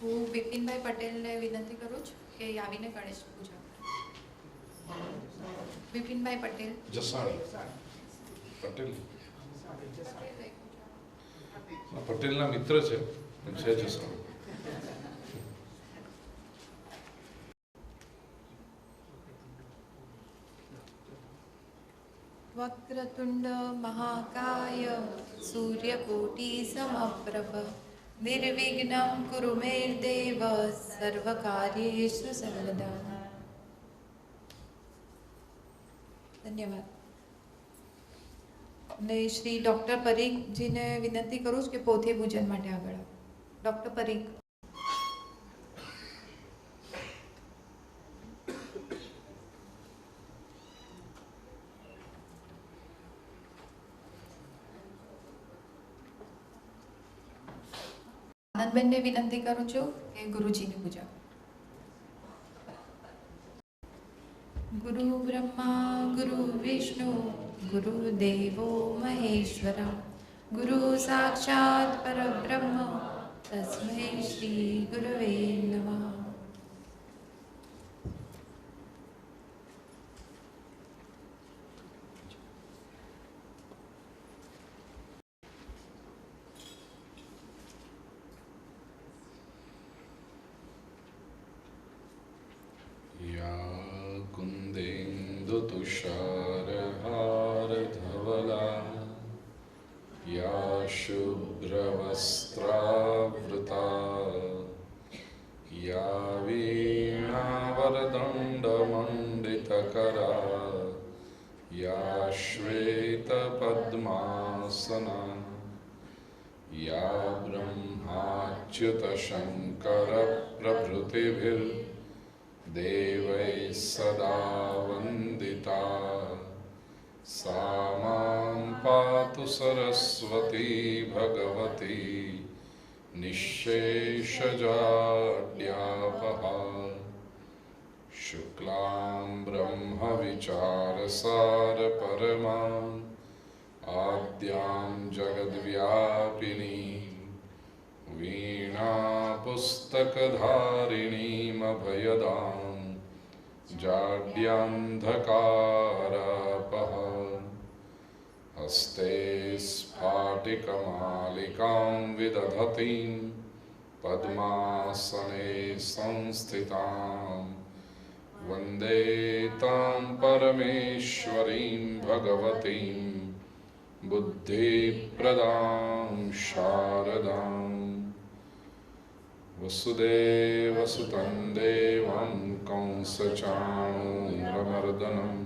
હું બિપિનભાઈ પટેલને વિનંતી કરું છું કે આવીને ગણેશ પૂજા કરે. બિપિનભાઈ પટેલ જસાણી પટેલ પટેલના મિત્ર છે જસાણી. વક્રતુંડ મહાકાય સૂર્યકોટિ સમપ્રભ નિર્વિઘ્नं કુરુ મે દેવ સર્વકાર્યેષુ સર્વદા. ધન્યવાદ. અને શ્રી ડૉક્ટર પરીખજીને વિનંતી કરું છું કે પોથી પૂજન માટે આગળ આવો. ડૉક્ટર પરીખ. આનંદબેનને વિનંતી કરું છું કે ગુરુજીની પૂજા. ગુરુ બ્રહ્મા ગુરુ વિષ્ણુ ગુરુદેવો મહેશ્વર ગુરુ સાક્ષાત પરબ્રહ્મ તસ્મૈ શ્રી ગુરવે નમઃ. तुषारहारधवला या शुभ्रवस्त्रावृता या वीणावरदण्डमण्डितकरा या श्वेतपद्मासना या ब्रह्माच्युतशङ्करप्रभृतिभिर्देवैः सदा वन्दिता सा मां पातु सरस्वती भगवती निःशेषजाड्यापहा. शुक्लां ब्रह्मविचारसारपरमाम् आद्यां जगद्व्यापिनीं वीणापुस्तकधारिणीमभयदां जाड्यान्धकारापहा. हस्ते स्फाटिकमालिकां विदधतीं पद्मासने संस्थितां वन्दे तां परमेश्वरीं भगवतीं बुद्धिप्रदां शारदां. वसुदेवसुतं देवं कंसचाणूरमर्दनं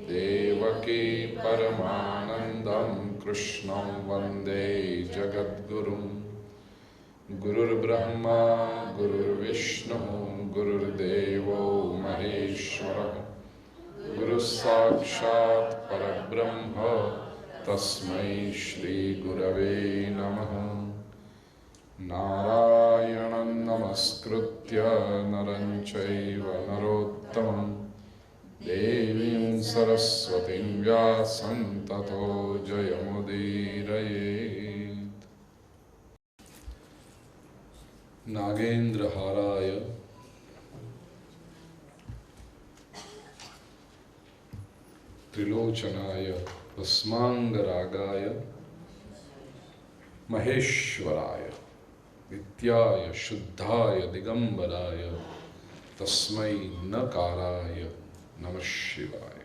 देवकी परमानन्दं कृष्णं वन्दे जगद्गुरुं. गुरुर्ब्रह्मा गुरुर्विष्णुः गुरुर्देवो महेश्वरः गुरुस्साक्षात् परब्रह्म तस्मै श्री गुरवे नमः. नारायणं नमस्कृत्य नरं चैव नरोत्तमं देवीं सरस्वतीं व्यासं ततो जयमुदीरयेत्. नागेन्द्रहाराय त्रिलोचनाय भस्मांगरागाय महेश्वराय नित्याय शुद्धाय दिगंबराय तस्मै नकाराय नमः शिवाय.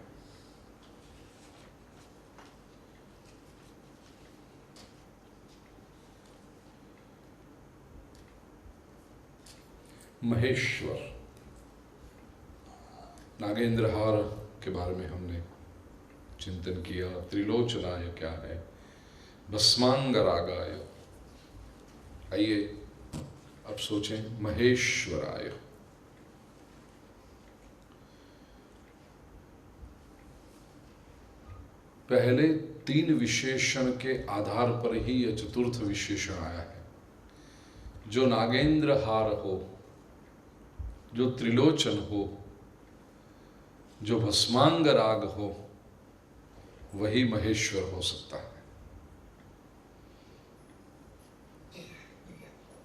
महेश्वर नागेंद्रहार के बारे में हमने चिंतन किया. त्रिलोचनाय क्या है, भस्मांगरागाय. आइए अब सोचें महेश्वराय. पहले 3 विशेषण के आधार पर ही यह चतुर्थ विशेषण आया है. जो नागेंद्रहार हो, जो त्रिलोचन हो, जो भस्मांगराग हो, वही महेश्वर हो सकता है.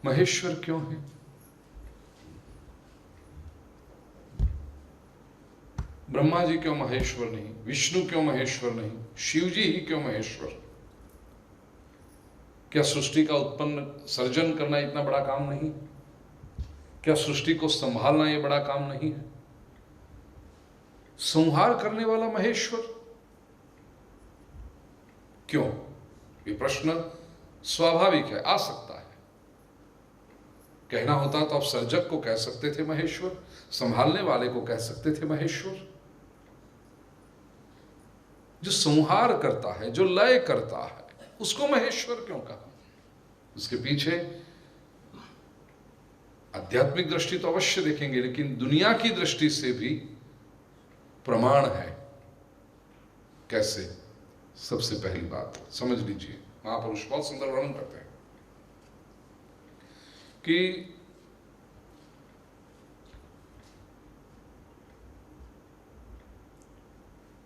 महेश्वर क्यों है? ब्रह्मा जी क्यों महेश्वर नहीं, विष्णु क्यों महेश्वर नहीं, शिव जी ही क्यों महेश्वर? क्या सृष्टि का उत्पन्न सर्जन करना इतना बड़ा काम नहीं? क्या सृष्टि को संभालना ये बड़ा काम नहीं है? संहार करने वाला महेश्वर क्यों? ये प्रश्न स्वाभाविक है, आ सकता है। कहना होता तो आप सर्जक को कह सकते थे महेश्वर, संभालने वाले को कह सकते थे महेश्वर। जो संहार करता है, जो लय करता है, उसको महेश्वर क्यों कहा? उसके पीछे आध्यात्मिक दृष्टि तो अवश्य देखेंगे, लेकिन दुनिया की दृष्टि से भी प्रमाण है। कैसे? सबसे पहली बात समझ लीजिए, महापुरुष बहुत सुंदर वर्णन करते हैं कि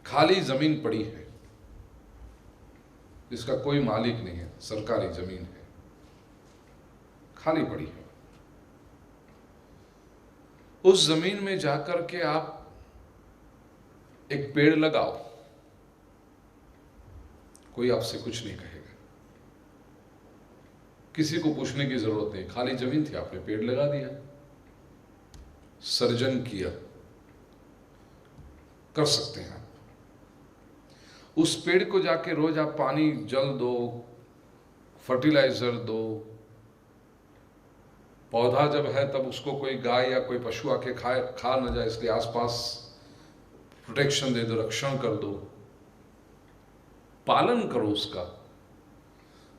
खाली जमीन पड़ी है जिसका कोई मालिक नहीं है, सरकारी जमीन है, खाली पड़ी है। उस जमीन में जाकर के आप एक पेड़ लगाओ, कोई आपसे कुछ नहीं कहेगा, किसी को पूछने की जरूरत नहीं। खाली जमीन थी, आपने पेड़ लगा दिया, सर्जन किया, कर सकते हैं आप। उस पेड़ को जाके रोज आप पानी जल दो, फर्टिलाइजर दो, पौधा जब है तब उसको कोई गाय या कोई पशु आके खा न जाए, इसलिए आसपास प्रोटेक्शन दे दो, रक्षण कर दो, पालन करो उसका,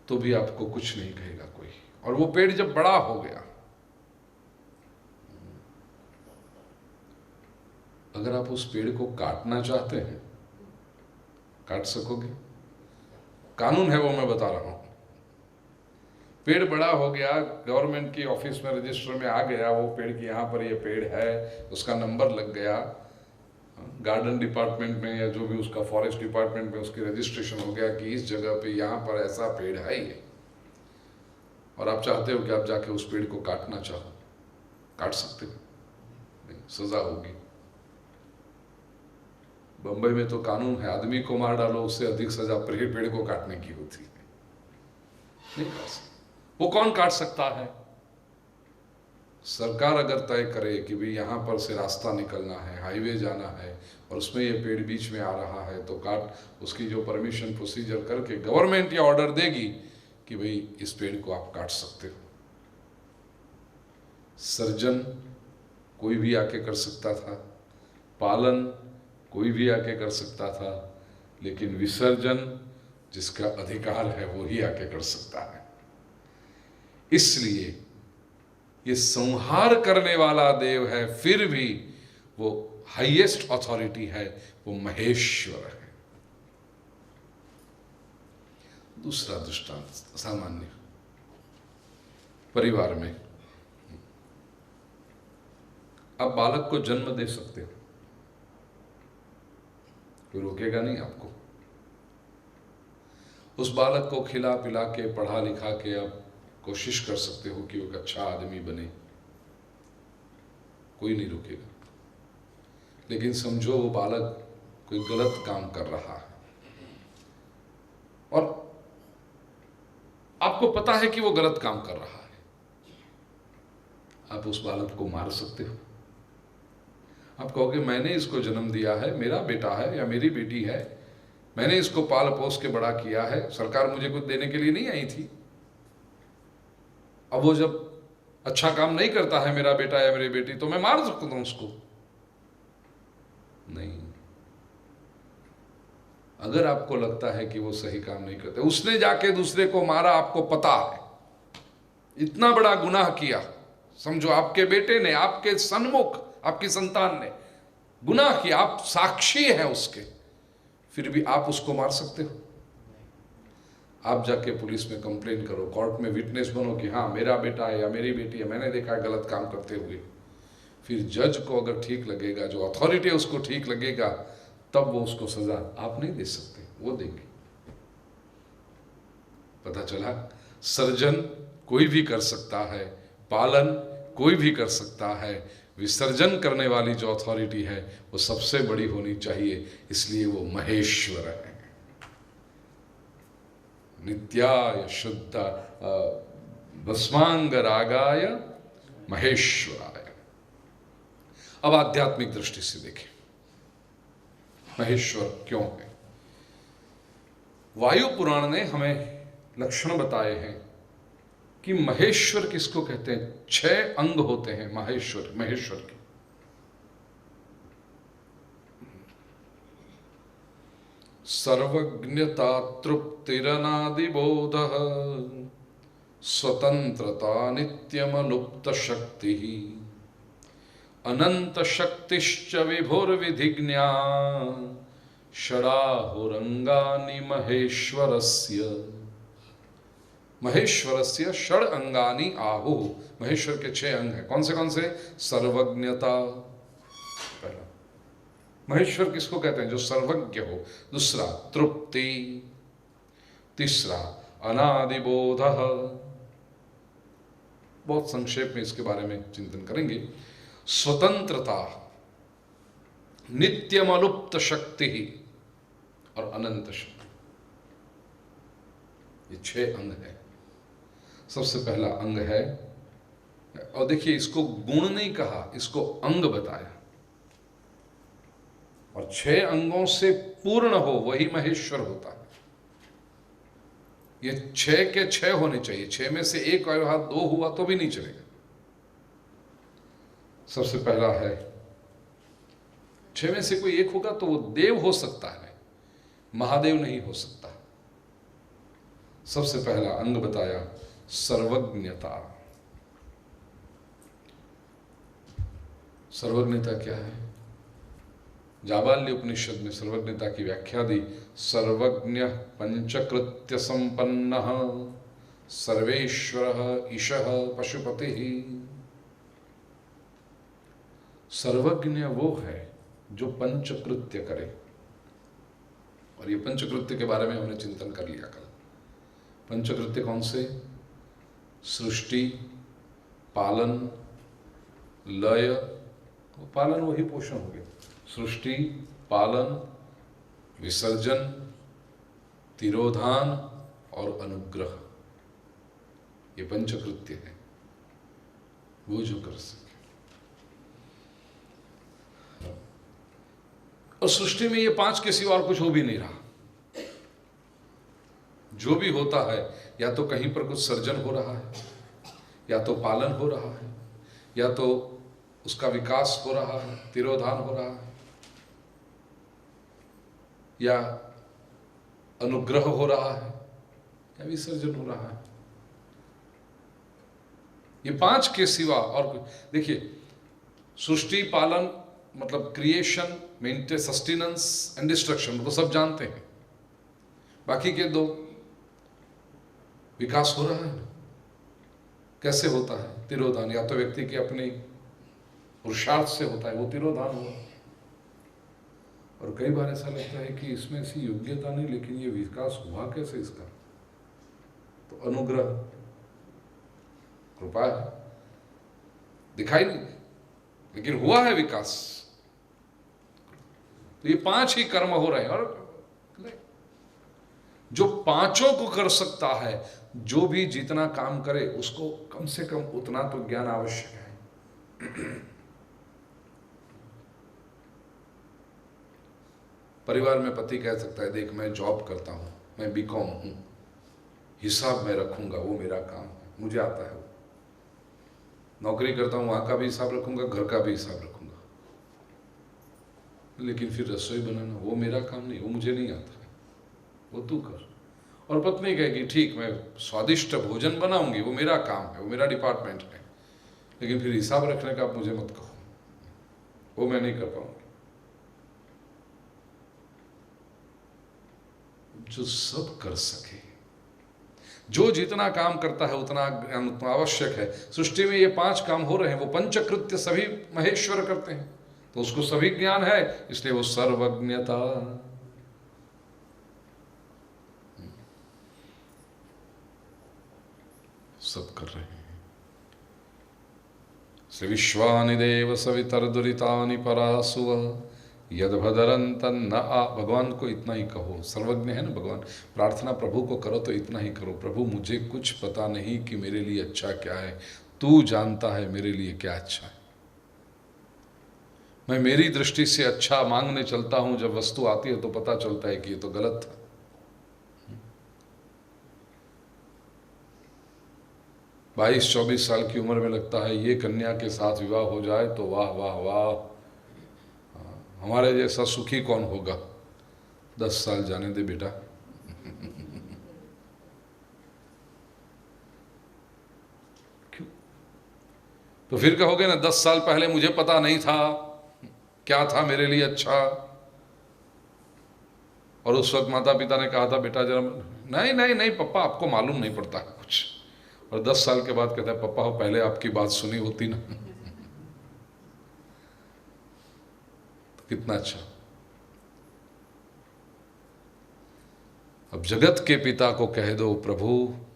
तो भी आपको कुछ नहीं कहेगा कोई। और वो पेड़ जब बड़ा हो गया, अगर आप उस पेड़ को काटना चाहते हैं, काट सकोगे? कानून है वो मैं बता रहा हूं। पेड़ बड़ा हो गया, गवर्नमेंट की ऑफिस में रजिस्टर में आ गया वो पेड़ की, यहाँ पर ये पेड़ है, उसका नंबर लग गया, गार्डन डिपार्टमेंट में या जो भी उसका फॉरेस्ट डिपार्टमेंट में उसकी रजिस्ट्रेशन हो गया कि इस जगह पे यहाँ पर ऐसा पेड़ है ये, और आप चाहते हो कि आप जाके उस पेड़ को काटना चाहो, काट सकते हो? नहीं, सजा होगी। बंबई में तो कानून है, आदमी को मार डालो उससे अधिक सजा पेड़ को काटने की होती है। नहीं काट सकते। वो कौन काट सकता है? सरकार अगर तय करे कि भाई यहाँ पर से रास्ता निकलना है, हाईवे जाना है, और उसमें ये पेड़ बीच में आ रहा है, तो काट, उसकी जो परमिशन प्रोसीजर करके गवर्नमेंट या ऑर्डर देगी कि भाई इस पेड़ को आप काट सकते हो। सर्जन कोई भी आके कर सकता था, पालन कोई भी आके कर सकता था, लेकिन विसर्जन जिसका अधिकार है वो ही आके कर सकता है। इसलिए ये संहार करने वाला देव है, फिर भी वो हाईएस्ट अथॉरिटी है, वो महेश्वर है। दूसरा दृष्टांत, सामान्य परिवार में आप बालक को जन्म दे सकते हो, कोई रोकेगा नहीं आपको। उस बालक को खिला पिला के, पढ़ा लिखा के आप कोशिश कर सकते हो कि वो एक अच्छा आदमी बने, कोई नहीं रोकेगा। लेकिन समझो वो बालक कोई गलत काम कर रहा है और आपको पता है कि वो गलत काम कर रहा है, आप उस बालक को मार सकते हो। आप कहोगे मैंने इसको जन्म दिया है, मेरा बेटा है या मेरी बेटी है, मैंने इसको पाल पोस के बड़ा किया है, सरकार मुझे कुछ देने के लिए नहीं आई थी। अब वो जब अच्छा काम नहीं करता है मेरा बेटा या मेरी बेटी, तो मैं मार सकता हूं उसको? नहीं। अगर आपको लगता है कि वो सही काम नहीं करते, उसने जाके दूसरे को मारा, आपको पता है, इतना बड़ा गुनाह किया, समझो आपके बेटे ने आपके सन्मुख, आपकी संतान ने गुनाह किया, आप साक्षी हैं उसके, फिर भी आप उसको मार सकते हो? आप जाके पुलिस में कंप्लेन करो, कोर्ट में विटनेस बनो कि हाँ मेरा बेटा है या मेरी बेटी है, मैंने देखा है गलत काम करते हुए। फिर जज को अगर ठीक लगेगा, जो अथॉरिटी है उसको ठीक लगेगा, तब वो उसको सजा आप नहीं दे सकते, वो देंगे। पता चला, सर्जन कोई भी कर सकता है, पालन कोई भी कर सकता है, विसर्जन करने वाली जो अथॉरिटी है वो सबसे बड़ी होनी चाहिए, इसलिए वो महेश्वर है। नित्याय शुद्ध भस्मांग रागाय महेश्वराय। अब आध्यात्मिक दृष्टि से देखें महेश्वर क्यों है। वायु पुराण ने हमें लक्षण बताए हैं कि महेश्वर किसको कहते हैं। 6 अंग होते हैं महेश्वर के। सर्वज्ञता तृप्तिरनादिबोध स्वतंत्रता नित्यमलुप्त शक्ति अनंत शक्तिश्च विभुर्विधिज्ञा षडाहुरंगानि महेश्वरस्य षड अंगानि आहु। महेश्वर के 6 अंग हैं। कौन से? सर्वज्ञता, पहला महेश्वर किसको कहते हैं, जो सर्वज्ञ हो। दूसरा तृप्ति, तीसरा अनादिबोध, बहुत संक्षेप में इसके बारे में चिंतन करेंगे। स्वतंत्रता, नित्यमलुप्त शक्ति और अनंत शक्ति, ये 6 अंग है। सबसे पहला अंग है, और देखिए इसको गुण नहीं कहा, इसको अंग बताया। और 6 अंगों से पूर्ण हो वही महेश्वर होता है। ये 6 के 6 होने चाहिए। 6 में से एक अव्यवहार 2 हुआ तो भी नहीं चलेगा। सबसे पहला है, 6 में से कोई एक होगा तो वो देव हो सकता है, महादेव नहीं हो सकता। सबसे पहला अंग बताया सर्वज्ञता। सर्वज्ञता क्या है? जाबाल्य उपनिषद में सर्वज्ञता की व्याख्या दी। सर्वज्ञ पंचकृत्य संपन्न सर्वेश्वर ईशः पशुपति। सर्वज्ञ वो है जो पंचकृत्य करे, और ये पंचकृत्य के बारे में हमने चिंतन कर लिया कल। पंचकृत्य कौन से? सृष्टि, पालन, लय, पालन वही पोषण हो गया। सृष्टि, पालन, विसर्जन, तिरोधान और अनुग्रह, ये पंचकृत्य है। वो जो कर सके। और सृष्टि में ये 5 के सिवा और कुछ हो भी नहीं रहा। जो भी होता है, या तो कहीं पर कुछ सर्जन हो रहा है, या तो पालन हो रहा है, या तो उसका विकास हो रहा है, तिरोधान हो रहा है, या अनुग्रह हो रहा है, या विसर्जन हो रहा है। ये 5 के सिवा और देखिए, सृष्टि, पालन मतलब creation, maintenance, sustenance and destruction, वो सब जानते हैं। बाकी के 2, विकास हो रहा है ना, कैसे होता है? तिरोधान, या तो व्यक्ति के अपने पुरुषार्थ से होता है, वो तिरोधान हुआ। और कई बार ऐसा लगता है कि इसमें ऐसी योग्यता नहीं, लेकिन ये विकास हुआ कैसे इसका? तो अनुग्रह, कृपा है, दिखाई नहीं लेकिन हुआ है विकास। तो ये 5 ही कर्म हो रहे हैं। और जो 5 को कर सकता है, जो भी जितना काम करे उसको कम से कम उतना तो ज्ञान आवश्यक है। परिवार में पति कह सकता है, देख मैं जॉब करता हूं, मैं बीकॉम हूं, हिसाब मैं रखूंगा, वो मेरा काम है, मुझे आता है। नौकरी करता हूं, वहां का भी हिसाब रखूंगा, घर का भी हिसाब रखूंगा, लेकिन फिर रसोई बनाना वो मेरा काम नहीं, वो मुझे नहीं आता है, वो तू कर। और पत्नी कहेगी, ठीक मैं स्वादिष्ट भोजन बनाऊंगी, वो मेरा काम है, वो मेरा डिपार्टमेंट है, लेकिन फिर हिसाब रखने का आप मुझे मत कहो, वो मैं नहीं कर पाऊंगी। जो सब कर सके, जो जितना काम करता है उतना ज्ञान उतना आवश्यक है। सृष्टि में ये 5 काम हो रहे हैं, वो पंचकृत्य सभी महेश्वर करते हैं, तो उसको सभी ज्ञान है, इसलिए वो सर्वज्ञता। सब कर रहे हैं, श्री विश्वानि देव सवितर्दुरितानि परासुव यदभदरन तन्न आ। भगवान को इतना ही कहो, सर्वज्ञ है ना भगवान। प्रार्थना प्रभु को करो तो इतना ही करो, प्रभु मुझे कुछ पता नहीं कि मेरे लिए अच्छा क्या है, तू जानता है मेरे लिए क्या अच्छा है। मैं मेरी दृष्टि से अच्छा मांगने चलता हूं, जब वस्तु आती है तो पता चलता है कि ये तो गलत था। 22-24 साल की उम्र में लगता है ये कन्या के साथ विवाह हो जाए तो वाह वाह वाह, हमारे जैसा सुखी कौन होगा। 10 साल जाने दे बेटा। क्यों? तो फिर कहोगे ना 10 साल पहले मुझे पता नहीं था क्या था मेरे लिए अच्छा, और उस वक्त माता पिता ने कहा था बेटा जरा, नहीं नहीं नहीं पप्पा आपको मालूम नहीं पड़ता है कुछ। और 10 साल के बाद कहता है पप्पा हो पहले आपकी बात सुनी होती ना। तो कितना अच्छा। अब जगत के पिता को कह दो प्रभु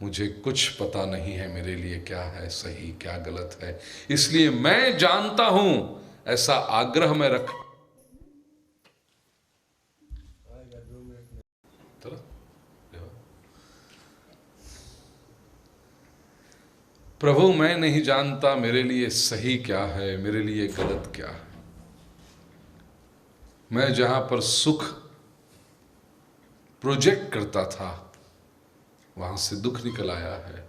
मुझे कुछ पता नहीं है मेरे लिए क्या है सही क्या गलत है, इसलिए मैं जानता हूं, ऐसा आग्रह में रख। प्रभु मैं नहीं जानता मेरे लिए सही क्या है, मेरे लिए गलत क्या है। मैं जहां पर सुख प्रोजेक्ट करता था वहां से दुख निकल आया है,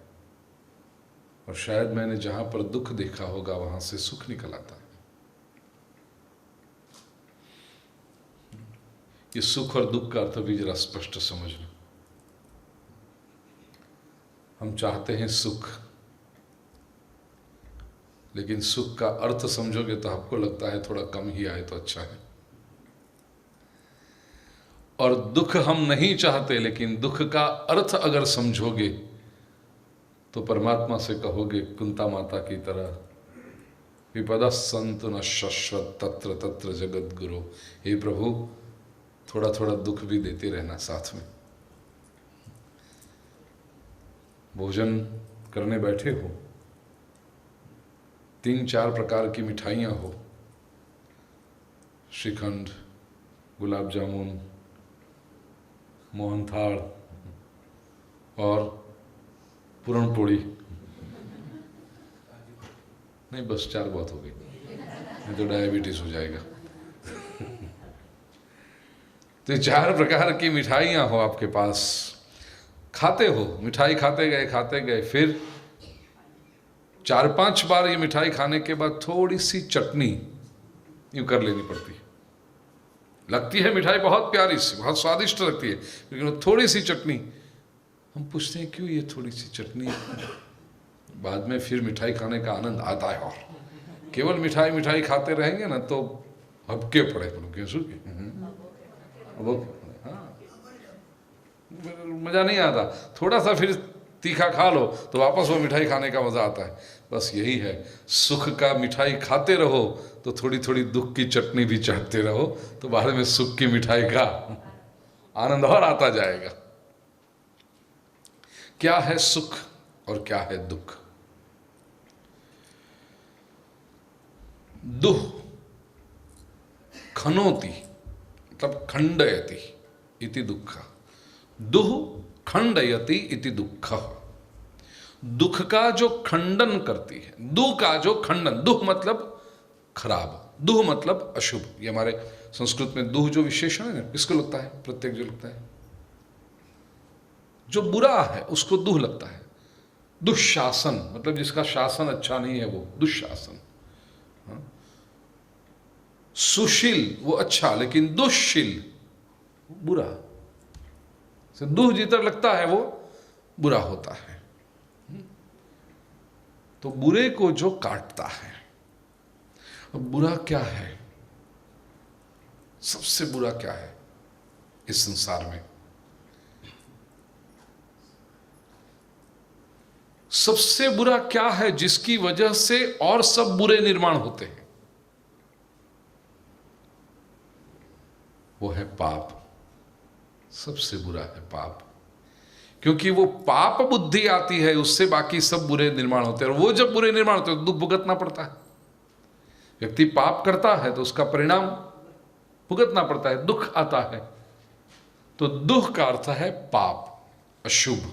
और शायद मैंने जहां पर दुख देखा होगा वहां से सुख निकल आता है। ये सुख और दुख का अर्थ भी जरा स्पष्ट समझना। हम चाहते हैं सुख, लेकिन सुख का अर्थ समझोगे तो आपको लगता है थोड़ा कम ही आए तो अच्छा है। और दुख हम नहीं चाहते, लेकिन दुख का अर्थ अगर समझोगे तो परमात्मा से कहोगे कुंता माता की तरह, विपदा संतु न शश्वत तत्र तत्र जगत गुरु। हे प्रभु थोड़ा थोड़ा दुख भी देते रहना साथ में। भोजन करने बैठे हो, 3-4 प्रकार की मिठाइयाँ हो, श्रीखंड, गुलाब जामुन, मोहनथाल और पूरण पोड़ी, नहीं बस 4 बहुत हो गई, नहीं तो डायबिटीज हो जाएगा। तो 4 प्रकार की मिठाइयाँ हो आपके पास, खाते हो, मिठाई खाते गए, फिर 4-5 बार ये मिठाई खाने के बाद थोड़ी सी चटनी यूँ कर लेनी पड़ती है। लगती है मिठाई बहुत प्यारी सी, बहुत स्वादिष्ट लगती है, लेकिन थोड़ी सी चटनी, हम पूछते हैं क्यों ये थोड़ी सी चटनी। बाद में फिर मिठाई खाने का आनंद आता है। और केवल मिठाई मिठाई खाते रहेंगे ना तो हबके पड़े वो, हाँ मज़ा नहीं आता। थोड़ा सा फिर तीखा खा लो तो वापस वो मिठाई खाने का मज़ा आता है। बस यही है, सुख का मिठाई खाते रहो तो थोड़ी थोड़ी दुख की चटनी भी चाटते रहो, तो बाद में सुख की मिठाई का आनंद और आता जाएगा। क्या है सुख और क्या है दुख? दुह खनोति मतलब खंडयति इति दुख, दुह खंडयति इति दुख। दुख का जो खंडन करती है, दुह का जो खंडन, दुह मतलब खराब, दुह मतलब अशुभ। ये हमारे संस्कृत में दुह जो विशेषण है ना, इसको लगता है, प्रत्येक जो लगता है, जो बुरा है उसको दुह लगता है। दुशासन मतलब जिसका शासन अच्छा नहीं है वो दुशासन। सुशील वो अच्छा, लेकिन दुष्शील बुरा। दुह जितना लगता है वो बुरा होता है। तो बुरे को जो काटता है, अब बुरा क्या है? सबसे बुरा क्या है इस संसार में? सबसे बुरा क्या है जिसकी वजह से और सब बुरे निर्माण होते हैं? वो है पाप। सबसे बुरा है पाप, क्योंकि वो पाप बुद्धि आती है, उससे बाकी सब बुरे निर्माण होते हैं। और वो जब बुरे निर्माण होते हैं तो दुख भुगतना पड़ता है। व्यक्ति पाप करता है तो उसका परिणाम भुगतना पड़ता है, दुख आता है। तो दुख का अर्थ है पाप, अशुभ।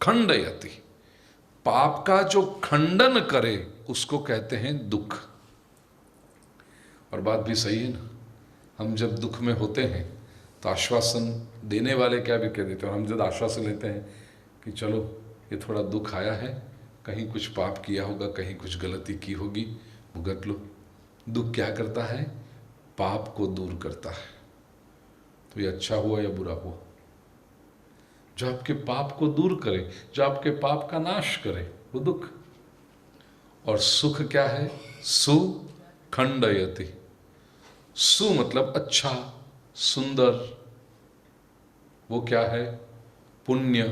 खंडयति, पाप का जो खंडन करे उसको कहते हैं दुख। और बात भी सही है ना, हम जब दुख में होते हैं तो आश्वासन देने वाले क्या भी कह देते हैं, हम जब आश्वासन लेते हैं कि चलो ये थोड़ा दुख आया है, कहीं कुछ पाप किया होगा, कहीं कुछ गलती की होगी, भुगत लो। दुख क्या करता है? पाप को दूर करता है। तो ये अच्छा हुआ या बुरा हुआ? जो आपके पाप को दूर करे, जो आपके पाप का नाश करे, वो दुख। और सुख क्या है? सुखंडयति। सु मतलब अच्छा, सुंदर। वो क्या है? पुण्य।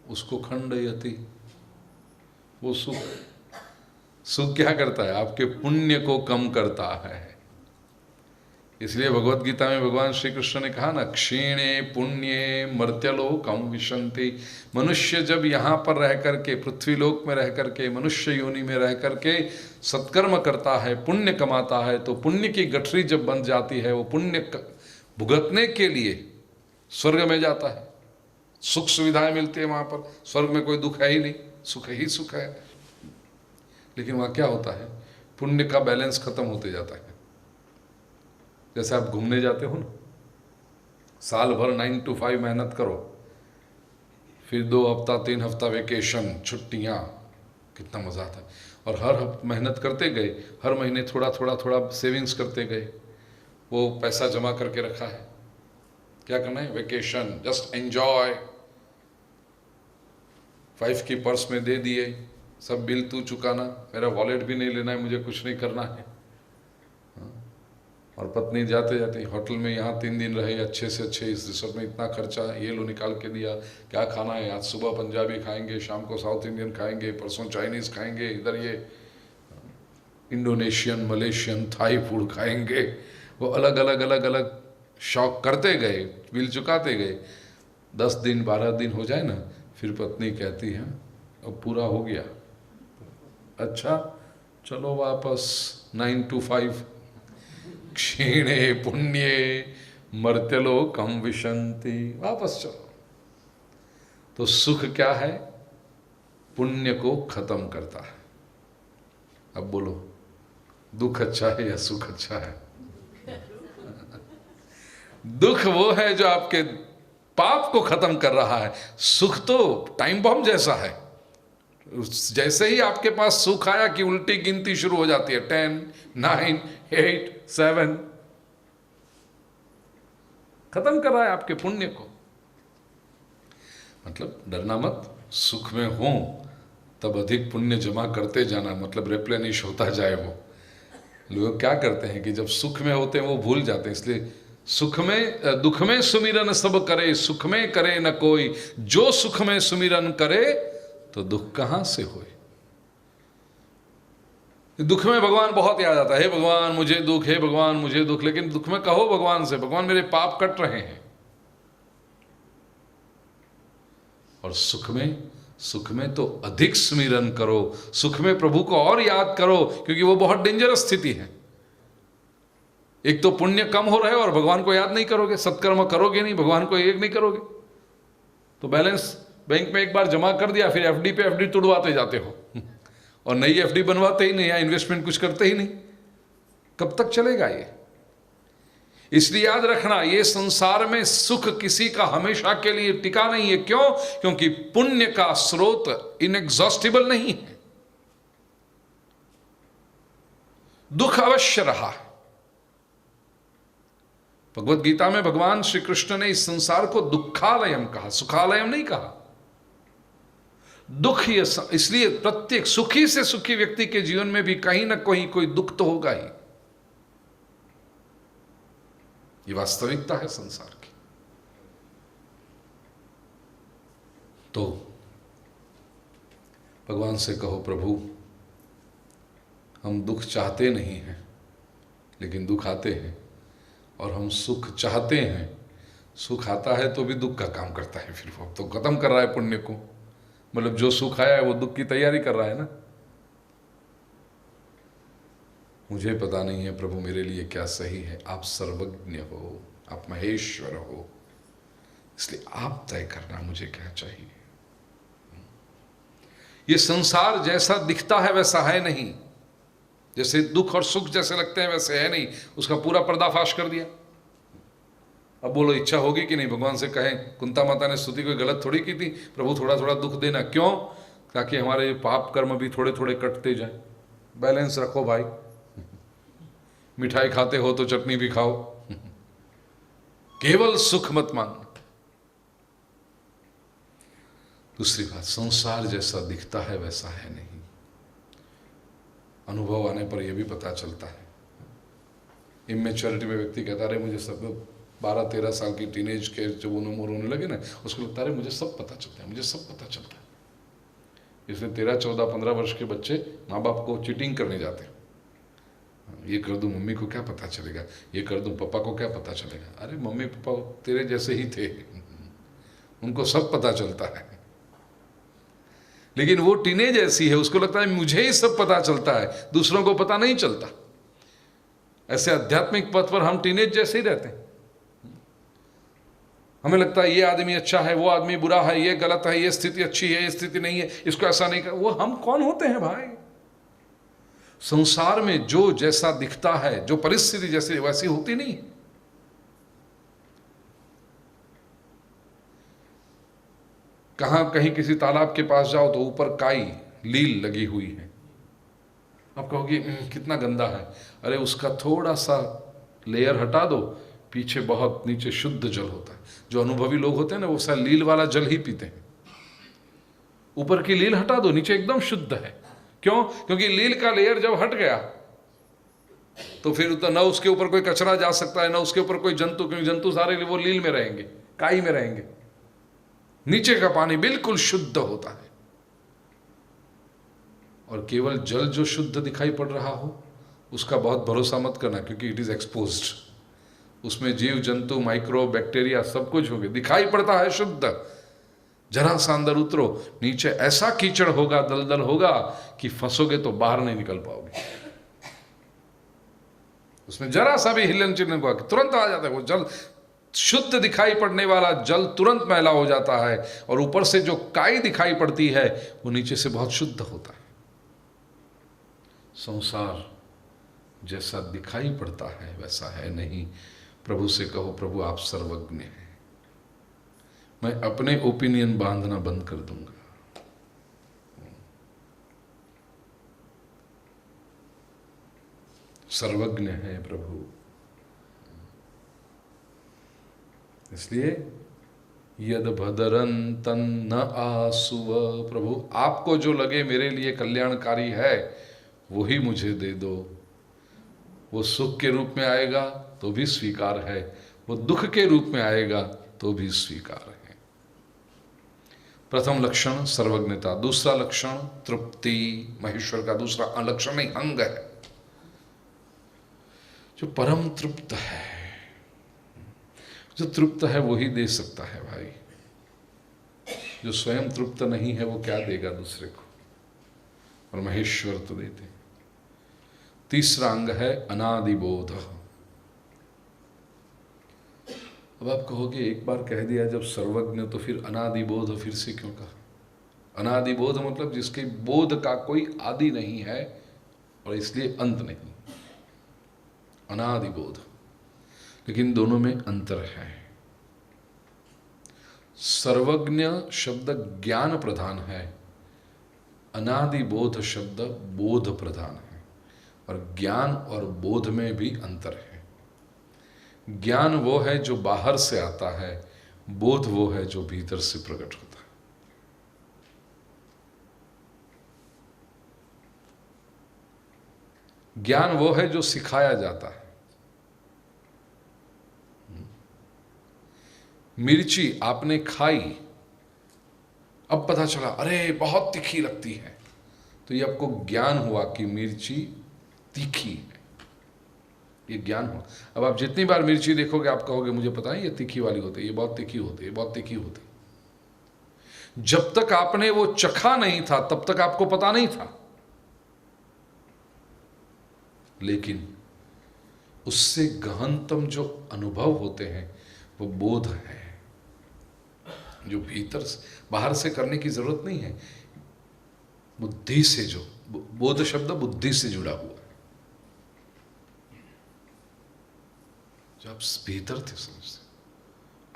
उसको खंडयति, वो सुख। सुख क्या करता है? आपके पुण्य को कम करता है। इसलिए भगवत गीता में भगवान श्री कृष्ण ने कहा ना, क्षीणे पुण्ये मर्त्यलोकम विशन्ति। मनुष्य जब यहाँ पर रह करके, पृथ्वीलोक में रह करके, मनुष्य योनि में रह करके सत्कर्म करता है, पुण्य कमाता है, तो पुण्य की गठरी जब बन जाती है, वो पुण्य भुगतने के लिए स्वर्ग में जाता है, सुख सुविधाएं मिलती है वहाँ पर। स्वर्ग में कोई दुख है ही नहीं, सुख ही सुख है। लेकिन वहाँ क्या होता है? पुण्य का बैलेंस खत्म होते जाता है। जैसे आप घूमने जाते हो ना, साल भर 9 to 5 मेहनत करो, फिर 2 हफ्ता 3 हफ्ता वेकेशन, छुट्टियाँ, कितना मज़ा आता है। और हर मेहनत करते गए, हर महीने थोड़ा थोड़ा थोड़ा सेविंग्स करते गए, वो पैसा जमा करके रखा है, क्या करना है? Vacation, just enjoy. 5 की पर्स में दे दिए, सब बिल तू चुकाना, मेरा वॉलेट भी नहीं लेना है, मुझे कुछ नहीं करना है। और पत्नी जाते जाते होटल में यहाँ 3 दिन रहे, अच्छे से अच्छे, इस रिसोर्ट में इतना खर्चा, ये लो निकाल के दिया, क्या खाना है आज? सुबह पंजाबी खाएंगे, शाम को साउथ इंडियन खाएंगे, परसों चाइनीज़ खाएंगे, इधर ये इंडोनेशियन, मलेशियन, थाई फूड खाएंगे। वो अलग अलग अलग अलग शौक करते गए, बिल चुकाते गए। 10 दिन 12 दिन हो जाए ना, फिर पत्नी कहती है अब पूरा हो गया, अच्छा चलो वापस 9 to 5। क्षीणे पुण्ये मर्त्यलोकम विशन्ति, वापस चलो। तो सुख क्या है? पुण्य को खत्म करता है। अब बोलो, दुख अच्छा है या सुख अच्छा है? दुख वो है जो आपके पाप को खत्म कर रहा है। सुख तो टाइम बम जैसा है, जैसे ही आपके पास सुख आया कि उल्टी गिनती शुरू हो जाती है, 10, 9, 8, 7, खत्म कर रहा है आपके पुण्य को। मतलब डरना मत, सुख में हो तब अधिक पुण्य जमा करते जाना, मतलब रिप्लेनिश होता जाए। वो लोग क्या करते हैं कि जब सुख में होते हैं वो भूल जाते हैं, इसलिए सुख में दुख में सुमिरन सब करे, सुख में करे न कोई। जो सुख में सुमिरन करे तो दुख कहां से होए? दुख में भगवान बहुत याद आता है, हे भगवान मुझे दुख, हे भगवान मुझे दुख। लेकिन दुख में कहो भगवान से, भगवान मेरे पाप कट रहे हैं। और सुख में तो अधिक स्मरण करो, सुख में प्रभु को और याद करो, क्योंकि वो बहुत डेंजरस स्थिति है। एक तो पुण्य कम हो रहा है और भगवान को याद नहीं करोगे, सत्कर्म करोगे नहीं, भगवान को एक नहीं करोगे, तो बैलेंस बैंक में एक बार जमा कर दिया, फिर एफडी पे एफडी तुड़वाते जाते हो और नई एफडी बनवाते ही नहीं, या इन्वेस्टमेंट कुछ करते ही नहीं। कब तक चलेगा ये? इसलिए याद रखना, ये संसार में सुख किसी का हमेशा के लिए टिका नहीं है। क्यों? क्योंकि पुण्य का स्रोत इनएग्जॉस्टिबल नहीं है। दुख अवश्य रहा है। भगवत गीता में भगवान श्री कृष्ण ने इस संसार को दुखालयम कहा, सुखालयम नहीं कहा। दुख ये इसलिए प्रत्येक सुखी से सुखी व्यक्ति के जीवन में भी कहीं ना कहीं कोई दुख तो होगा ही। ये वास्तविकता है संसार की। तो भगवान से कहो, प्रभु हम दुख चाहते नहीं हैं लेकिन दुख आते हैं, और हम सुख चाहते हैं, सुख आता है तो भी दुख का काम करता है। फिर वो तो खत्म कर रहा है पुण्य को, मतलब जो सुख आया है वो दुख की तैयारी कर रहा है ना। मुझे पता नहीं है प्रभु मेरे लिए क्या सही है, आप सर्वज्ञ हो, आप महेश्वर हो, इसलिए आप तय करना मुझे क्या चाहिए। ये संसार जैसा दिखता है वैसा है नहीं, जैसे दुख और सुख जैसे लगते हैं वैसे है नहीं, उसका पूरा पर्दाफाश कर दिया। अब बोलो इच्छा होगी कि नहीं भगवान से कहें, कुंता माता ने स्तुति कोई गलत थोड़ी की थी, प्रभु थोड़ा थोड़ा दुख देना, क्यों? ताकि हमारे पाप कर्म भी थोड़े थोड़े कटते जाए। बैलेंस रखो भाई, मिठाई खाते हो तो चटनी भी खाओ, केवल सुख मत मांगना। दूसरी बात, संसार जैसा दिखता है वैसा है नहीं, अनुभव आने पर यह भी पता चलता है। इमेच्योरिटी में व्यक्ति कहता रहे मुझे सब 12-13 साल की टीनेज के जब उम्र होने लगे ना, उसको लगता है मुझे सब पता चलता है, मुझे सब पता चलता है। इसलिए 13, 14, 15 वर्ष के बच्चे माँ बाप को चीटिंग करने जाते हैं। ये कर दूं मम्मी को क्या पता चलेगा, ये कर दूं पापा को क्या पता चलेगा। अरे मम्मी पापा तेरे जैसे ही थे, उनको सब पता चलता है। लेकिन वो टीनेज ऐसी है, उसको लगता है मुझे ही सब पता चलता है, दूसरों को पता नहीं चलता। ऐसे आध्यात्मिक पथ पर हम टीनेज जैसे ही रहते हैं। हमें लगता है ये आदमी अच्छा है, वो आदमी बुरा है, ये गलत है, ये स्थिति अच्छी है, ये स्थिति नहीं है, इसको ऐसा नहीं कर। वो हम कौन होते हैं भाई? संसार में जो जैसा दिखता है, जो परिस्थिति जैसी वैसी होती नहीं। कहीं किसी तालाब के पास जाओ तो ऊपर काई लील लगी हुई है, आप कहोगे कितना गंदा है। अरे उसका थोड़ा सा लेयर हटा दो, पीछे बहुत नीचे शुद्ध जल होता है। जो अनुभवी लोग होते हैं ना, वो सा लील वाला जल ही पीते हैं। ऊपर की लील हटा दो, नीचे एकदम शुद्ध है। क्यों? क्योंकि लील का लेयर जब हट गया तो फिर तो न उसके ऊपर कोई कचरा जा सकता है, न उसके ऊपर कोई जंतु, क्योंकि जंतु सारे वो लील में रहेंगे, काई में रहेंगे। नीचे का पानी बिल्कुल शुद्ध होता है। और केवल जल जो शुद्ध दिखाई पड़ रहा हो उसका बहुत भरोसा मत करना, क्योंकि इट इज एक्सपोज्ड। उसमें जीव जंतु, माइक्रो बैक्टीरिया सब कुछ होंगे। दिखाई पड़ता है शुद्ध, जरा सा अंदर उतरो, नीचे ऐसा कीचड़ होगा, दलदल होगा कि फंसोगे तो बाहर नहीं निकल पाओगे। उसमें जरा सा भी हिलन चिल्लन हुआ कि तुरंत आ जाता है वो जल। शुद्ध दिखाई पड़ने वाला जल तुरंत मैला हो जाता है, और ऊपर से जो काई दिखाई पड़ती है वो नीचे से बहुत शुद्ध होता है। संसार जैसा दिखाई पड़ता है वैसा है नहीं। प्रभु से कहो, प्रभु आप सर्वज्ञ हैं, मैं अपने ओपिनियन बांधना बंद कर दूंगा। सर्वज्ञ है प्रभु। इसलिए यद भदरन तन न आसुव, प्रभु आपको जो लगे मेरे लिए कल्याणकारी है वही मुझे दे दो। वो सुख के रूप में आएगा तो भी स्वीकार है, वो दुख के रूप में आएगा तो भी स्वीकार है। प्रथम लक्षण सर्वज्ञता, दूसरा लक्षण तृप्ति, महेश्वर का दूसरा लक्षण नहीं अंग है। जो परम तृप्त है, जो तृप्त है वही दे सकता है भाई। जो स्वयं तृप्त नहीं है वो क्या देगा दूसरे को, और महेश्वर तो देते हैं। तीसरा अंग है अनादिबोध। अब आप कहोगे एक बार कह दिया जब सर्वज्ञ तो फिर अनादिबोध फिर से क्यों कहा? अनादिबोध मतलब जिसके बोध का कोई आदि नहीं है और इसलिए अंत नहीं, अनादिबोध। लेकिन दोनों में अंतर है। सर्वज्ञ शब्द ज्ञान प्रधान है, अनादिबोध शब्द बोध प्रधान है। और ज्ञान और बोध में भी अंतर है। ज्ञान वो है जो बाहर से आता है, बोध वो है जो भीतर से प्रकट होता है। ज्ञान वो है जो सिखाया जाता है। मिर्ची आपने खाई, अब पता चला अरे बहुत तीखी लगती है, तो ये आपको ज्ञान हुआ कि मिर्ची तीखी है, ये ज्ञान हुआ। अब आप जितनी बार मिर्ची देखोगे आप कहोगे मुझे पता है ये तीखी वाली होती है, ये बहुत तीखी होती है, ये बहुत तीखी होती है। जब तक आपने वो चखा नहीं था तब तक आपको पता नहीं था। लेकिन उससे गहनतम जो अनुभव होते हैं वो बोध है, जो भीतर से, बाहर से करने की जरूरत नहीं है, बुद्धि से, जो बोध शब्द बुद्धि से जुड़ा हुआ है, जो आप भीतर थे समझते,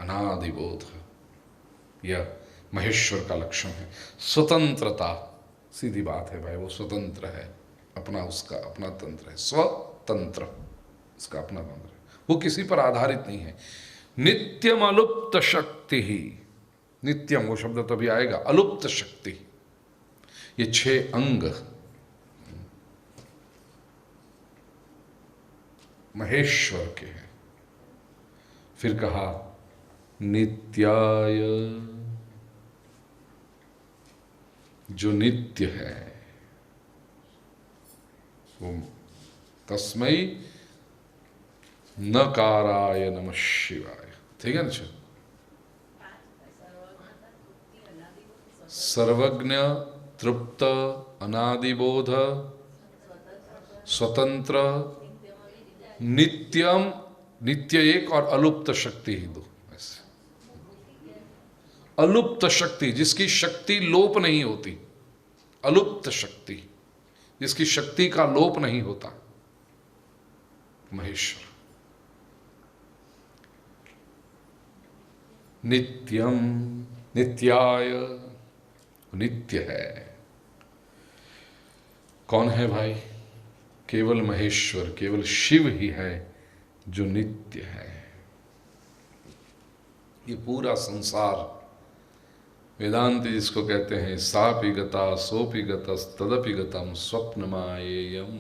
अनादि बोध है, यह महेश्वर का लक्षण है। स्वतंत्रता, सीधी बात है भाई, वो स्वतंत्र है, अपना, उसका अपना तंत्र है, स्वतंत्र, उसका अपना तंत्र है, वो किसी पर आधारित नहीं है। नित्यम अलुप्त शक्ति ही, नित्यम वो शब्द तभी आएगा, अलुप्त शक्ति, ये 6 अंग महेश्वर के हैं। फिर कहा नित्याय, जो नित्य है, वो तस्मै नकाराय नमः शिवाय, ठीक है ना? सर्वज्ञ, तृप्त, अनादिबोध, स्वतंत्र, नित्यम, नित्य एक, और अलुप्त शक्ति ही 2। ऐसे अलुप्त शक्ति, जिसकी शक्ति लोप नहीं होती, अलुप्त शक्ति, जिसकी शक्ति का लोप नहीं होता, महेश्वर। नित्यम, नित्याय, नित्य है। कौन है भाई? केवल महेश्वर, केवल शिव ही है जो नित्य है। ये पूरा संसार, वेदांत जिसको कहते हैं, सापि गता सोपि गतस् तदपि गतम स्वप्नमायेयम।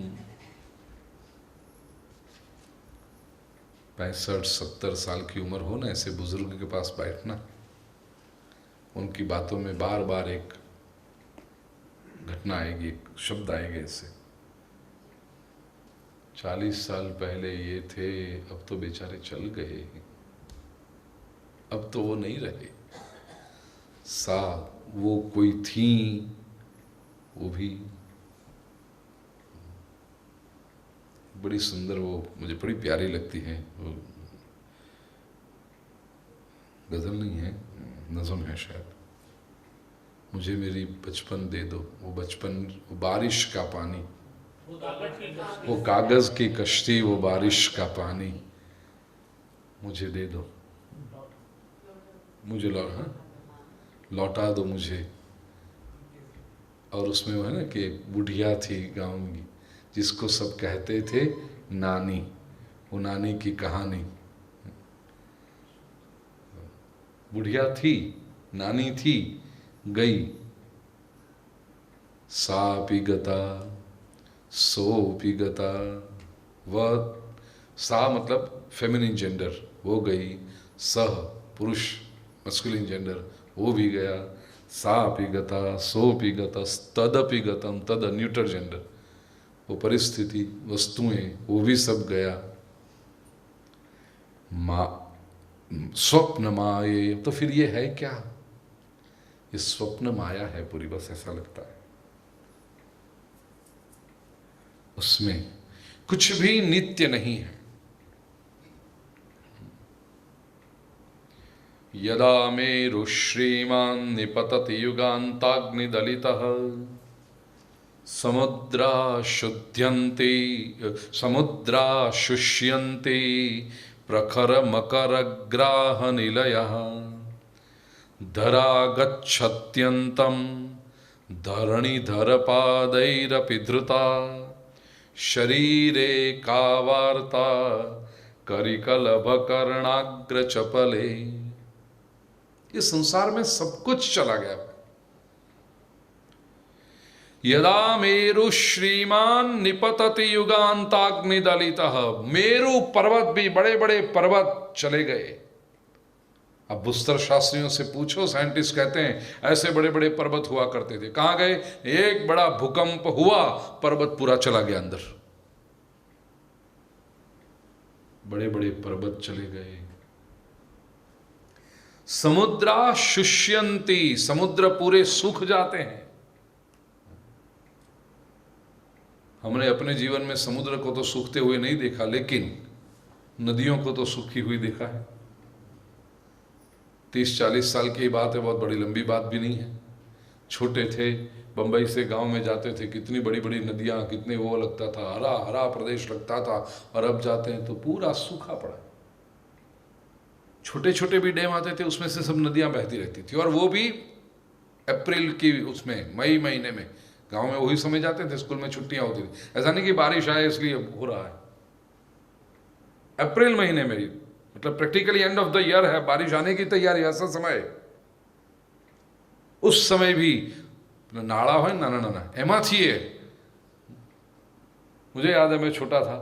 65-70 साल की उम्र हो ना, ऐसे बुजुर्ग के पास बैठना, उनकी बातों में बार बार एक घटना आएगी, एक शब्द आएगा ऐसे, 40 साल पहले ये थे, अब तो बेचारे चल गए, अब तो वो नहीं रहे, वो कोई थी, वो भी बड़ी सुंदर, वो मुझे बड़ी प्यारी लगती है, वो गजल नहीं है, नज़म है शायद। मुझे मेरी बचपन दे दो, वो बचपन, वो बारिश का पानी, वो कागज की कश्ती, वो बारिश का पानी, मुझे दे दो, मुझे लौटा दो मुझे। और उसमें वो है ना कि बुढ़िया थी गाँव में, जिसको सब कहते थे नानी, वो नानी की कहानी। बुढ़िया थी, नानी थी, गई, सापि गता सोपि गता, वह, सा मतलब फेमिनिन जेंडर, वो गई, सह पुरुष मस्कुलिन जेंडर, वो भी गया, सापि गता सोपि गता तदपि गतम, तद न्यूटर जेंडर, वो परिस्थिति, वस्तुएं, वो भी सब गया। स्वप्न माये, तो फिर ये है क्या? ये स्वप्न माया है पूरी, बस ऐसा लगता है। उसमें कुछ भी नित्य नहीं है। यदा मेरु श्रीमान निपतति युगान्ताग्निदलितः समुद्रा शुद्ध्यन्ति समुद्रा शुष्यन्ति प्रखर मकर ग्राह निलयः धरा गच्छत्यन्तं धरणिधर पादैरपि धृता शरीरे का वार्ता करिकलभ कर्णाग्र चपले। इस संसार में सब कुछ चला गया। यदा मेरु श्रीमान निपतति युगान्ताग्निदलितः, मेरु पर्वत भी, बड़े बड़े पर्वत चले गए। अब भूस्तर शास्त्रियों से पूछो, साइंटिस्ट कहते हैं ऐसे बड़े बड़े पर्वत हुआ करते थे, कहाँ गए? एक बड़ा भूकंप हुआ, पर्वत पूरा चला गया अंदर, बड़े बड़े पर्वत चले गए। समुद्रा शुष्यन्ति, समुद्र पूरे सूख जाते हैं। हमने अपने जीवन में समुद्र को तो सूखते हुए नहीं देखा, लेकिन नदियों को तो सूखी हुई देखा है। 30-40 साल की बात है, बहुत बड़ी लंबी बात भी नहीं है। छोटे थे, बंबई से गांव में जाते थे, कितनी बड़ी बड़ी नदियां, कितने वो लगता था, हरा हरा प्रदेश लगता था, और अब जाते हैं तो पूरा सूखा पड़ा। छोटे छोटे भी डैम आते थे, उसमें से सब नदियां बहती रहती थी, और वो भी अप्रैल की उसमें मई महीने में। गांव में वही समय जाते थे, स्कूल में छुट्टियां होती थी। ऐसा नहीं कि बारिश आए इसलिए हो रहा है, अप्रैल महीने में, मतलब practically end of the year है, बारिश आने की तैयारी, ऐसा समय। उस समय भी नाड़ा हो ना ना ना एमा थी। मुझे याद है, मैं छोटा था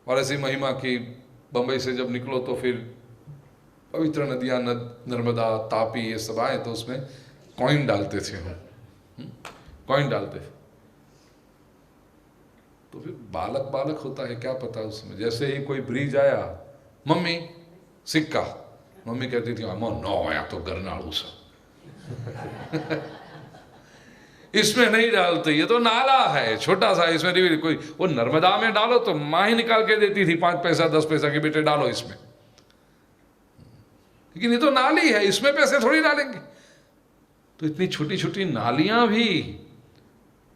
और ऐसी महिमा की बंबई से जब निकलो तो फिर पवित्र नदियां, नर्मदा, तापी, ये सब आए तो उसमें कॉइन डालते थे हम, कॉइन डालते थे। तो फिर बालक बालक होता है, क्या पता उसमें। जैसे ही कोई ब्रिज आया, मम्मी सिक्का, मम्मी कहती थी अमो नो या तो गरनाड़ू सा इसमें नहीं डालते, ये तो नाला है छोटा सा, इसमें नहीं कोई। वो नर्मदा में डालो तो माँ ही निकाल के देती थी 5 पैसा 10 पैसा के, बेटे डालो इसमें। लेकिन ये तो नाली है, इसमें पैसे थोड़ी डालेंगे। तो इतनी छोटी छोटी नालियां भी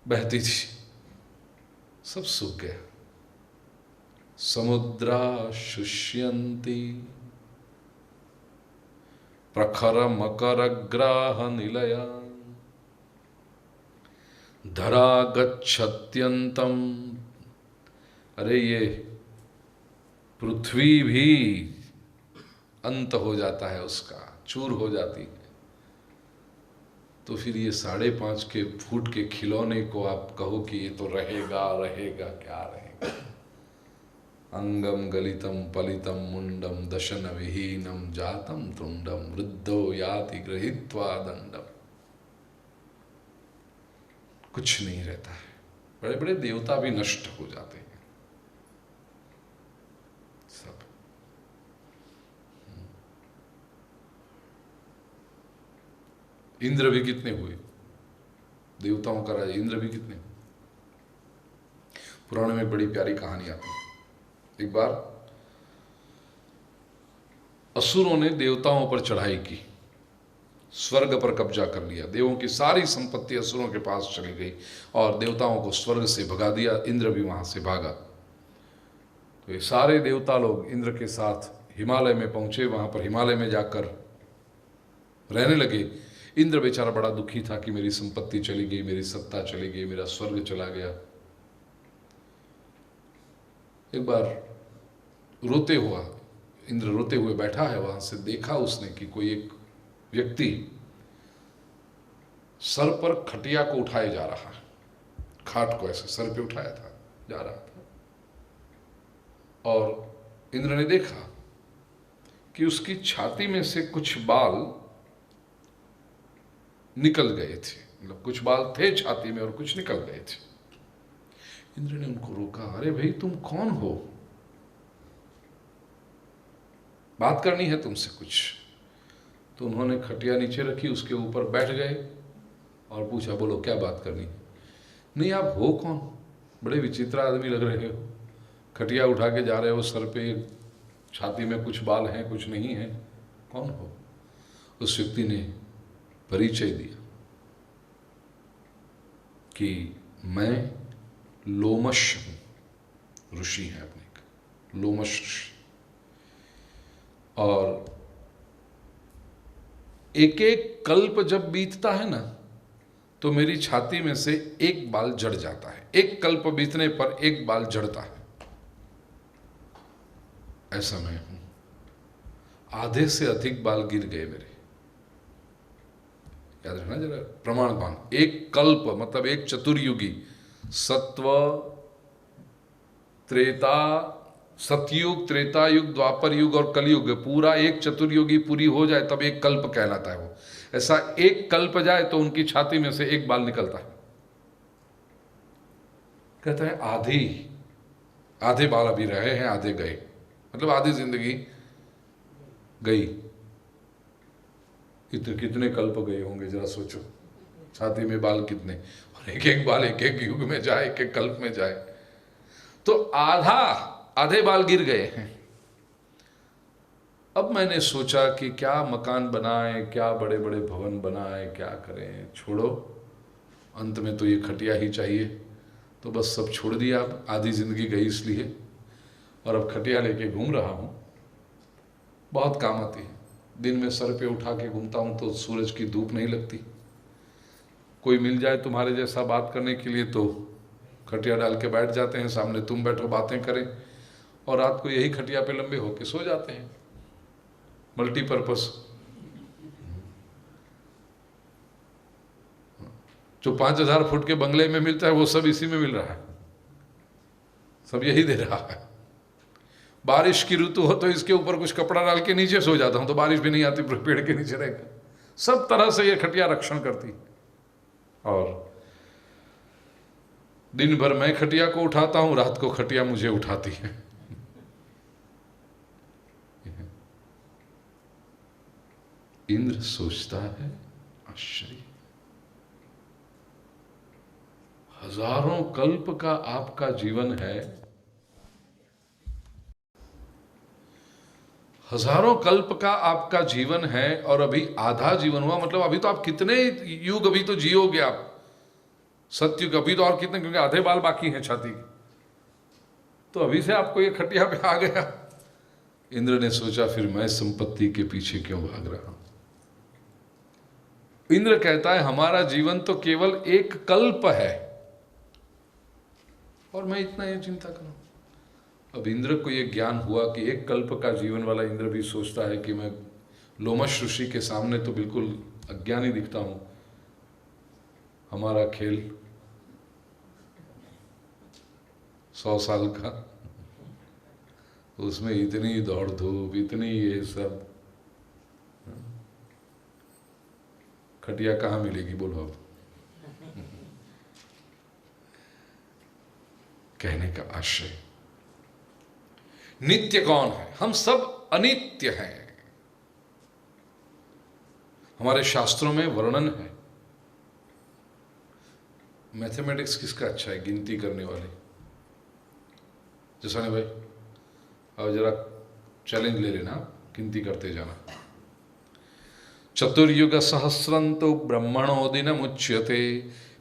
बहती थी, सब सूख गया। समुद्रा शुष्यन्ति प्रखर मकर ग्राह निलया धरा गच्छत्यंतम। अरे ये पृथ्वी भी अंत हो जाता है उसका, चूर हो जाती है। तो फिर ये 5.5 फुट के खिलौने को आप कहो कि ये तो रहेगा, रहेगा क्या रहेगा। अंगम गलितम पलितम मुंडम दशन विहीनम जातम तुंडम वृद्धो याति गृहीत्वा दंडम। कुछ नहीं रहता है, बड़े बड़े देवता भी नष्ट हो जाते हैं सब। इंद्र भी कितने हुए, देवताओं का राजा इंद्र भी कितने। पुराण में बड़ी प्यारी कहानी आती है। एक बार असुरों ने देवताओं पर चढ़ाई की, स्वर्ग पर कब्जा कर लिया, देवों की सारी संपत्ति असुरों के पास चली गई और देवताओं को स्वर्ग से भगा दिया। इंद्र भी वहां से भागा। तो ये सारे देवता लोग इंद्र के साथ हिमालय में पहुंचे। वहां पर हिमालय में जाकर रहने लगे। इंद्र बेचारा बड़ा दुखी था कि मेरी संपत्ति चली गई, मेरी सत्ता चली गई, मेरा स्वर्ग चला गया। एक बार रोते हुआ इंद्र रोते हुए बैठा है, वहां से देखा उसने कि कोई एक व्यक्ति सर पर खटिया को उठाए जा रहा है, खाट को ऐसे सर पे उठाया था, जा रहा था। और इंद्र ने देखा कि उसकी छाती में से कुछ बाल निकल गए थे, मतलब कुछ बाल थे छाती में और कुछ निकल गए थे। इंद्र ने उनको रोका, अरे भाई तुम कौन हो, बात करनी है तुमसे कुछ। तो उन्होंने खटिया नीचे रखी, उसके ऊपर बैठ गए और पूछा, बोलो क्या बात करनी है। नहीं आप हो कौन, बड़े विचित्र आदमी लग रहे हो, खटिया उठा के जा रहे हो, सर पे छाती में कुछ बाल हैं कुछ नहीं है, कौन हो। उस व्यक्ति ने परिचय दिया कि मैं लोमश हूं, ऋषि हैं अपने, लोमश ऋषि। और एक एक कल्प जब बीतता है ना तो मेरी छाती में से एक बाल जड़ जाता है, एक कल्प बीतने पर एक बाल जड़ता है, ऐसा मैं हूं। आधे से अधिक बाल गिर गए मेरे, याद रखना जरा प्रमाणपान। एक कल्प मतलब एक चतुर्युगी, सत्व त्रेता, सतयुग, त्रेता युग, द्वापर युग और कलयुग, पूरा एक चतुर्युगी पूरी हो जाए तब एक कल्प कहलाता है वो। ऐसा एक कल्प जाए तो उनकी छाती में से एक बाल निकलता है। कहता है आधे बाल अभी रहे हैं, आधे गए, मतलब आधी जिंदगी गई। कितने कल्प गए होंगे जरा सोचो, छाती में बाल कितने। और एक एक बाल एक एक युग में जाए, एक एक कल्प में जाए, तो आधे बाल गिर गए हैं। अब मैंने सोचा कि क्या मकान बनाएं, क्या बड़े बड़े भवन बनाएं, क्या करें, छोड़ो, अंत में तो ये खटिया ही चाहिए। तो बस सब छोड़ दिया। अब आधी जिंदगी गई इसलिए, और अब खटिया लेके घूम रहा हूँ। बहुत काम आती है। दिन में सर पे उठा के घूमता हूँ तो सूरज की धूप नहीं लगती। कोई मिल जाए तुम्हारे जैसा बात करने के लिए तो खटिया डाल के बैठ जाते हैं, सामने तुम बैठो, बातें करें, और रात को यही खटिया पे लंबे होके सो जाते हैं। मल्टीपर्पस। जो 5000 फुट के बंगले में मिलता है वो सब इसी में मिल रहा है, सब यही दे रहा है। बारिश की ऋतु हो तो इसके ऊपर कुछ कपड़ा डाल के नीचे सो जाता हूं तो बारिश भी नहीं आती, पेड़ के नीचे रहकर। सब तरह से ये खटिया रक्षण करती। और दिन भर मैं खटिया को उठाता हूं, रात को खटिया मुझे उठाती है। इंद्र सोचता है, आश्चर्य, हजारों कल्प का आपका जीवन है, हजारों कल्प का आपका जीवन है, और अभी आधा जीवन हुआ। मतलब अभी तो आप कितने युग अभी तो जियोगे आप, सतयुग अभी तो और कितने, क्योंकि आधे बाल बाकी हैं छाती के। तो अभी से आपको ये खटिया पे आ गया। इंद्र ने सोचा, फिर मैं संपत्ति के पीछे क्यों भाग रहा हूं। इंद्र कहता है, हमारा जीवन तो केवल एक कल्प है और मैं इतना ये चिंता करूं। अब इंद्र को ये ज्ञान हुआ कि एक कल्प का जीवन वाला इंद्र भी सोचता है कि मैं लोमश ऋषि के सामने तो बिल्कुल अज्ञानी दिखता हूं। हमारा खेल 100 साल का, उसमें इतनी दौड़ धूप, इतनी ये सब, खटिया कहाँ मिलेगी बोलो अब। कहने का आशय, नित्य कौन है? हम सब अनित्य हैं। हमारे शास्त्रों में वर्णन है। मैथमेटिक्स किसका अच्छा है? गिनती करने वाले। जैसा भाई अब जरा चैलेंज ले लेना, गिनती करते जाना। चतुर्युग सहस्रंतो ब्रह्मणो दिनमुच्यते,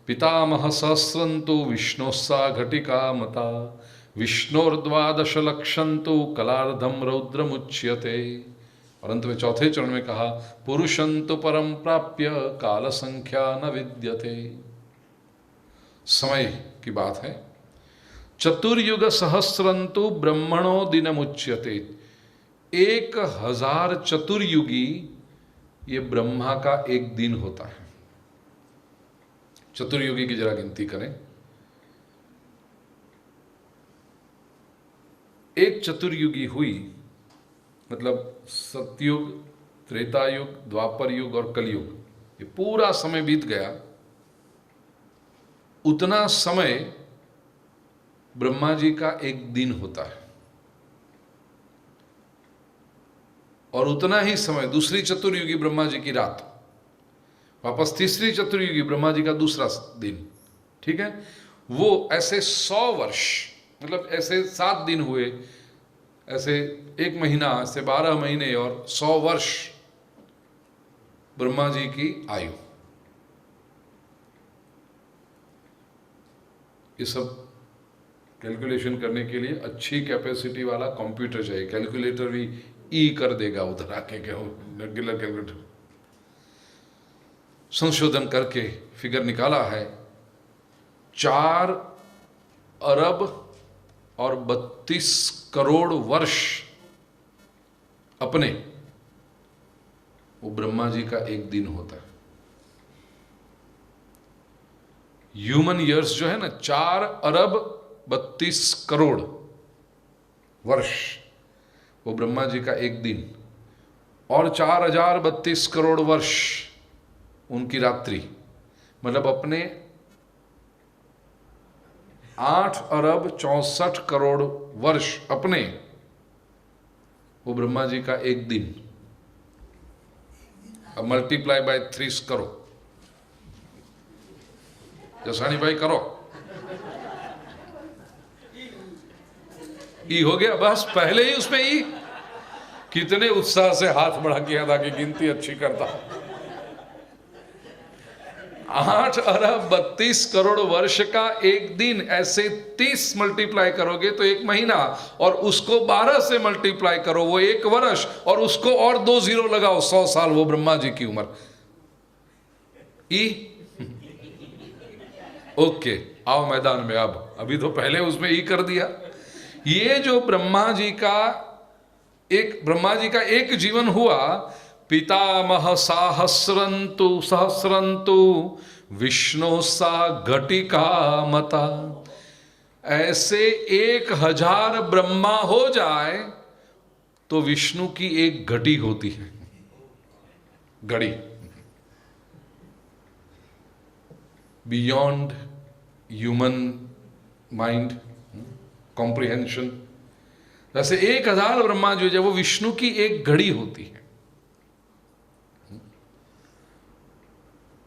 पितामह सहस्रंतो विष्णोस्सा घटिका मता, विष्णोर्द्वादश लक्षंतो कलार्धम रौद्रमुच्यते। और अंत में चौथे चरण में कहा, पुरुषंतु परम प्राप्य काल संख्या न विद्यते। समय की बात है। चतुर्युग सहस्रंतु ब्रह्मणो दिनमुच्यते। 1000 चतुर्युगी ये ब्रह्मा का एक दिन होता है। चतुर्युगी की जरा गिनती करें। एक चतुर्युगी हुई मतलब सतयुग, त्रेता युग, द्वापर युग और कलयुग, ये पूरा समय बीत गया। उतना समय ब्रह्मा जी का एक दिन होता है, और उतना ही समय दूसरी चतुर्युगी ब्रह्मा जी की रात, वापस तीसरी चतुर्युगी ब्रह्मा जी का दूसरा दिन। ठीक है, वो ऐसे 100 वर्ष, मतलब ऐसे 7 दिन हुए, ऐसे 1 महीना, ऐसे 12 महीने और 100 वर्ष ब्रह्मा जी की आयु। ये सब कैलकुलेशन करने के लिए अच्छी कैपेसिटी वाला कंप्यूटर चाहिए। कैलकुलेटर भी ई कर देगा उधर आके, क्या रेगुलर कैलकुलेटर संशोधन करके फिगर निकाला है। 4 अरब और 32 करोड़ वर्ष अपने, वो ब्रह्मा जी का एक दिन होता है। ह्यूमन ईयर्स जो है ना, 4 अरब 32 करोड़ वर्ष, वो ब्रह्मा जी का एक दिन, और 4032 करोड़ वर्ष उनकी रात्रि, मतलब अपने 8 अरब 64 करोड़ वर्ष अपने, वो ब्रह्मा जी का एक दिन। अब मल्टीप्लाई बाय 3 करो। जसाणी भाई करो, ई हो गया बस, पहले ही उसमें ई। कितने उत्साह से हाथ बढ़ा किया था कि गिनती अच्छी करता। 8 अरब 32 करोड़ वर्ष का एक दिन, ऐसे 30 मल्टीप्लाई करोगे तो 1 महीना, और उसको 12 से मल्टीप्लाई करो वो 1 वर्ष, और उसको और 2 जीरो लगाओ, 100 साल, वो ब्रह्मा जी की उम्र। ई ओके, आओ मैदान में। अब अभी तो पहले उसमें ई कर दिया। ये जो ब्रह्मा जी का एक जीवन हुआ, पितामह सहस्रंतु सहस्रंतु विष्णु सा घटिका मता। ऐसे 1000 ब्रह्मा हो जाए तो विष्णु की एक घटी होती है, घड़ी, बियॉन्ड ह्यूमन माइंड कॉम्प्रिहेंशन। जैसे 1000 ब्रह्मा जो है वो विष्णु की एक घड़ी होती है।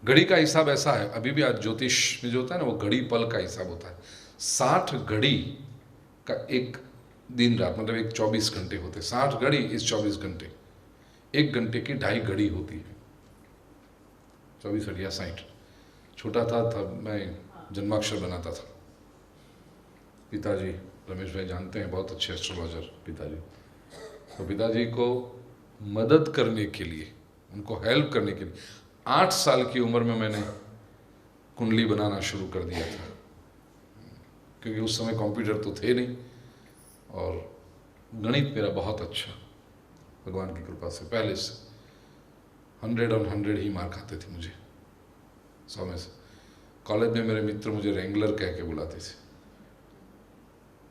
घड़ी का हिसाब ऐसा है, अभी भी आज ज्योतिष में जो होता है ना, वो घड़ी पल का हिसाब होता है। 60 घड़ी का एक दिन रात, मतलब एक 24 घंटे होते, 60 घड़ी इस 24 घंटे, 1 घंटे की 2.5 घड़ी होती है, 24 या 60। छोटा था तब मैं जन्माक्षर बनाता था। पिताजी, रमेश भाई जानते हैं, बहुत अच्छे एस्ट्रोलॉजर पिताजी। तो पिताजी को मदद करने के लिए, उनको हेल्प करने के लिए 8 साल की उम्र में मैंने कुंडली बनाना शुरू कर दिया था, क्योंकि उस समय कंप्यूटर तो थे नहीं, और गणित मेरा बहुत अच्छा, भगवान की कृपा से पहले से 100 on 100 ही मार्क आते थे मुझे 100 में से। कॉलेज में मेरे मित्र मुझे रेंगलर कह के बुलाते थे।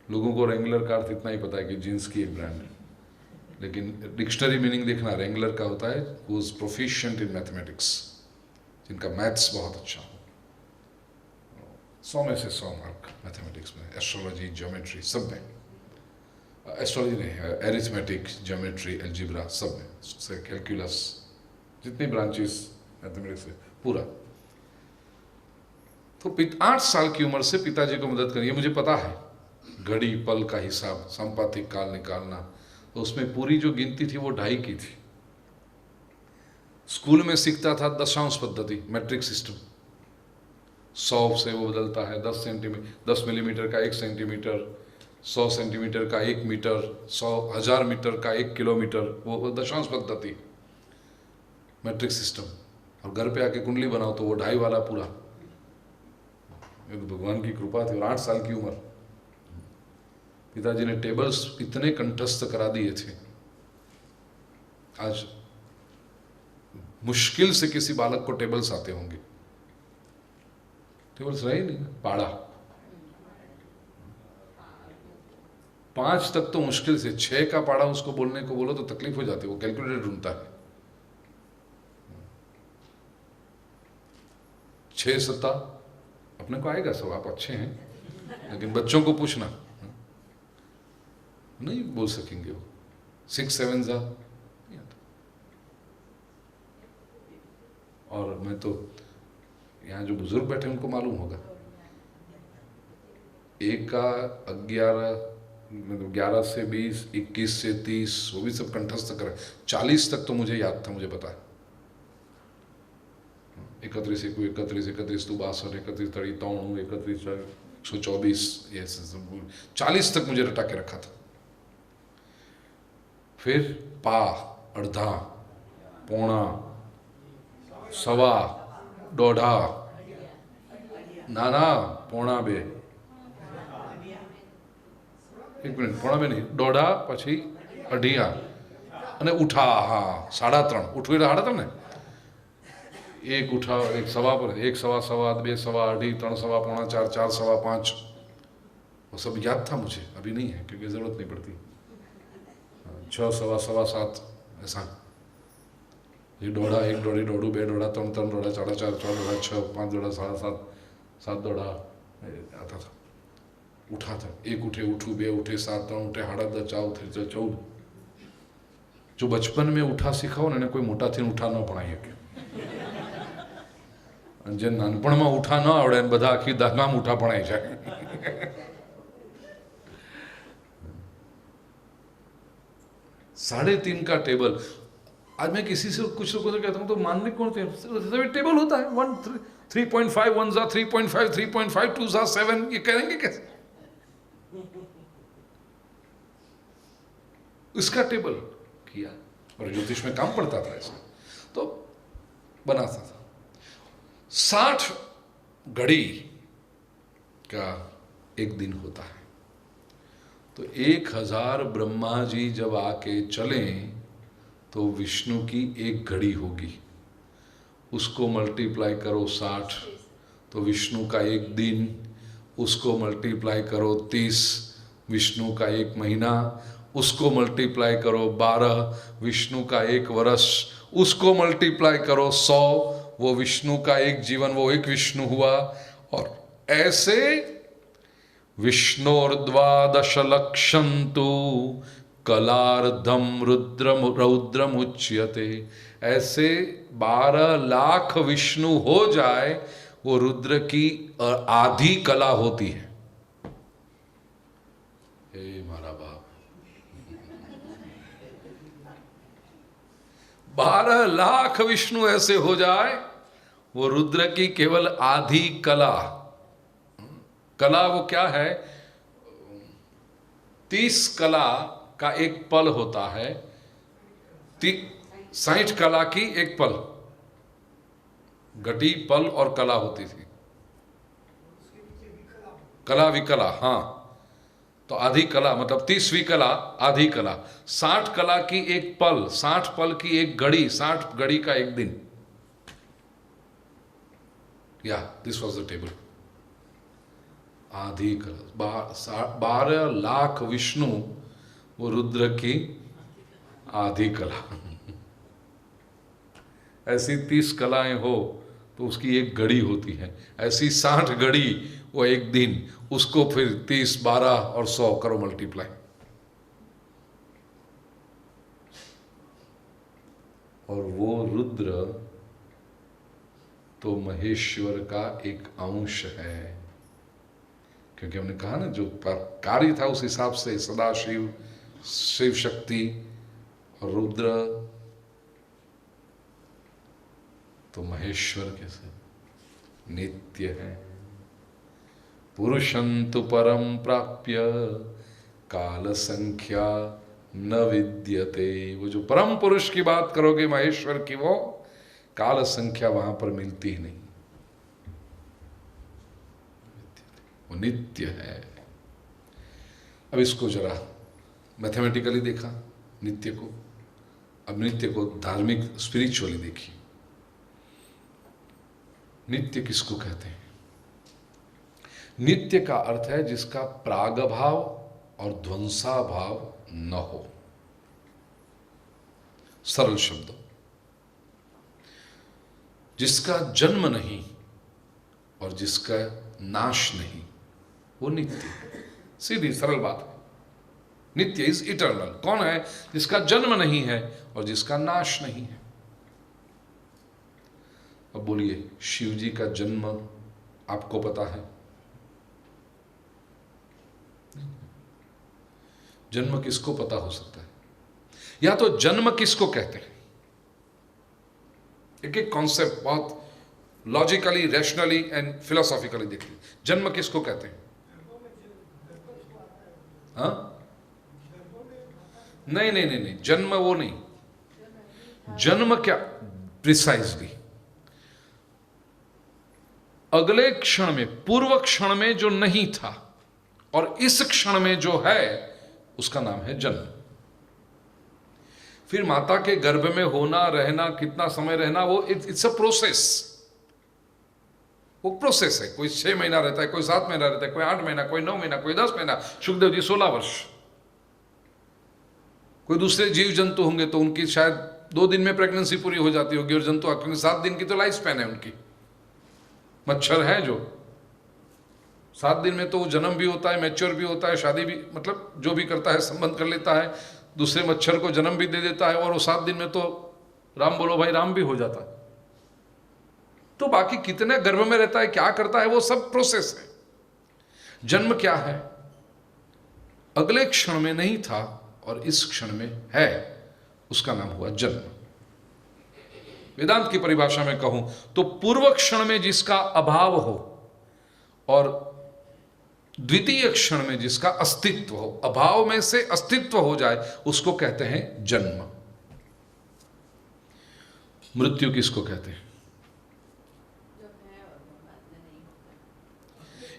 लोगों को रेंगलर का अर्थ इतना ही पता है कि जीन्स की एक ब्रांड है, लेकिन डिक्शनरी मीनिंग देखना, रेंगलर का होता है who is proficient in mathematics, जिनका मैथ्स बहुत अच्छा हो। 100 में से 100 मार्क मैथमेटिक्स में, एस्ट्रोलॉजी, ज्योमेट्री, सब में। एस्ट्रोलॉजी नहीं है, एरिथमेटिक, ज्योमेट्री, एल्जिब्रा, सब में, कैलकुलस, जितनी ब्रांचेस मैथमेटिक्स से पूरा। तो 8 साल की उम्र से पिताजी को मदद करिए, मुझे पता है घड़ी पल का हिसाब, संपातिक काल निकालना, तो उसमें पूरी जो गिनती थी वो 2.5 की थी। स्कूल में सीखता था दशांश पद्धति, मैट्रिक सिस्टम, 100 से वो बदलता है 10 मिलीमीटर का 1 सेंटीमीटर, 100 सेंटीमीटर का 1 मीटर, 100,000 मीटर का 1 किलोमीटर, वो दशांश पद्धति, मैट्रिक सिस्टम। और घर पे आके कुंडली बनाओ तो वो 2.5 वाला पूरा। ये तो भगवान की कृपा थी। और 8 साल की उम्र, पिताजी ने टेबल्स इतने कंठस्थ करा दिए थे, आज मुश्किल से किसी बालक को टेबल्स आते होंगे। टेबल्स रहे नहीं, पाड़ा 5 तक तो मुश्किल से, 6 का पाड़ा उसको बोलने को बोलो तो तकलीफ हो जाती है, वो कैलकुलेटर ढूंढता है। 6 सत्ता अपने को आएगा सब, आप अच्छे हैं, लेकिन बच्चों को पूछना नहीं बोल सकेंगे वो। 6 7 जा। और मैं तो यहाँ जो बुजुर्ग बैठे उनको मालूम होगा, 1 का 11, मतलब 11 से 20, 21 से 30, वो भी सब कंठस्थ कर। 40 तक तो मुझे याद था, मुझे पता है। 31 1 31 31 तो 62 31 33 31 124, ये 40 तक मुझे रटा के रखा था। फिर पा, अर्धा, पौना, सवा, डोढ़ा, नाना, पौना बे, 1 मिनट, पौना बे नहीं, डोढ़ा, पछी अढ़िया, अने उठा, हाँ 3.5, उठू એટલે 3.5 ને, 1 उठा, 1 सवा पर, 1 सवा सवा, 2 सवा अढ़ी, 3 सवा पौना 4, 4 सवा 5, वो सब याद था मुझे, अभी नहीं है क्योंकि ज़रूरत नहीं पड़ती। 6 सवा सवा 7, ऐसा। ये डोढ़ा, 1 डोढ़ी, डोढ़ू, 2 डोढ़ा, 3 3 डोढ़ा, 4 4 4 डोढ़ा, 6 5 डोढ़ा, 7 7 डोढ़ा आता था, उठा था। 1 उठे, उठू, 2 उठे, 7 3 उठे, 8 10 4 14। जो बचपन में उठा सीखा हो ने कोई मोटा थी उठा न पढ़ाई के, જે નાનપણમાં ઉઠા ન આવડે ને બધા આખી દાગામ ઉઠા પણાઈ જાય. 3.5 का टेबल. आज मैं किसी से कुछ लोगों से कहता हूँ तो मानने कौन थे, टेबल होता है 3.5 1 जा 3.5 3.5 2 जा 7, ये करेंगे कैसे? इसका टेबल किया और ज्योतिष में काम पड़ता था इसका, तो बनाता था. 60 घड़ी का एक दिन होता है, तो 1000 ब्रह्मा जी जब आके चलें तो विष्णु की एक घड़ी होगी, उसको मल्टीप्लाई करो 60, तो विष्णु का एक दिन, उसको मल्टीप्लाई करो 30, विष्णु का एक महीना, उसको मल्टीप्लाई करो 12, विष्णु का एक वर्ष, उसको मल्टीप्लाई करो 100, वो विष्णु का एक जीवन, वो एक विष्णु हुआ. और ऐसे विष्णोर्द्वादश लक्षन्तु कलार्धम रौद्रम उच्यते. ऐसे 12 लाख विष्णु हो जाए वो रुद्र की आधी कला होती है. हे मारा बाप, 12 लाख विष्णु ऐसे हो जाए वो रुद्र की केवल आधी कला. कला वो क्या है? 30 कला का एक पल होता है, 60 कला की एक पल. घटी पल और कला होती थी, कला विकला. हाँ, तो आधी कला मतलब 30वीं कला आधी कला. 60 कला की एक पल, 60 पल की एक घड़ी, 60 घड़ी का एक दिन. या दिस वॉज द टेबल. आधी कला, 12 लाख विष्णु वो रुद्र की आधी कला. ऐसी 30 कलाएं हो तो उसकी एक घड़ी होती है. ऐसी 60 घड़ी वो एक दिन, उसको फिर 30 12 और 100 करो मल्टीप्लाई. और वो रुद्र तो महेश्वर का एक अंश है, क्योंकि हमने कहा ना जो कार्य था उस हिसाब से सदाशिव, शिव शक्ति और रुद्र तो महेश्वर कैसे नित्य है. पुरुषंतु परम प्राप्य काल संख्या न विद्यते. वो जो परम पुरुष की बात करोगे महेश्वर की, वो काल संख्या वहां पर मिलती ही नहीं, वो नित्य है. अब इसको जरा मैथमेटिकली देखा नित्य को, अब नित्य को धार्मिक स्पिरिचुअली देखिए. नित्य किसको कहते हैं? नित्य का अर्थ है जिसका प्रागभाव और ध्वंसाभाव न हो. सरल शब्द, जिसका जन्म नहीं और जिसका नाश नहीं, वो नित्य. सीधी सरल बात है. नित्य इज इटर्नल. कौन है? जिसका जन्म नहीं है और जिसका नाश नहीं है. अब बोलिए, शिव जी का जन्म आपको पता है? जन्म किसको पता हो सकता है? या तो जन्म किसको कहते हैं? एक एक कॉन्सेप्ट बहुत लॉजिकली, रैशनली एंड फिलोसॉफिकली देखिए. जन्म किसको कहते हैं? हाँ? नहीं नहीं नहीं नहीं, जन्म वो नहीं. जन्म क्या? प्रिसाइजली अगले क्षण में, पूर्व क्षण में जो नहीं था और इस क्षण में जो है, उसका नाम है जन्म. फिर माता के गर्भ में होना, रहना, कितना समय रहना, वो इट्स अ प्रोसेस. वो प्रोसेस है. कोई 6 महीना रहता है, कोई 7 महीना रहता है, कोई 8 महीना, कोई 9 महीना, कोई 10 महीना. सुखदेव जी 16 वर्ष. कोई दूसरे जीव जंतु होंगे तो उनकी शायद 2 दिन में प्रेगनेंसी पूरी हो जाती होगी, और जंतु क्योंकि 7 दिन की तो लाइफ स्पैन है उनकी. मच्छर है जो 7 दिन में तो वो जन्म भी होता है, मैच्योर भी होता है, शादी भी, मतलब जो भी करता है संबंध कर लेता है, दूसरे मच्छर को जन्म भी दे देता है, और वो 7 दिन में तो राम बोलो भाई राम भी हो जाता है. तो बाकी कितने गर्भ में रहता है, क्या करता है, वो सब प्रोसेस है। जन्म क्या है? अगले क्षण में नहीं था और इस क्षण में है, उसका नाम हुआ जन्म। वेदांत की परिभाषा में कहूं तो पूर्व क्षण में जिसका अभाव हो और द्वितीय क्षण में जिसका अस्तित्व हो, अभाव में से अस्तित्व हो जाए, उसको कहते हैं जन्म। मृत्यु किसको कहते हैं?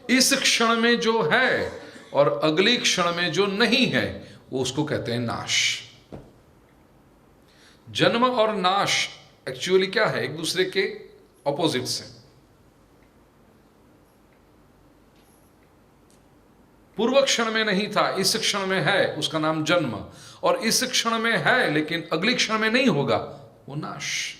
इस क्षण में जो है और अगली क्षण में जो नहीं है, वो उसको कहते हैं नाश। जन्म और नाश एक्चुअली क्या है? एक दूसरे के ऑपोजिट्स हैं। पूर्व क्षण में नहीं था, इस क्षण में है, उसका नाम जन्म। और इस क्षण में है लेकिन अगली क्षण में नहीं होगा, वो नाश।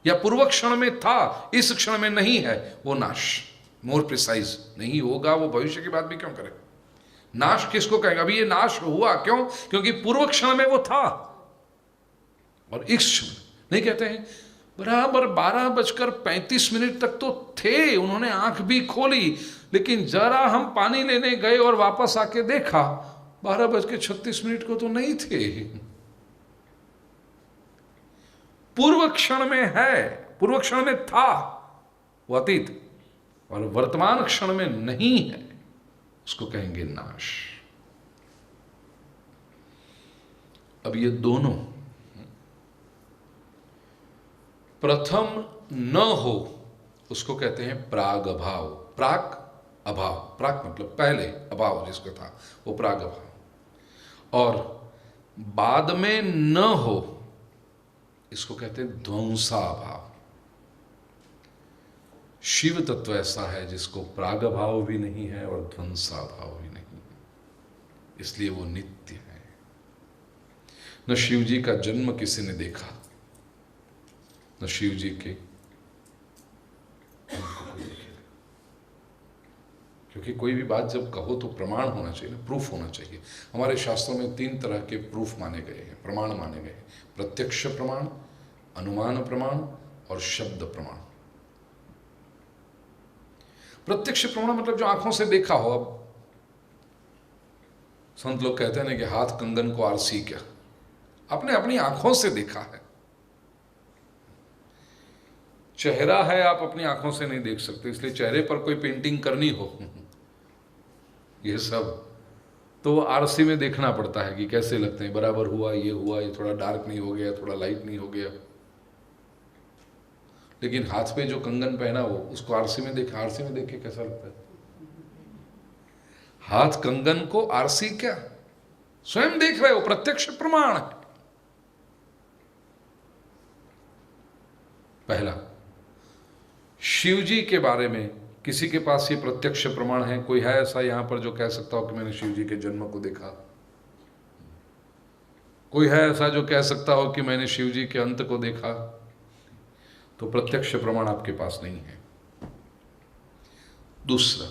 या पूर्व क्षण में था, इस क्षण में नहीं है, वो नाश। मोर प्रिसाइज, नहीं होगा वो भविष्य की बात भी क्यों करे? नाश किसको कहेंगे? अभी ये नाश हुआ क्यों? क्योंकि पूर्व क्षण में वो था और इस क्षण नहीं। कहते हैं बराबर 12:35 तक तो थे, उन्होंने आंख भी खोली, लेकिन जरा हम पानी लेने गए और वापस आके देखा 12:36 को तो नहीं थे। पूर्व क्षण में है, पूर्व क्षण में था, वो अतीत, और वर्तमान क्षण में नहीं है, उसको कहेंगे नाश। अब ये दोनों, प्रथम न हो उसको कहते हैं प्राग अभाव। प्राक अभाव, प्राक मतलब पहले, अभाव जिसको था वो प्राग अभाव। और बाद में न हो इसको कहते हैं ध्वंसाभाव। शिव तत्व ऐसा है जिसको प्राग भाव भी नहीं है और ध्वंसाभाव भी नहीं है, इसलिए वो नित्य है। न शिव जी का जन्म किसी ने देखा, न शिव जी के कोई देखेगा। क्योंकि कोई भी बात जब कहो तो प्रमाण होना चाहिए ना, प्रूफ होना चाहिए। हमारे शास्त्रों में 3 तरह के प्रूफ माने गए हैं, प्रमाण माने गए हैं। प्रत्यक्ष प्रमाण, अनुमान प्रमाण और शब्द प्रमाण। प्रत्यक्ष प्रमाण मतलब जो आंखों से देखा हो। अब संत लोग कहते हैं ना कि हाथ कंगन को आरसी क्या, आपने अपनी आंखों से देखा है। चेहरा है, आप अपनी आंखों से नहीं देख सकते, इसलिए चेहरे पर कोई पेंटिंग करनी हो ये सब तो आरसी में देखना पड़ता है कि कैसे लगते हैं, बराबर हुआ, ये थोड़ा डार्क नहीं हो गया, थोड़ा लाइट नहीं हो गया। लेकिन हाथ पे जो कंगन पहना हो उसको आरसी में देख के कैसा लगता है? हाथ कंगन को आरसी क्या, स्वयं देख रहे हो, प्रत्यक्ष प्रमाण है। पहला, शिव जी के बारे में किसी के पास ये प्रत्यक्ष प्रमाण है? कोई है ऐसा यहां पर जो कह सकता हो कि मैंने शिव जी के जन्म को देखा? कोई है ऐसा जो कह सकता हो कि मैंने शिव जी के अंत को देखा? तो प्रत्यक्ष प्रमाण आपके पास नहीं है। दूसरा,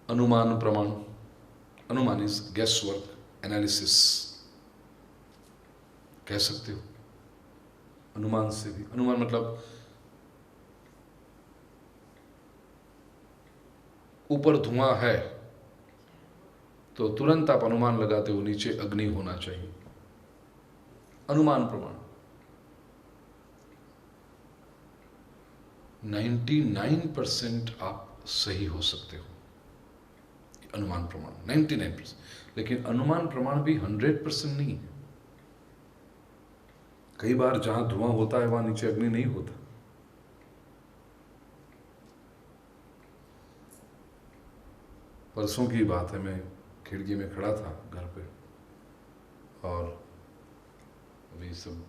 अनुमान प्रमाण। अनुमान इज गेस वर्क, एनालिसिस, कह सकते हो। अनुमान से भी, अनुमान मतलब ऊपर धुआं है तो तुरंत आप अनुमान लगाते हो नीचे अग्नि होना चाहिए, अनुमान प्रमाण। 99% आप सही हो सकते हो, अनुमान प्रमाण 99%। लेकिन अनुमान प्रमाण भी 100% नहीं है। कई बार जहां धुआं होता है वहां नीचे अग्नि नहीं होता। परसों की बात है, मैं खिड़की में खड़ा था घर पे, और अभी सब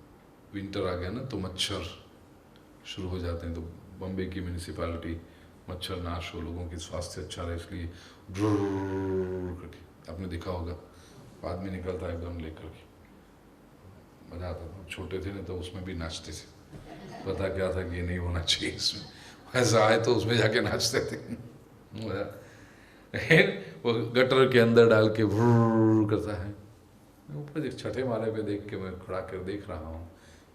विंटर आ गया ना तो मच्छर शुरू हो जाते हैं। तो बम्बई की म्यूनिसिपैलिटी मच्छर नाश हो, लोगों की स्वास्थ्य अच्छा रहे, इसलिए करके, आपने देखा होगा, आदमी निकलता है गन लेकर के, मजा आता था। छोटे थे ना तो उसमें भी नाचते थे, पता क्या था कि ये नहीं होना चाहिए इसमें, ऐसा आए तो उसमें जाके नाचते थे। वो गटर के अंदर डाल के भूर करता है। ऊपर 6ठे माले पे देख के मैं खड़ा कर देख रहा हूँ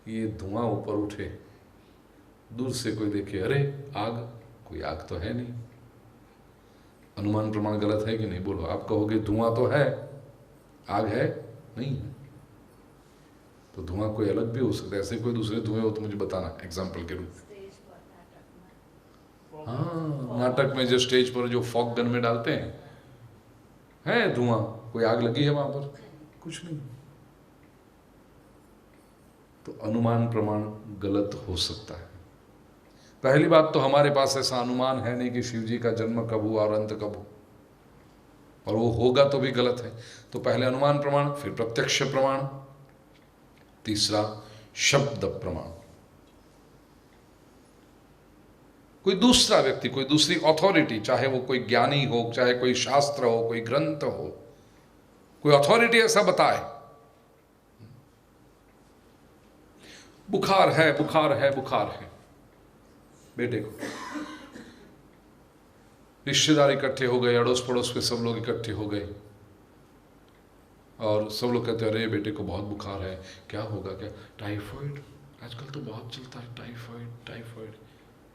ये धुआं ऊपर उठे, दूर से कोई देखे अरे आग, कोई आग तो है नहीं। अनुमान प्रमाण गलत है कि नहीं? बोलो। आप कहोगे धुआं तो है, आग है नहीं है। तो धुआं कोई अलग भी हो सकता है, ऐसे कोई दूसरे धुएं हो तो मुझे बताना एग्जाम्पल के रूप में। हाँ, नाटक में जो स्टेज पर जो फॉग गन में डालते हैं, है धुआं, कोई आग लगी है वहां पर? कुछ नहीं। तो अनुमान प्रमाण गलत हो सकता है। पहली बात तो हमारे पास ऐसा अनुमान है नहीं कि शिव जी का जन्म कब हुआ और अंत कब हो, और वो होगा तो भी गलत है। तो पहले अनुमान प्रमाण, फिर प्रत्यक्ष प्रमाण, तीसरा शब्द प्रमाण। कोई दूसरा व्यक्ति, कोई दूसरी अथॉरिटी, चाहे वो कोई ज्ञानी हो, चाहे कोई शास्त्र हो, कोई ग्रंथ हो, कोई अथॉरिटी ऐसा बताए बुखार है, बुखार है, बुखार है। बेटे को रिश्तेदार इकट्ठे हो गए, अड़ोस पड़ोस के सब लोग इकट्ठे हो गए और सब लोग कहते हैं अरे बेटे को बहुत बुखार है। क्या होगा? क्या? टाइफाइड, आजकल तो बहुत चलता है टाइफाइड, टाइफाइड।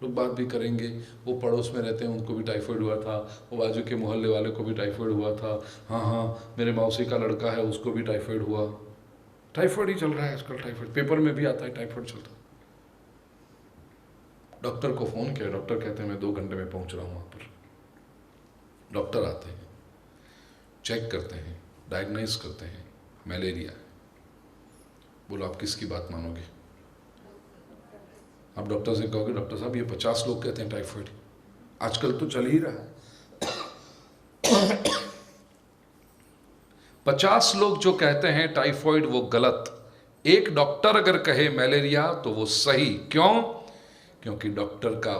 लोग बात भी करेंगे, वो पड़ोस में रहते हैं उनको भी टाइफाइड हुआ था, वो बाजू के मोहल्ले वाले को भी टाइफाइड हुआ था, हाँ हाँ मेरे मौसी का लड़का है उसको भी टाइफाइड हुआ। टाइफाइड ही चल रहा है आजकल, टाइफाइड पेपर में भी आता है, टाइफाइड चलता है। डॉक्टर को फ़ोन किया, डॉक्टर कहते हैं मैं 2 घंटे में पहुंच रहा हूँ वहाँ पर। डॉक्टर आते हैं, चेक करते हैं, डायग्नाइज करते हैं, मलेरिया है। बोलो आप किसकी बात मानोगे? आप डॉक्टर से कहोगे डॉक्टर साहब ये 50 लोग कहते हैं टाइफाइड, आजकल तो चल ही रहा है। 50 लोग जो कहते हैं टाइफाइड वो गलत, एक डॉक्टर अगर कहे मलेरिया तो वो सही। क्यों? क्योंकि डॉक्टर का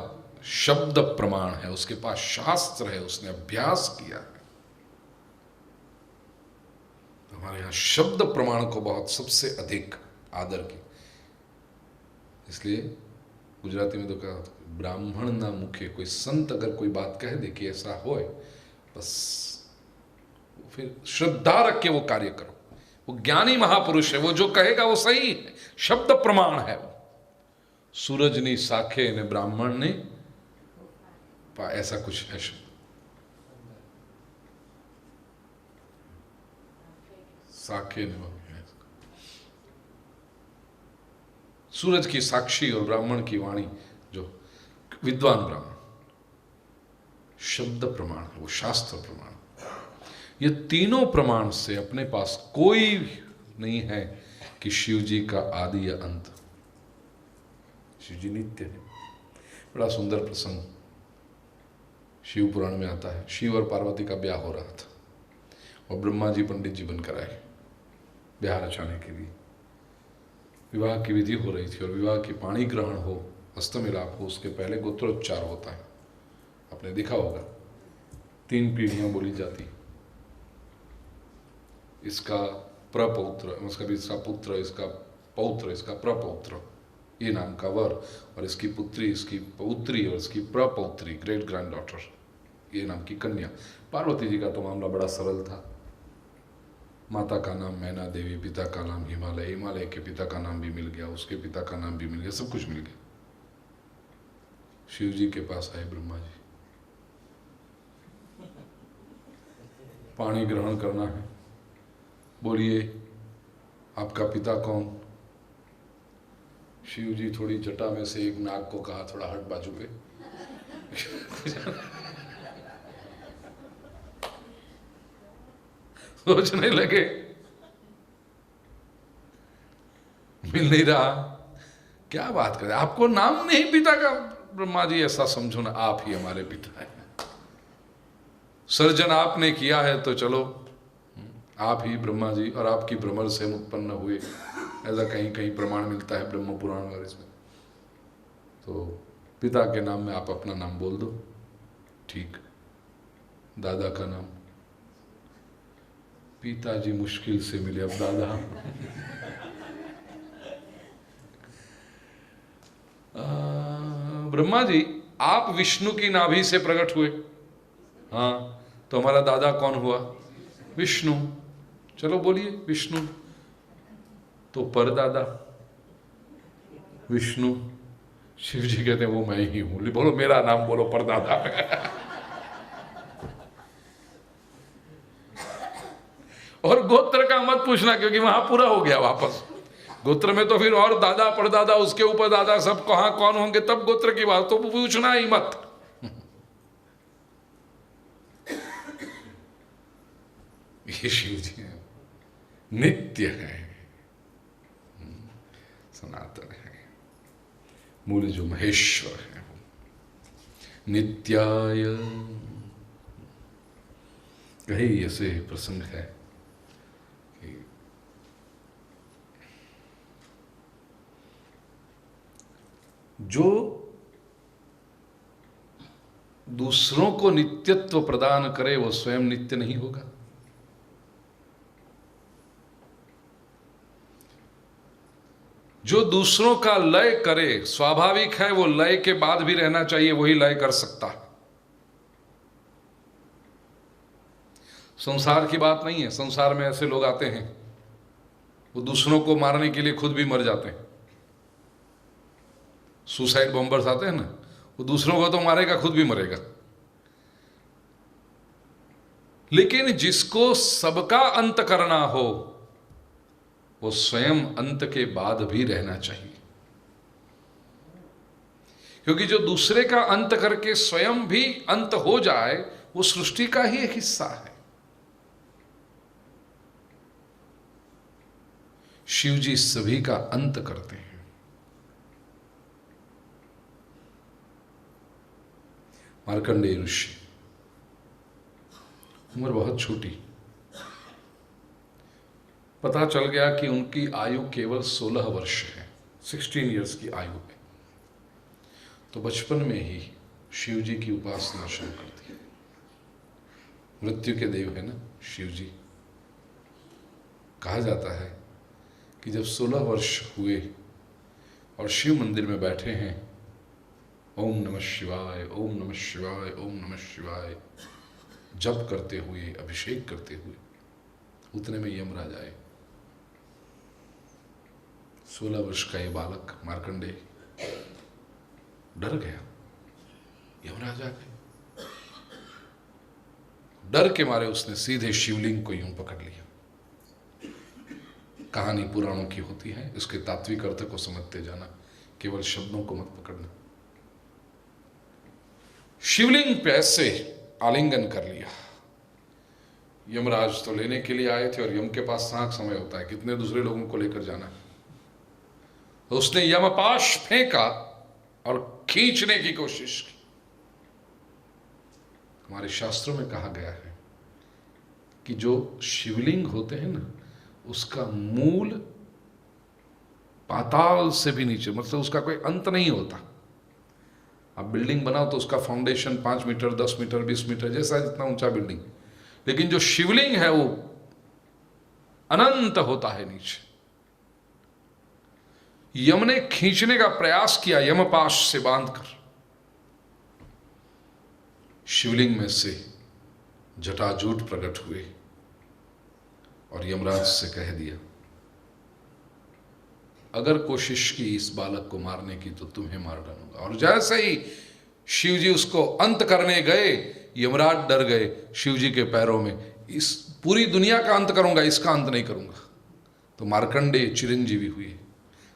शब्द प्रमाण है, उसके पास शास्त्र है, उसने अभ्यास किया है। हमारे यहाँ शब्द प्रमाण को बहुत सबसे अधिक आदर की, इसलिए गुजराती में तो कहा ब्राह्मण ना मुखे, कोई संत अगर कोई बात कह दे कि ऐसा होए, बस फिर श्रद्धा रख के वो कार्य करो। वो ज्ञानी महापुरुष है, वो जो कहेगा वो सही है, शब्द प्रमाण है वो। सूरज ने साखे ने ब्राह्मण ने ऐसा कुछ है शब्द। साखे ने सूरज की साक्षी और ब्राह्मण की वाणी, जो विद्वान ब्राह्मण, शब्द प्रमाण है वो, शास्त्र प्रमाण। ये तीनों प्रमाण से अपने पास कोई नहीं है कि शिव जी का आदि या अंत। शिव जी नित्य है। बड़ा सुंदर प्रसंग शिव पुराण में आता है। शिव और पार्वती का ब्याह हो रहा था और ब्रह्मा जी पंडित जी बनकर आए ब्याह रचाने के लिए। विवाह की विधि हो रही थी और विवाह की पाणी ग्रहण हो, हस्तमिलाप हो, उसके पहले गोत्रोच्चार होता है। आपने देखा होगा 3 पीढ़ियां बोली जाती, इसका प्रपौत्र, इसका पुत्र, इसका पौत्र, इसका प्रपौत्र, ये नाम का वर, और इसकी पुत्री, इसकी पौत्री और इसकी प्रपौत्री, ग्रेट ग्रैंड डॉटर, ये नाम की कन्या। पार्वती जी का तो मामला बड़ा सरल था। माता का नाम मैना देवी, पिता का नाम हिमालय, हिमालय के पिता का नाम भी मिल गया, उसके पिता का नाम भी मिल गया, सब कुछ मिल गया। शिव जी के पास आए ब्रह्मा जी, पानी ग्रहण करना है, बोलिए आपका पिता कौन? शिव जी थोड़ी जटा में से एक नाग को कहा थोड़ा हट बाजू पे। सोचने लगे मिल नहीं रहा, क्या बात करें, आपको नाम नहीं पिता का? ब्रह्मा जी ऐसा समझो ना, आप ही हमारे पिता हैं, सर्जन आपने किया है तो चलो आप ही ब्रह्मा जी, और आपकी भ्रमर से उत्पन्न हुए, ऐसा कहीं कहीं प्रमाण मिलता है ब्रह्म पुराण और इसमें। तो पिता के नाम में आप अपना नाम बोल दो, ठीक। दादा का नाम, पिताजी मुश्किल से मिले, अब दादा। ब्रह्मा जी आप विष्णु की नाभि से प्रकट हुए, हाँ, तो हमारा दादा कौन हुआ? विष्णु। चलो बोलिए विष्णु। तो परदादा, विष्णु। शिव जी कहते हैं वो मैं ही हूं। बोलो मेरा नाम बोलो परदादा। और गोत्र का मत पूछना, क्योंकि वहां पूरा हो गया वापस। गोत्र में तो फिर और दादा परदादा उसके ऊपर दादा सब कहां कौन होंगे, तब गोत्र की बात तो पूछना ही मत। ये शिव जी है, नित्य है, सनातन है, मूल जो महेश्वर है वो नित्याय। यही ऐसे प्रसंग है कि जो दूसरों को नित्यत्व प्रदान करे वो स्वयं नित्य नहीं होगा। जो दूसरों का लय करे, स्वाभाविक है वो लय के बाद भी रहना चाहिए, वही लय कर सकता है। संसार की बात नहीं है। संसार में ऐसे लोग आते हैं वो दूसरों को मारने के लिए खुद भी मर जाते हैं। सुसाइड बॉम्बर्स आते हैं ना, वो दूसरों को तो मारेगा, खुद भी मरेगा। लेकिन जिसको सबका अंत करना हो वो स्वयं अंत के बाद भी रहना चाहिए, क्योंकि जो दूसरे का अंत करके स्वयं भी अंत हो जाए वो सृष्टि का ही एक हिस्सा है। शिव जी सभी का अंत करते हैं। मार्कंडेय ऋषि, उम्र बहुत छोटी, पता चल गया कि उनकी आयु केवल 16 वर्ष है, 16 इयर्स की आयु है। तो बचपन में ही शिव जी की उपासना शुरू कर दी। मृत्यु के देव है ना शिव जी। कहा जाता है कि जब 16 वर्ष हुए और शिव मंदिर में बैठे हैं, ओम नमः शिवाय, ओम नमः शिवाय, ओम नमः शिवाय जप करते हुए, अभिषेक करते हुए, उतने में यमराज आए। 16 वर्ष का ये बालक मार्कंडेय डर गया। यमराज आ गए। डर के मारे उसने सीधे शिवलिंग को यूं पकड़ लिया। कहानी पुराणों की होती है, इसके तात्विक अर्थ को समझते जाना, केवल शब्दों को मत पकड़ना। शिवलिंग पे ऐसे आलिंगन कर लिया। यमराज तो लेने के लिए आए थे और यम के पास कहाँ समय होता है, कितने दूसरे लोगों को लेकर जाना। तो उसने यमपाश फेंका और खींचने की कोशिश की। हमारे शास्त्रों में कहा गया है कि जो शिवलिंग होते हैं ना, उसका मूल पाताल से भी नीचे, मतलब उसका कोई अंत नहीं होता। अब बिल्डिंग बनाओ तो उसका फाउंडेशन 5 मीटर, 10 मीटर, 20 मीटर, जैसा जितना ऊंचा बिल्डिंग, लेकिन जो शिवलिंग है वो अनंत होता है नीचे। यम ने खींचने का प्रयास किया, यमपाश से बांधकर। शिवलिंग में से जटाजूट प्रकट हुए और यमराज से कह दिया, अगर कोशिश की इस बालक को मारने की तो तुम्हें मार डालूंगा। और जैसे ही शिव जी उसको अंत करने गए, यमराज डर गए शिव जी के पैरों में, इस पूरी दुनिया का अंत करूंगा, इसका अंत नहीं करूंगा। तो मार्कंडेय चिरंजीवी हुए।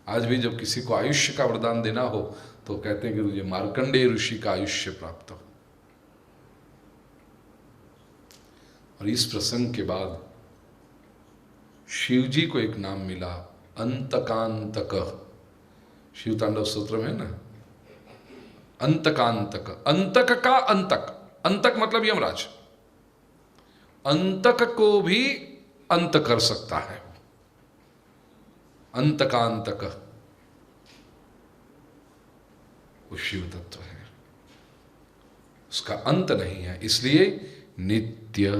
आज भी जब किसी को आयुष्य का वरदान देना हो तो कहते हैं कि मुझे मार्कंडेय ऋषि का आयुष्य प्राप्त हो। और इस प्रसंग के बाद शिव जी को एक नाम मिला, अंतकांतक। शिव तांडव सूत्र में है ना, अंतकांतक। अंतक का अंतक, अंतक मतलब यमराज, अंतक को भी अंत कर सकता है। अंतकांतक वो शिव तत्व है, उसका अंत नहीं है, इसलिए नित्य।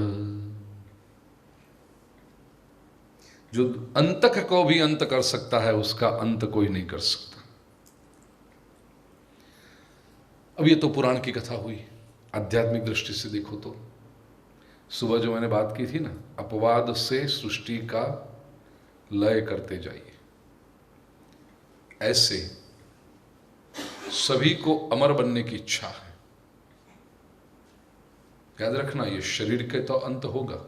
जो अंतक को भी अंत कर सकता है, उसका अंत कोई नहीं कर सकता। अब ये तो पुराण की कथा हुई। आध्यात्मिक दृष्टि से देखो तो सुबह जो मैंने बात की थी ना, अपवाद से सृष्टि का लय करते जाइए, ऐसे सभी को अमर बनने की इच्छा है। याद रखना, ये शरीर के तो अंत होगा,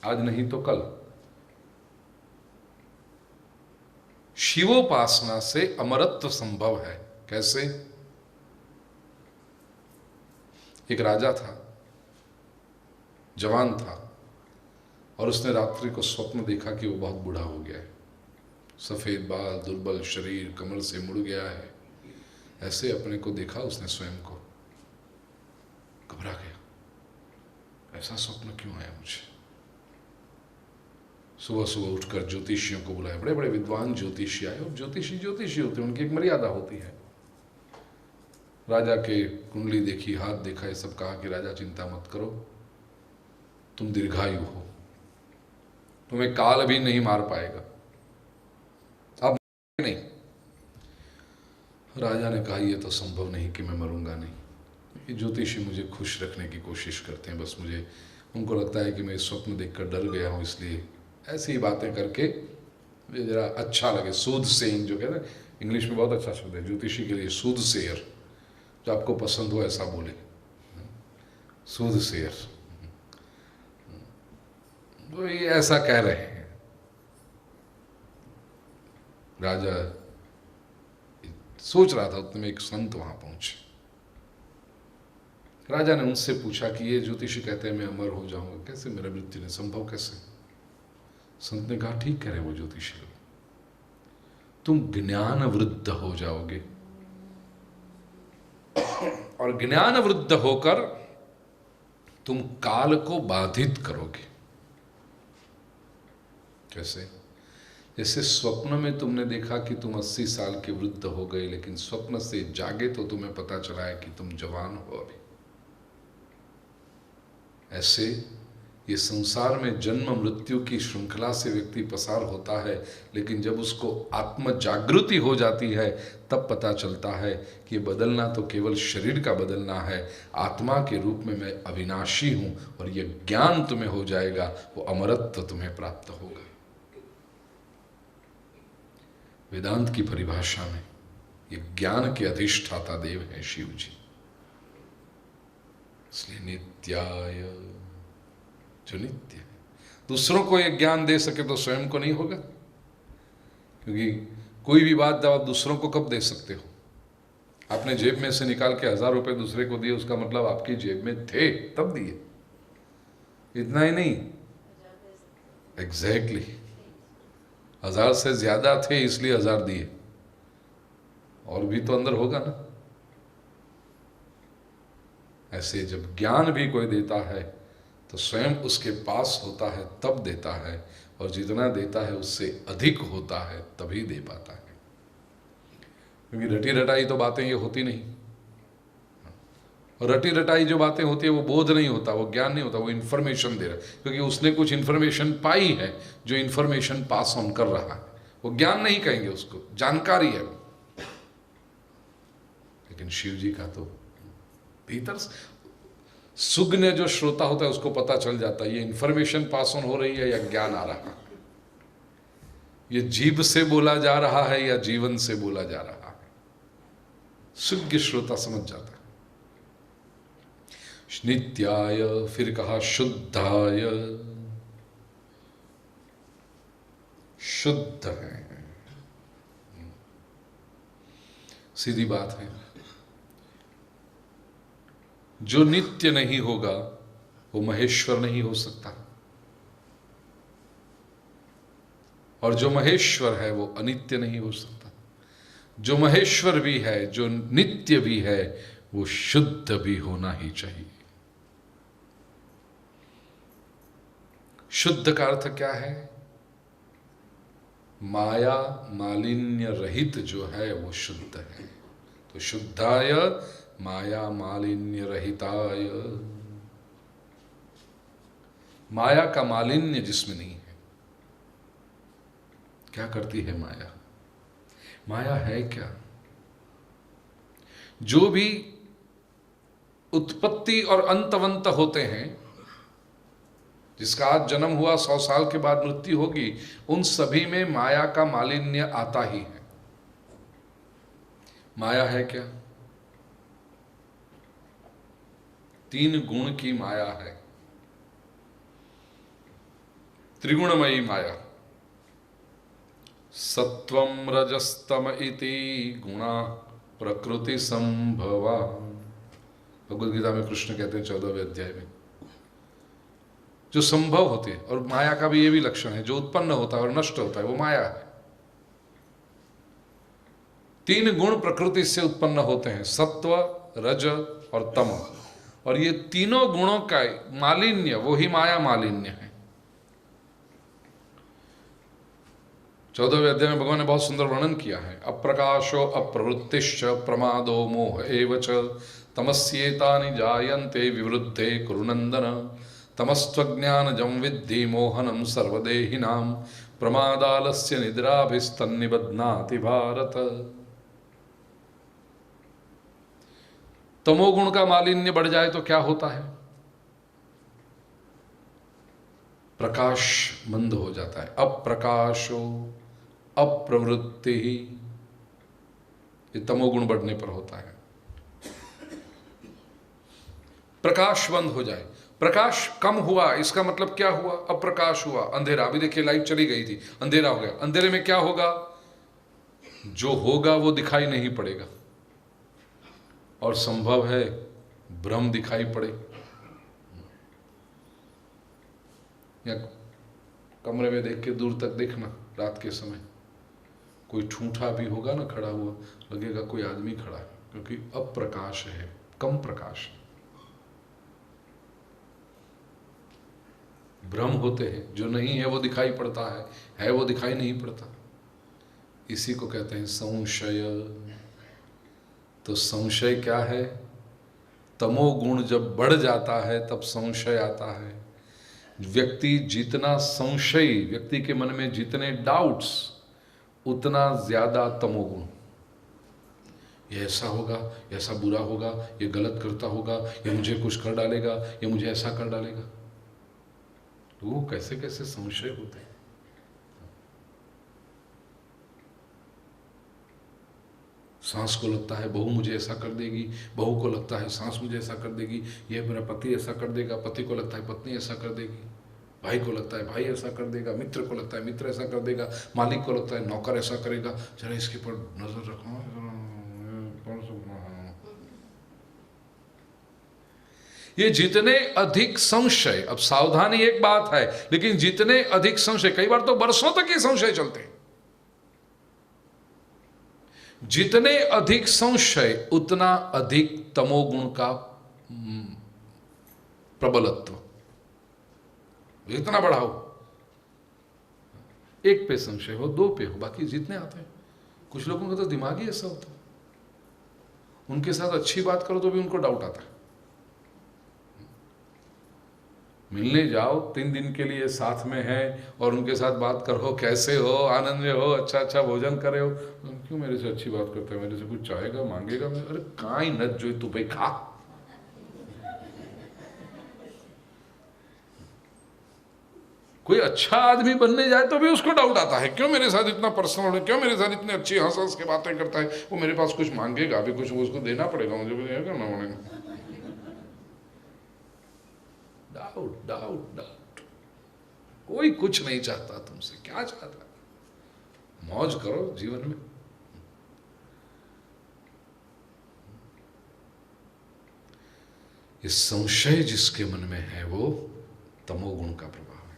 आज नहीं तो कल। शिवोपासना से अमरत्व संभव है। कैसे? एक राजा था, जवान था, और उसने रात्रि को स्वप्न देखा कि वो बहुत बूढ़ा हो गया है, सफेद बाल, दुर्बल शरीर, कमर से मुड़ गया है। ऐसे अपने को देखा उसने, स्वयं को घबरा गया, ऐसा स्वप्न क्यों आया मुझे। सुबह सुबह उठकर ज्योतिषियों को बुलाया, बड़े बड़े विद्वान ज्योतिषी आए। और ज्योतिषी ज्योतिषी होते हैं, उनकी एक मर्यादा होती है। राजा के कुंडली देखी, हाथ देखा, ये सब कहा कि राजा चिंता मत करो, तुम दीर्घायु हो, तुम्हें काल भी नहीं मार पाएगा, अब नहीं। राजा ने कहा ये तो संभव नहीं कि मैं मरूंगा नहीं। ये ज्योतिषी मुझे खुश रखने की कोशिश करते हैं, बस मुझे, उनको लगता है कि मैं स्वप्न देखकर डर गया हूँ, इसलिए ऐसी ही बातें करके जरा अच्छा लगे। सूद सेइंग जो कहते हैं, इंग्लिश में बहुत अच्छा शब्द है ज्योतिषी के लिए, सूद सेयर, जो आपको पसंद हो ऐसा बोले, सूद सेयर। तो ये ऐसा कह रहे हैं। राजा सोच रहा था, उतने में एक संत वहां पहुंचे। राजा ने उनसे पूछा कि ये ज्योतिषी कहते हैं मैं अमर हो जाऊंगा, कैसे मेरा मृत्यु नहीं संभव, कैसे? संत ने कहा ठीक कह रहे वो ज्योतिषी, तुम ज्ञान वृद्ध हो जाओगे, और ज्ञान वृद्ध होकर तुम काल को बाधित करोगे। कैसे? जैसे स्वप्न में तुमने देखा कि तुम 80 साल के वृद्ध हो गए, लेकिन स्वप्न से जागे तो तुम्हें पता चला है कि तुम जवान हो अभी। ऐसे ये संसार में जन्म मृत्यु की श्रृंखला से व्यक्ति पसार होता है, लेकिन जब उसको आत्म जागृति हो जाती है तब पता चलता है कि ये बदलना तो केवल शरीर का बदलना है, आत्मा के रूप में मैं अविनाशी हूं, और ये ज्ञान तुम्हें हो जाएगा, वो अमरत्व तुम्हें प्राप्त होगा। वेदांत की परिभाषा में ये ज्ञान के अधिष्ठाता देव हैं शिव जी। इसलिए नित्याय, जो नित्य है, दूसरों को ये ज्ञान दे सके तो स्वयं को नहीं होगा, क्योंकि कोई भी बात जब आप दूसरों को कब दे सकते हो? आपने जेब में से निकाल के 1000 रुपए दूसरे को दिए, उसका मतलब आपकी जेब में थे तब दिए, इतना ही नहीं, एग्जैक्टली 1000 से ज्यादा थे इसलिए 1000 दिए, और भी तो अंदर होगा ना। ऐसे जब ज्ञान भी कोई देता है तो स्वयं उसके पास होता है तब देता है, और जितना देता है उससे अधिक होता है तभी दे पाता है। क्योंकि रटी रटाई तो बातें ये होती नहीं, और रटी रटाई जो बातें होती है वो बोध नहीं होता, वो ज्ञान नहीं होता, वो इन्फॉर्मेशन दे रहा है, क्योंकि उसने कुछ इन्फॉर्मेशन पाई है जो इन्फॉर्मेशन पास ऑन कर रहा है। वो ज्ञान नहीं कहेंगे उसको, जानकारी है। लेकिन शिव जी का तो भीतर सुग्न जो श्रोता होता है उसको पता चल जाता है ये इन्फॉर्मेशन पास ऑन हो रही है या ज्ञान आ रहा है, ये जीभ से बोला जा रहा है या जीवन से बोला जा रहा है। सुज्ञ श्रोता समझ जाता है। नित्याय, फिर कहा शुद्धाय, शुद्ध है, सीधी बात है। जो नित्य नहीं होगा वो महेश्वर नहीं हो सकता, और जो महेश्वर है वो अनित्य नहीं हो सकता। जो महेश्वर भी है, जो नित्य भी है, वो शुद्ध भी होना ही चाहिए। शुद्ध का अर्थ क्या है? माया मालिन्य रहित जो है वो शुद्ध है। तो शुद्धाय माया मालिन्य रहिताय, माया का मालिन्य जिसमें नहीं है। क्या करती है माया? माया है क्या? जो भी उत्पत्ति और अंतवंत होते हैं, जिसका आज जन्म हुआ 100 साल के बाद मृत्यु होगी, उन सभी में माया का मालिन्य आता ही है। माया है क्या? 3 गुण की माया है, त्रिगुणमयी माया। सत्वम रजस्तम इति गुणा प्रकृति संभवा। भगवद गीता में कृष्ण कहते हैं 14वें अध्याय में, जो संभव होते हैं। और माया का भी ये भी लक्षण है, जो उत्पन्न होता है और नष्ट होता है वो माया है। 3 गुण प्रकृति से उत्पन्न होते हैं, सत्व, रज और तम। और ये तीनों गुणों का मालिन्य वो ही माया मालिन्य है। 14वें अध्याय में भगवान ने बहुत सुंदर वर्णन किया है। अप्रकाशो अप्रवृत्तिश्च प्रमादो मोह एव च तमस्येतानि जायन्ते विवृद्धे कुरु नन्दन। तमस्त्वज्ञानजं विद्धि मोहनं सर्वदेहिनां प्रमादालस्य निद्राभिस्तन्निबध्नाति भारत। तमोगुण का मालिन्य बढ़ जाए तो क्या होता है? प्रकाश मंद हो जाता है। अप्रकाशो अप्रवृत्ति ही, ये तमोगुण बढ़ने पर होता है। प्रकाश बंद हो जाए, प्रकाश कम हुआ, इसका मतलब क्या हुआ? अप्रकाश हुआ, अंधेरा। अभी देखिए लाइट चली गई थी, अंधेरा हो गया। अंधेरे में क्या होगा? जो होगा वो दिखाई नहीं पड़ेगा, और संभव है भ्रम दिखाई पड़े। या कमरे में देख के दूर तक देखना, रात के समय कोई ठूठा भी होगा ना खड़ा हुआ, लगेगा कोई आदमी खड़ा है, क्योंकि अप्रकाश है, कम प्रकाश है। भ्रम होते हैं, जो नहीं है वो दिखाई पड़ता है वो दिखाई नहीं पड़ता। इसी को कहते हैं संशय। तो संशय क्या है? तमोगुण जब बढ़ जाता है तब संशय आता है। व्यक्ति जितना संशयी, व्यक्ति के मन में जितने डाउट्स, उतना ज्यादा तमोगुण। ये ऐसा होगा, ऐसा बुरा होगा, ये गलत करता होगा, ये मुझे कुछ कर डालेगा, ये मुझे ऐसा कर डालेगा। तो वो कैसे कैसे संशय होते हैं। सास को लगता है बहू मुझे ऐसा कर देगी, बहू को लगता है सास मुझे ऐसा कर देगी, ये मेरा पति ऐसा कर देगा, पति को लगता है पत्नी ऐसा कर देगी, भाई को लगता है भाई ऐसा कर देगा, मित्र को लगता है मित्र ऐसा कर देगा, मालिक को लगता है नौकर ऐसा करेगा। जरा इसके पर नजर रखो। ये जितने अधिक संशय, अब सावधानी एक बात है, लेकिन जितने अधिक संशय, कई बार तो बरसों तक ये संशय चलते हैं। जितने अधिक संशय उतना अधिक तमोगुण का प्रबलत्व। इतना बढ़ाओ, 1 पे संशय हो, 2 पे हो, बाकी जितने आते हैं। कुछ लोगों का तो दिमाग ही ऐसा होता है, उनके साथ अच्छी बात करो तो भी उनको डाउट आता है। मिलने जाओ, 3 दिन के लिए साथ में है और उनके साथ बात करो, कैसे हो, आनंद में हो, अच्छा अच्छा भोजन करे हो, क्यों मेरे से अच्छी बात करता है, मेरे से कुछ चाहेगा, मांगेगा? अरे काई न जो तू भाई खा। कोई अच्छा आदमी बनने जाए तो भी उसको डाउट आता है, क्यों मेरे साथ इतना पर्सनल है, क्यों मेरे साथ इतनी अच्छी हंस हंस के बातें करता है, वो मेरे पास कुछ मांगेगा भी, कुछ उसको देना पड़ेगा, मुझे कुछ करना पड़ेगा। Doubt doubt doubt. कोई कुछ नहीं चाहता तुमसे, क्या चाहता है? मौज करो जीवन में। इस संशय जिसके मन में है वो तमोगुण का प्रभाव है,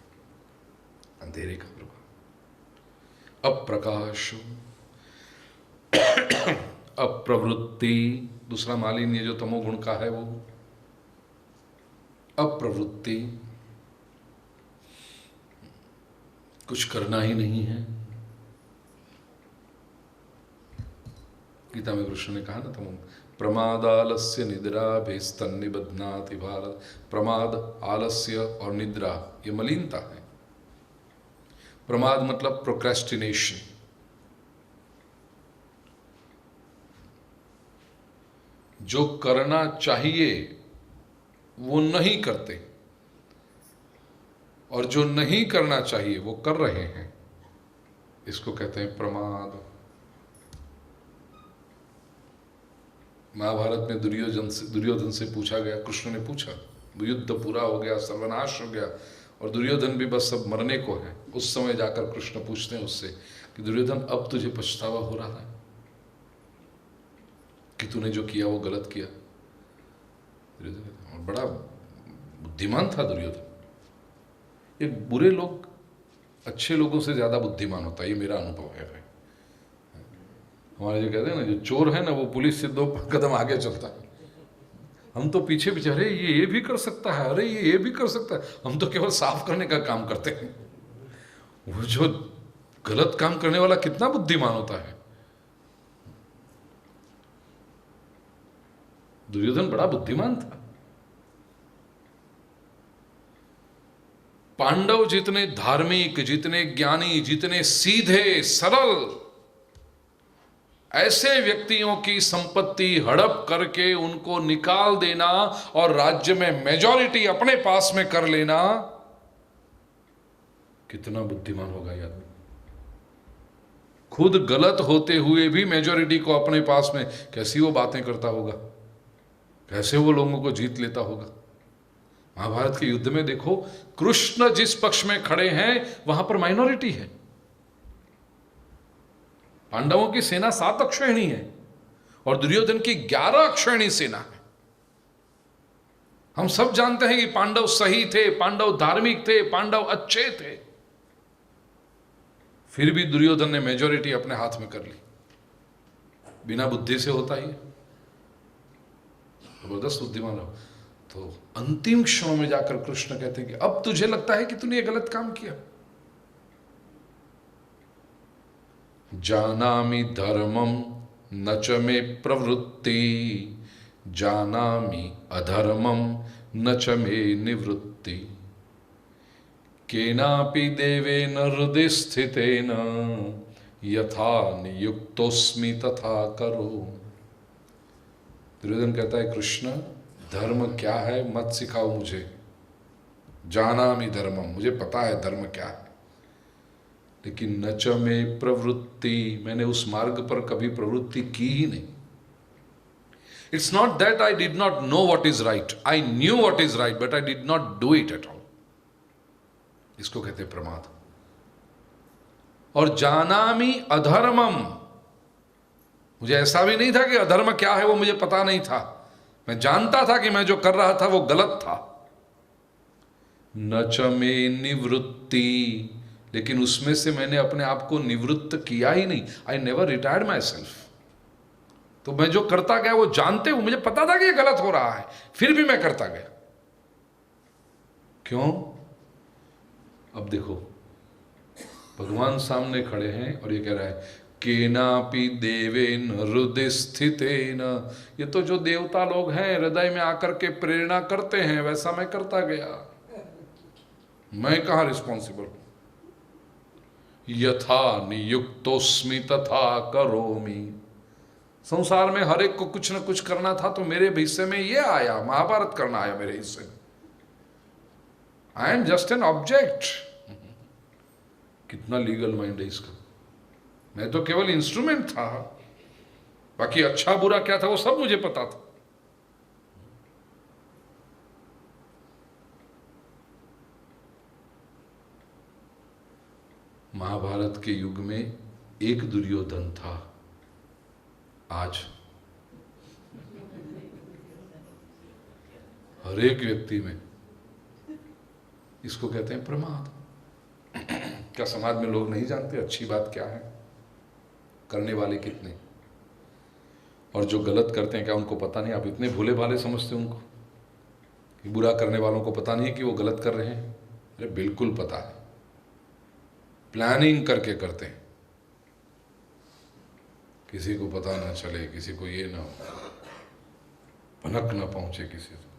अंधेरे का प्रभाव। अप्रकाश अप्रवृत्ति, दूसरा मालिन्य जो तमोगुण का है वो अप्रवृत्ति, कुछ करना ही नहीं है। गीता में कृष्ण ने कहा ना, तमो प्रमाद आलस्य निद्रा भेस्तन्निबध्नाति भारत। प्रमाद, आलस्य और निद्रा ये मलिनता है। प्रमाद मतलब प्रोक्रेस्टिनेशन, जो करना चाहिए वो नहीं करते, और जो नहीं करना चाहिए वो कर रहे हैं, इसको कहते हैं प्रमाद। महाभारत में दुर्योधन से पूछा गया, कृष्ण ने पूछा, युद्ध पूरा हो गया, सर्वनाश हो गया और दुर्योधन भी बस सब मरने को है। उस समय जाकर कृष्ण पूछते हैं उससे कि दुर्योधन अब तुझे पछतावा हो रहा है कि तूने जो किया वो गलत किया? दुर्योधन बड़ा बुद्धिमान था दुर्योधन। ये बुरे लोग अच्छे लोगों से ज्यादा बुद्धिमान होता है, ये मेरा अनुभव है भाई। हमारे जो कहते हैं ना, जो चोर है ना वो पुलिस से 2 कदम आगे चलता है, हम तो पीछे पीछे, अरे ये भी कर सकता है, अरे ये भी कर सकता है। हम तो केवल साफ करने का काम करते हैं। वो जो गलत काम करने वाला कितना बुद्धिमान होता है। दुर्योधन बड़ा बुद्धिमान था। पांडव जितने धार्मिक, जितने ज्ञानी, जितने सीधे सरल, ऐसे व्यक्तियों की संपत्ति हड़प करके उनको निकाल देना और राज्य में मेजॉरिटी अपने पास में कर लेना, कितना बुद्धिमान होगा ये आदमी। खुद गलत होते हुए भी मेजॉरिटी को अपने पास में, कैसी वो बातें करता होगा, कैसे वो लोगों को जीत लेता होगा। महाभारत के युद्ध में देखो, कृष्ण जिस पक्ष में खड़े हैं वहां पर माइनॉरिटी है। पांडवों की सेना 7 अक्षौहिणी है और दुर्योधन की 11 अक्षौहिणी सेना है। हम सब जानते हैं कि पांडव सही थे, पांडव धार्मिक थे, पांडव अच्छे थे, फिर भी दुर्योधन ने मेजॉरिटी अपने हाथ में कर ली। बिना बुद्धि से होता ही है, जबरदस्त बुद्धिमान हो। तो अंतिम क्षणों में जाकर कृष्ण कहते हैं कि अब तुझे लगता है कि तूने ये गलत काम किया। जानामि धर्मम न च मे प्रवृत्ति, जानामि अधर्मम न च मे निवृत्ति, केनापि देवेन हृदय स्थितेन यथा नियुक्तोस्मि तथा करो। दुर्योधन कहता है कृष्ण, धर्म क्या है मत सिखाओ मुझे। जानामि धर्मम, मुझे पता है धर्म क्या है, लेकिन न च मे प्रवृत्ति, मैंने उस मार्ग पर कभी प्रवृत्ति की ही नहीं। It's not that I did not know what is right, I knew what is right but I did not do it at all. इसको कहते हैं प्रमाद। और जानामि अधर्मम, मुझे ऐसा भी नहीं था कि अधर्म क्या है वो मुझे पता नहीं था, मैं जानता था कि मैं जो कर रहा था वो गलत था। न च मे निवृत्ति, लेकिन उसमें से मैंने अपने आप को निवृत्त किया ही नहीं। I never retired my self. तो मैं जो करता गया वो जानते हुए, मुझे पता था कि ये गलत हो रहा है, फिर भी मैं करता गया। क्यों? अब देखो, भगवान सामने खड़े हैं और ये कह रहा है केनापि देवेन हृदय स्थितेन। ये तो जो देवता लोग हैं हृदय में आकर के प्रेरणा करते हैं वैसा मैं करता गया, मैं कहाँ रिस्पॉन्सिबल हूं। यथा नियुक्तोस्मि तथा करोमि। संसार में हर एक को कुछ न कुछ करना था, तो मेरे हिस्से में ये आया, महाभारत करना आया मेरे हिस्से में। I am just an object. कितना लीगल माइंड है इसका। मैं तो केवल इंस्ट्रूमेंट था, बाकी अच्छा बुरा क्या था वो सब मुझे पता था। महाभारत के युग में एक दुर्योधन था, आज हर एक व्यक्ति में। इसको कहते हैं प्रमाद। क्या समाज में लोग नहीं जानते अच्छी बात क्या है, करने वाले कितने, और जो गलत करते हैं क्या उनको पता नहीं? आप इतने भोले भाले समझते हैं उनको कि बुरा करने वालों को पता नहीं है कि वो गलत कर रहे हैं। अरे बिल्कुल पता है, प्लानिंग करके करते हैं, किसी को पता ना चले, किसी को ये ना भनक ना पहुंचे किसी को।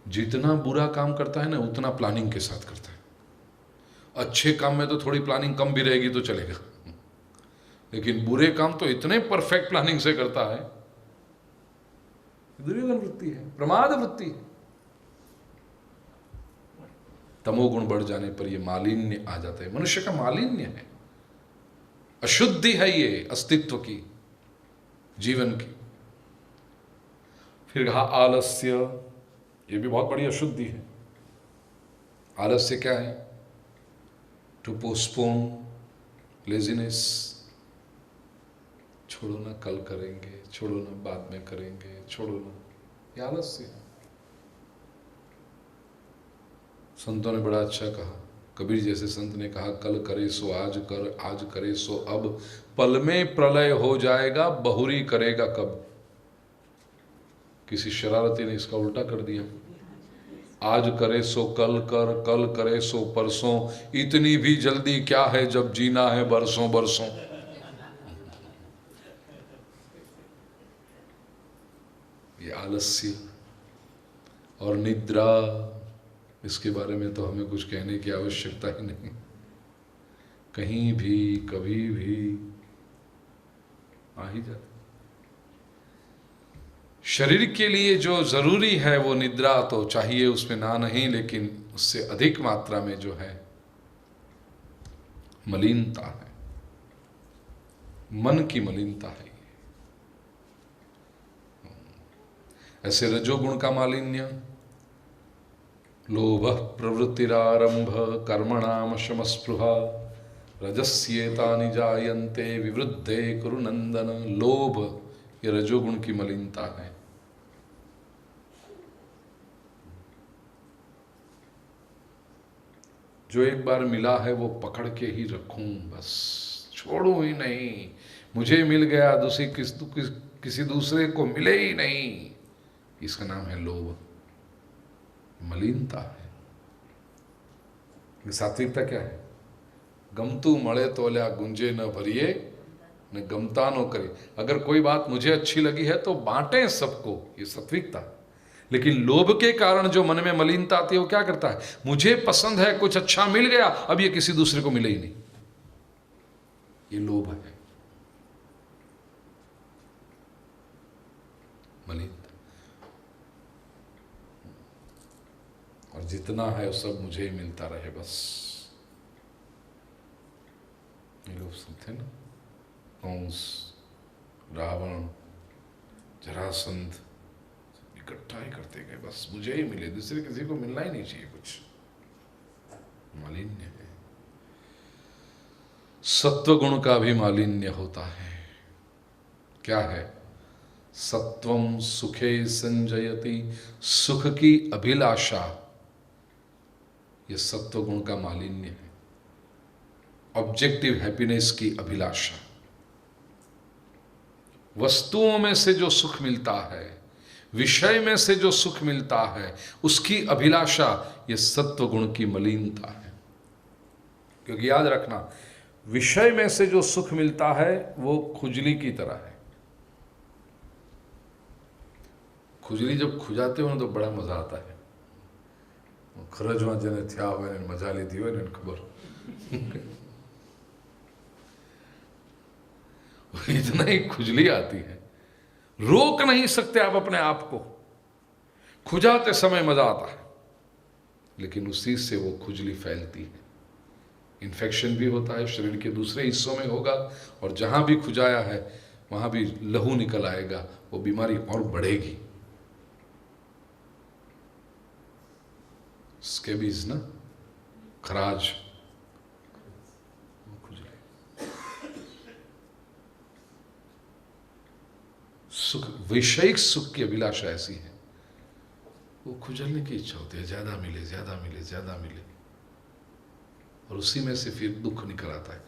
जितना बुरा काम करता है ना उतना प्लानिंग के साथ करता है। अच्छे काम में तो थोड़ी प्लानिंग कम भी रहेगी तो चलेगा, लेकिन बुरे काम तो इतने परफेक्ट प्लानिंग से करता है। दुर्योधन वृत्ति है, प्रमाद वृत्ति है। तमोगुण बढ़ जाने पर यह मालिन्य आ जाता है, मनुष्य का मालिन्य है, अशुद्धि है ये अस्तित्व की। जीवन की। फिर कहा आलस्य, ये भी बहुत बड़ी अशुद्धि है। आलस्य क्या है? टू पोस्टपोन, लेजीनेस, छोड़ो ना कल करेंगे, छोड़ो ना बाद में करेंगे, छोड़ो ना, ये आलस्य है। संतों ने बड़ा अच्छा कहा, कबीर जैसे संत ने कहा, कल करे सो आज कर, आज करे सो अब, पल में प्रलय हो जाएगा, बहुरी करेगा कब। किसी शरारती ने इसका उल्टा कर दिया, आज करे सो कल कर, कल करे सो परसों, इतनी भी जल्दी क्या है जब जीना है बरसों बरसों। ये आलस्य। और निद्रा, इसके बारे में तो हमें कुछ कहने की आवश्यकता ही नहीं, कहीं भी कभी भी आ ही जाता। शरीर के लिए जो जरूरी है वो निद्रा तो चाहिए, उसमें ना नहीं, लेकिन उससे अधिक मात्रा में जो है मलिनता है, मन की मलिनता है। ऐसे रजोगुण का मालिन्य, लोभ प्रवृत्तिरारंभ कर्मणाम शमस्पृहा, रजस्येतानि जायन्ते विवृद्धे कुरु नंदन। लोभ, ये रजोगुण की मलिनता है। जो एक बार मिला है वो पकड़ के ही रखूं, बस छोड़ूं ही नहीं। मुझे मिल गया, किसी दूसरे को मिले ही नहीं, इसका नाम है लोभ, मलिनता है। सात्विकता क्या है? गमतू मळे तोल्या गुंजे न भरिए, न गमता नो करे। अगर कोई बात मुझे अच्छी लगी है तो बांटें सबको, ये सात्विकता। लेकिन लोभ के कारण जो मन में मलिनता आती है वो क्या करता है? मुझे पसंद है, कुछ अच्छा मिल गया, अब ये किसी दूसरे को मिले ही नहीं, ये लोभ है, मलिनता। और जितना है वो सब मुझे ही मिलता रहे बस। ये लोग सब थे ना, कंस, रावण, जरासंध, इकट्ठा ही करते गए, बस मुझे ही मिले, दूसरे किसी को मिलना ही नहीं चाहिए कुछ। मालिन्य है। सत्व गुण का भी मालिन्य होता है। क्या है? सत्वम सुखे संजयति, सुख की अभिलाषा, यह सत्व गुण का मालिन्य है। ऑब्जेक्टिव हैप्पीनेस की अभिलाषा, वस्तुओं में से जो सुख मिलता है, विषय में से जो सुख मिलता है, उसकी अभिलाषा, यह सत्व गुण की मलिनता है। क्योंकि याद रखना, विषय में से जो सुख मिलता है वो खुजली की तरह है। खुजली जब खुजाते हो ना तो बड़ा मजा आता है। खरजवा जने थया हुए ने मजा लीधी हुई ने खबर इतना ही खुजली आती है, रोक नहीं सकते आप अपने आप को। खुजाते समय मजा आता है, लेकिन उसी से वो खुजली फैलती है। इन्फेक्शन भी होता है, शरीर के दूसरे हिस्सों में होगा, और जहां भी खुजाया है वहां भी लहू निकल आएगा, वो बीमारी और बढ़ेगी। स्केबीज ना, खराज, सुख, वैषयिक सुख की अभिलाषा ऐसी है, वो खुजलने की इच्छा होती है, ज्यादा मिले ज्यादा मिले ज्यादा मिले, और उसी में से फिर दुख निकल आता है।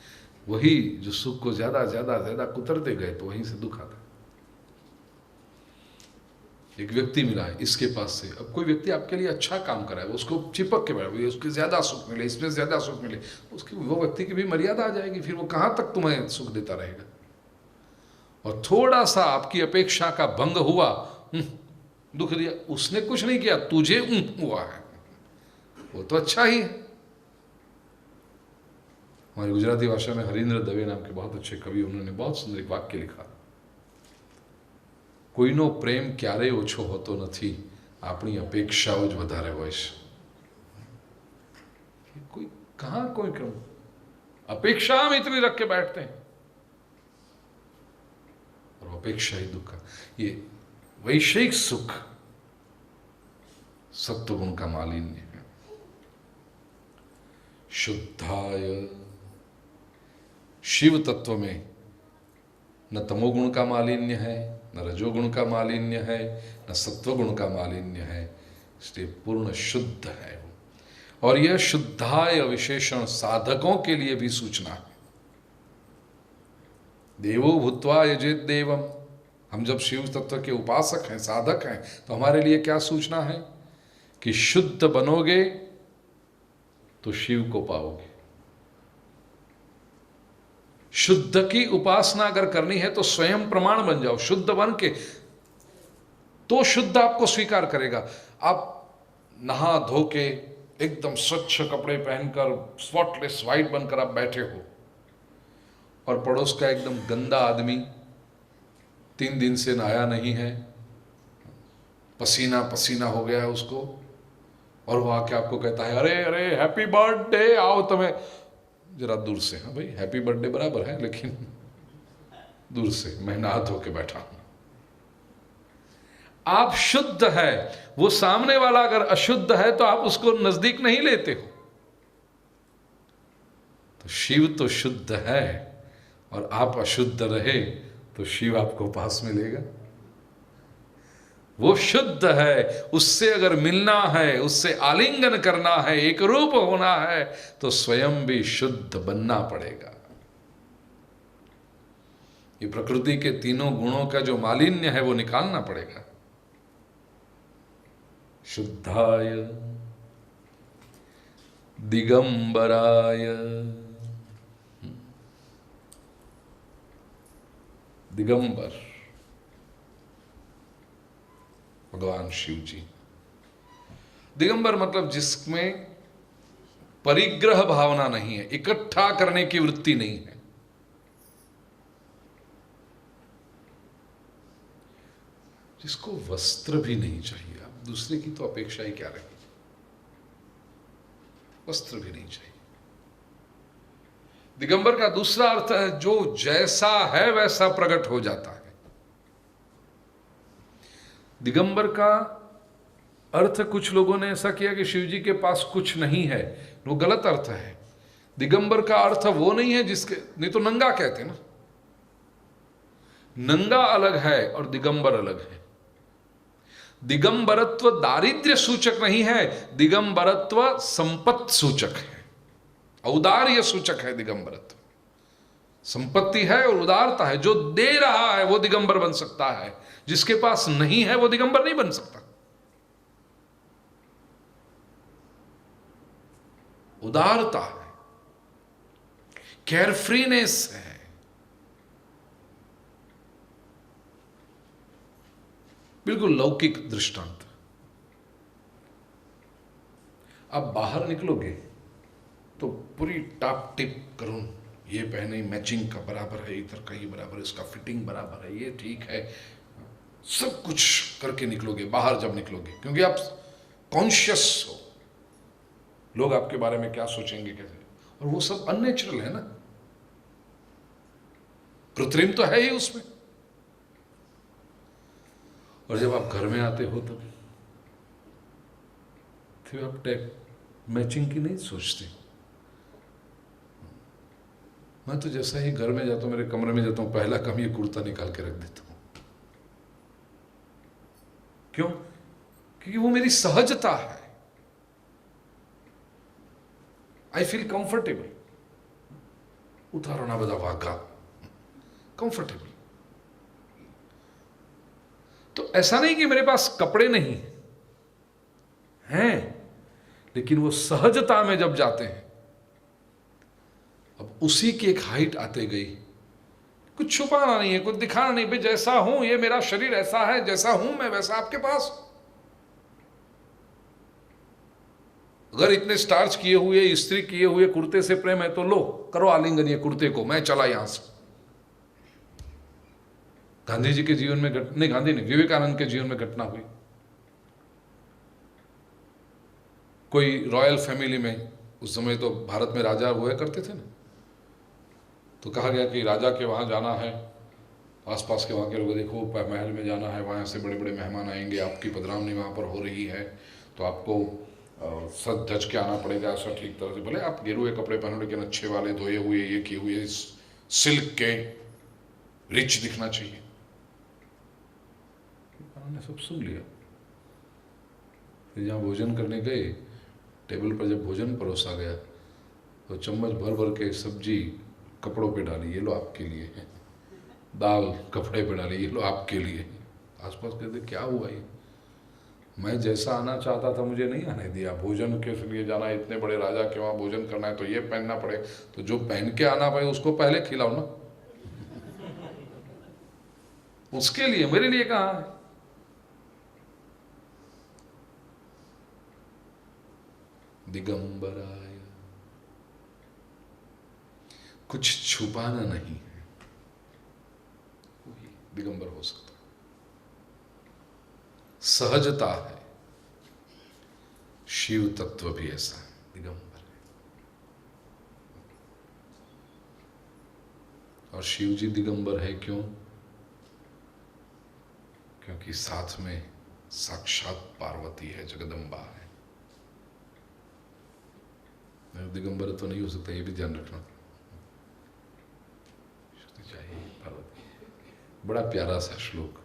वही जो सुख को ज्यादा ज्यादा ज्यादा कुतरते गए तो वहीं से दुख आता है। एक व्यक्ति मिला है इसके पास से, अब कोई व्यक्ति आपके लिए अच्छा काम करा है, उसको चिपक के बैठे, उसके ज्यादा सुख मिले, इसमें ज्यादा सुख मिले, उसकी वो व्यक्ति की भी मर्यादा आ जाएगी, फिर वो कहां तक तुम्हें सुख देता रहेगा। और थोड़ा सा आपकी अपेक्षा का भंग हुआ, दुख दिया, उसने कुछ नहीं किया, तुझे हुआ है, वो तो अच्छा ही है। हमारी गुजराती भाषा में हरिंद्र दवे नाम के बहुत अच्छे कवि, उन्होंने बहुत सुंदर एक वाक्य लिखा, कोईनो प्रेम क्यारेय ओछो होतो नथी, अपनी अपेक्षाओं ज वधारे होय छे। कोई कहां कोई क्यों अपेक्षा हम इतनी रख के बैठते हैं, और अपेक्षा ही दुख। ये वैषयिक सुख सत्वगुण का मालिन्य है। शुद्धाय, शिव तत्व में न तमोगुण का मालिन्य है, न रजोगुण का मालिन्य है, न सत्वगुण का मालिन्य है, इसलिए पूर्ण शुद्ध है। और यह शुद्धाय विशेषण साधकों के लिए भी सूचना है। देवो भूत्वा यजेत देवम, हम जब शिव तत्व के उपासक हैं, साधक हैं, तो हमारे लिए क्या सूचना है कि शुद्ध बनोगे तो शिव को पाओगे। शुद्ध की उपासना अगर करनी है तो स्वयं प्रमाण बन जाओ, शुद्ध बन के, तो शुद्ध आपको स्वीकार करेगा। आप नहा धो के एकदम स्वच्छ कपड़े पहनकर स्पॉटलेस व्हाइट बनकर आप बैठे हो, और पड़ोस का एकदम गंदा आदमी 3 दिन से नहाया नहीं है, पसीना पसीना हो गया है उसको, और वो आके आपको कहता है अरे अरे हैप्पी बर्थडे, आओ तुम्हें, जरा दूर से, हाँ भाई हैप्पी बर्थडे बराबर है, लेकिन दूर से, मैं नहा धो के बैठा हूं। आप शुद्ध है, वो सामने वाला अगर अशुद्ध है तो आप उसको नजदीक नहीं लेते हो। तो शिव तो शुद्ध है, और आप अशुद्ध रहे तो शिव आपको पास मिलेगा। वो शुद्ध है, उससे अगर मिलना है, उससे आलिंगन करना है, एक रूप होना है, तो स्वयं भी शुद्ध बनना पड़ेगा। ये प्रकृति के तीनों गुणों का जो मालिन्य है वो निकालना पड़ेगा। शुद्धाय दिगंबराय, दिगंबर भगवान शिव जी। दिगंबर मतलब जिसमें परिग्रह भावना नहीं है, इकट्ठा करने की वृत्ति नहीं है। जिसको वस्त्र भी नहीं चाहिए, अब दूसरे की तो अपेक्षा ही क्या रही, वस्त्र भी नहीं चाहिए। दिगंबर का दूसरा अर्थ है जो जैसा है वैसा प्रकट हो जाता है। दिगंबर का अर्थ कुछ लोगों ने ऐसा किया कि शिव जी के पास कुछ नहीं है, वो गलत अर्थ है। दिगंबर का अर्थ वो नहीं है जिसके, नहीं तो नंगा कहते ना, नंगा अलग है और दिगंबर अलग है। दिगंबरत्व दारिद्र्य सूचक नहीं है, दिगंबरत्व संपत्ति सूचक है, औदार्य सूचक है। दिगंबरत्व संपत्ति है और उदारता है। जो दे रहा है वो दिगंबर बन सकता है, जिसके पास नहीं है वो दिगंबर नहीं बन सकता। उदारता है, केयरफ्रीनेस है। बिल्कुल लौकिक दृष्टांत। आप बाहर निकलोगे तो पूरी टाप टिप करूं, ये पहने मैचिंग का बराबर है, इधर का ये बराबर है, इसका फिटिंग बराबर है, ये ठीक है, सब कुछ करके निकलोगे बाहर जब निकलोगे, क्योंकि आप कॉन्शियस हो लोग आपके बारे में क्या सोचेंगे कैसे, और वो सब अननेचुरल है ना, कृत्रिम तो है ही उसमें। और जब आप घर में आते हो तब फिर आप मैचिंग की नहीं सोचते। मैं तो जैसा ही घर में जाता हूं, मेरे कमरे में जाता हूं, पहला काम ये कुर्ता निकाल के रख देता हूं। क्यों? क्योंकि वो मेरी सहजता है। I feel comfortable. उतारो ना बदा वागा, कंफर्टेबल। तो ऐसा नहीं कि मेरे पास कपड़े नहीं हैं, लेकिन वो सहजता में जब जाते हैं, अब उसी की एक हाइट आते गई, कुछ छुपाना नहीं है, कुछ दिखाना नहीं, भाई जैसा हूं, ये मेरा शरीर ऐसा है, जैसा हूं मैं वैसा आपके पास। अगर इतने स्टार्च किए हुए, इस्त्री किए हुए कुर्ते से प्रेम है तो लो, करो आलिंगन ये कुर्ते को, मैं चला यहां से। गांधी जी के जीवन में नहीं, गांधी नहीं, विवेकानंद के जीवन में घटना हुई। कोई रॉयल फैमिली में, उस समय तो भारत में राजा हुआ करते थे ना, तो कहा गया कि राजा के वहां जाना है आसपास के वहाँ के लोग देखो महल में जाना है, वहाँ से बड़े बड़े मेहमान आएंगे, आपकी पधरावनी वहाँ पर हो रही है, तो आपको सज धज के आना पड़ेगा ऐसा ठीक तरह से। भले आप गेरुए कपड़े पहनो लेकिन अच्छे वाले, धोए हुए, ये किए हुए, सिल्क के, रिच दिखना चाहिए। उन्होंने सब सुन लिया। फिर जहाँ भोजन करने गए, टेबल पर जब भोजन परोसा गया तो चम्मच भर भर के सब्जी कपड़ों पे डाली, ये लो आपके लिए है, दाल कपड़े पे डाली, ये लो आपके लिए। आसपास कहते क्या हुआ ये, मैं जैसा आना चाहता था मुझे नहीं आने दिया, भोजन के लिए जाना है, इतने बड़े राजा के वहाँ भोजन करना है तो ये पहनना पड़े, तो जो पहन के आना पाए उसको पहले खिलाओ ना, उसके लिए, मेरे लिए कहाँ है। दिगंबराय, कुछ छुपाना नहीं है, दिगंबर हो सकता, सहजता है। शिव तत्व भी ऐसा है, दिगंबर है। और शिव जी दिगंबर है क्यों? क्योंकि साथ में साक्षात पार्वती है, जगदम्बा है। दिगंबर तो नहीं हो सकता, ये भी ध्यान रखना चाहिए। पार्वती, बड़ा प्यारा सा श्लोक।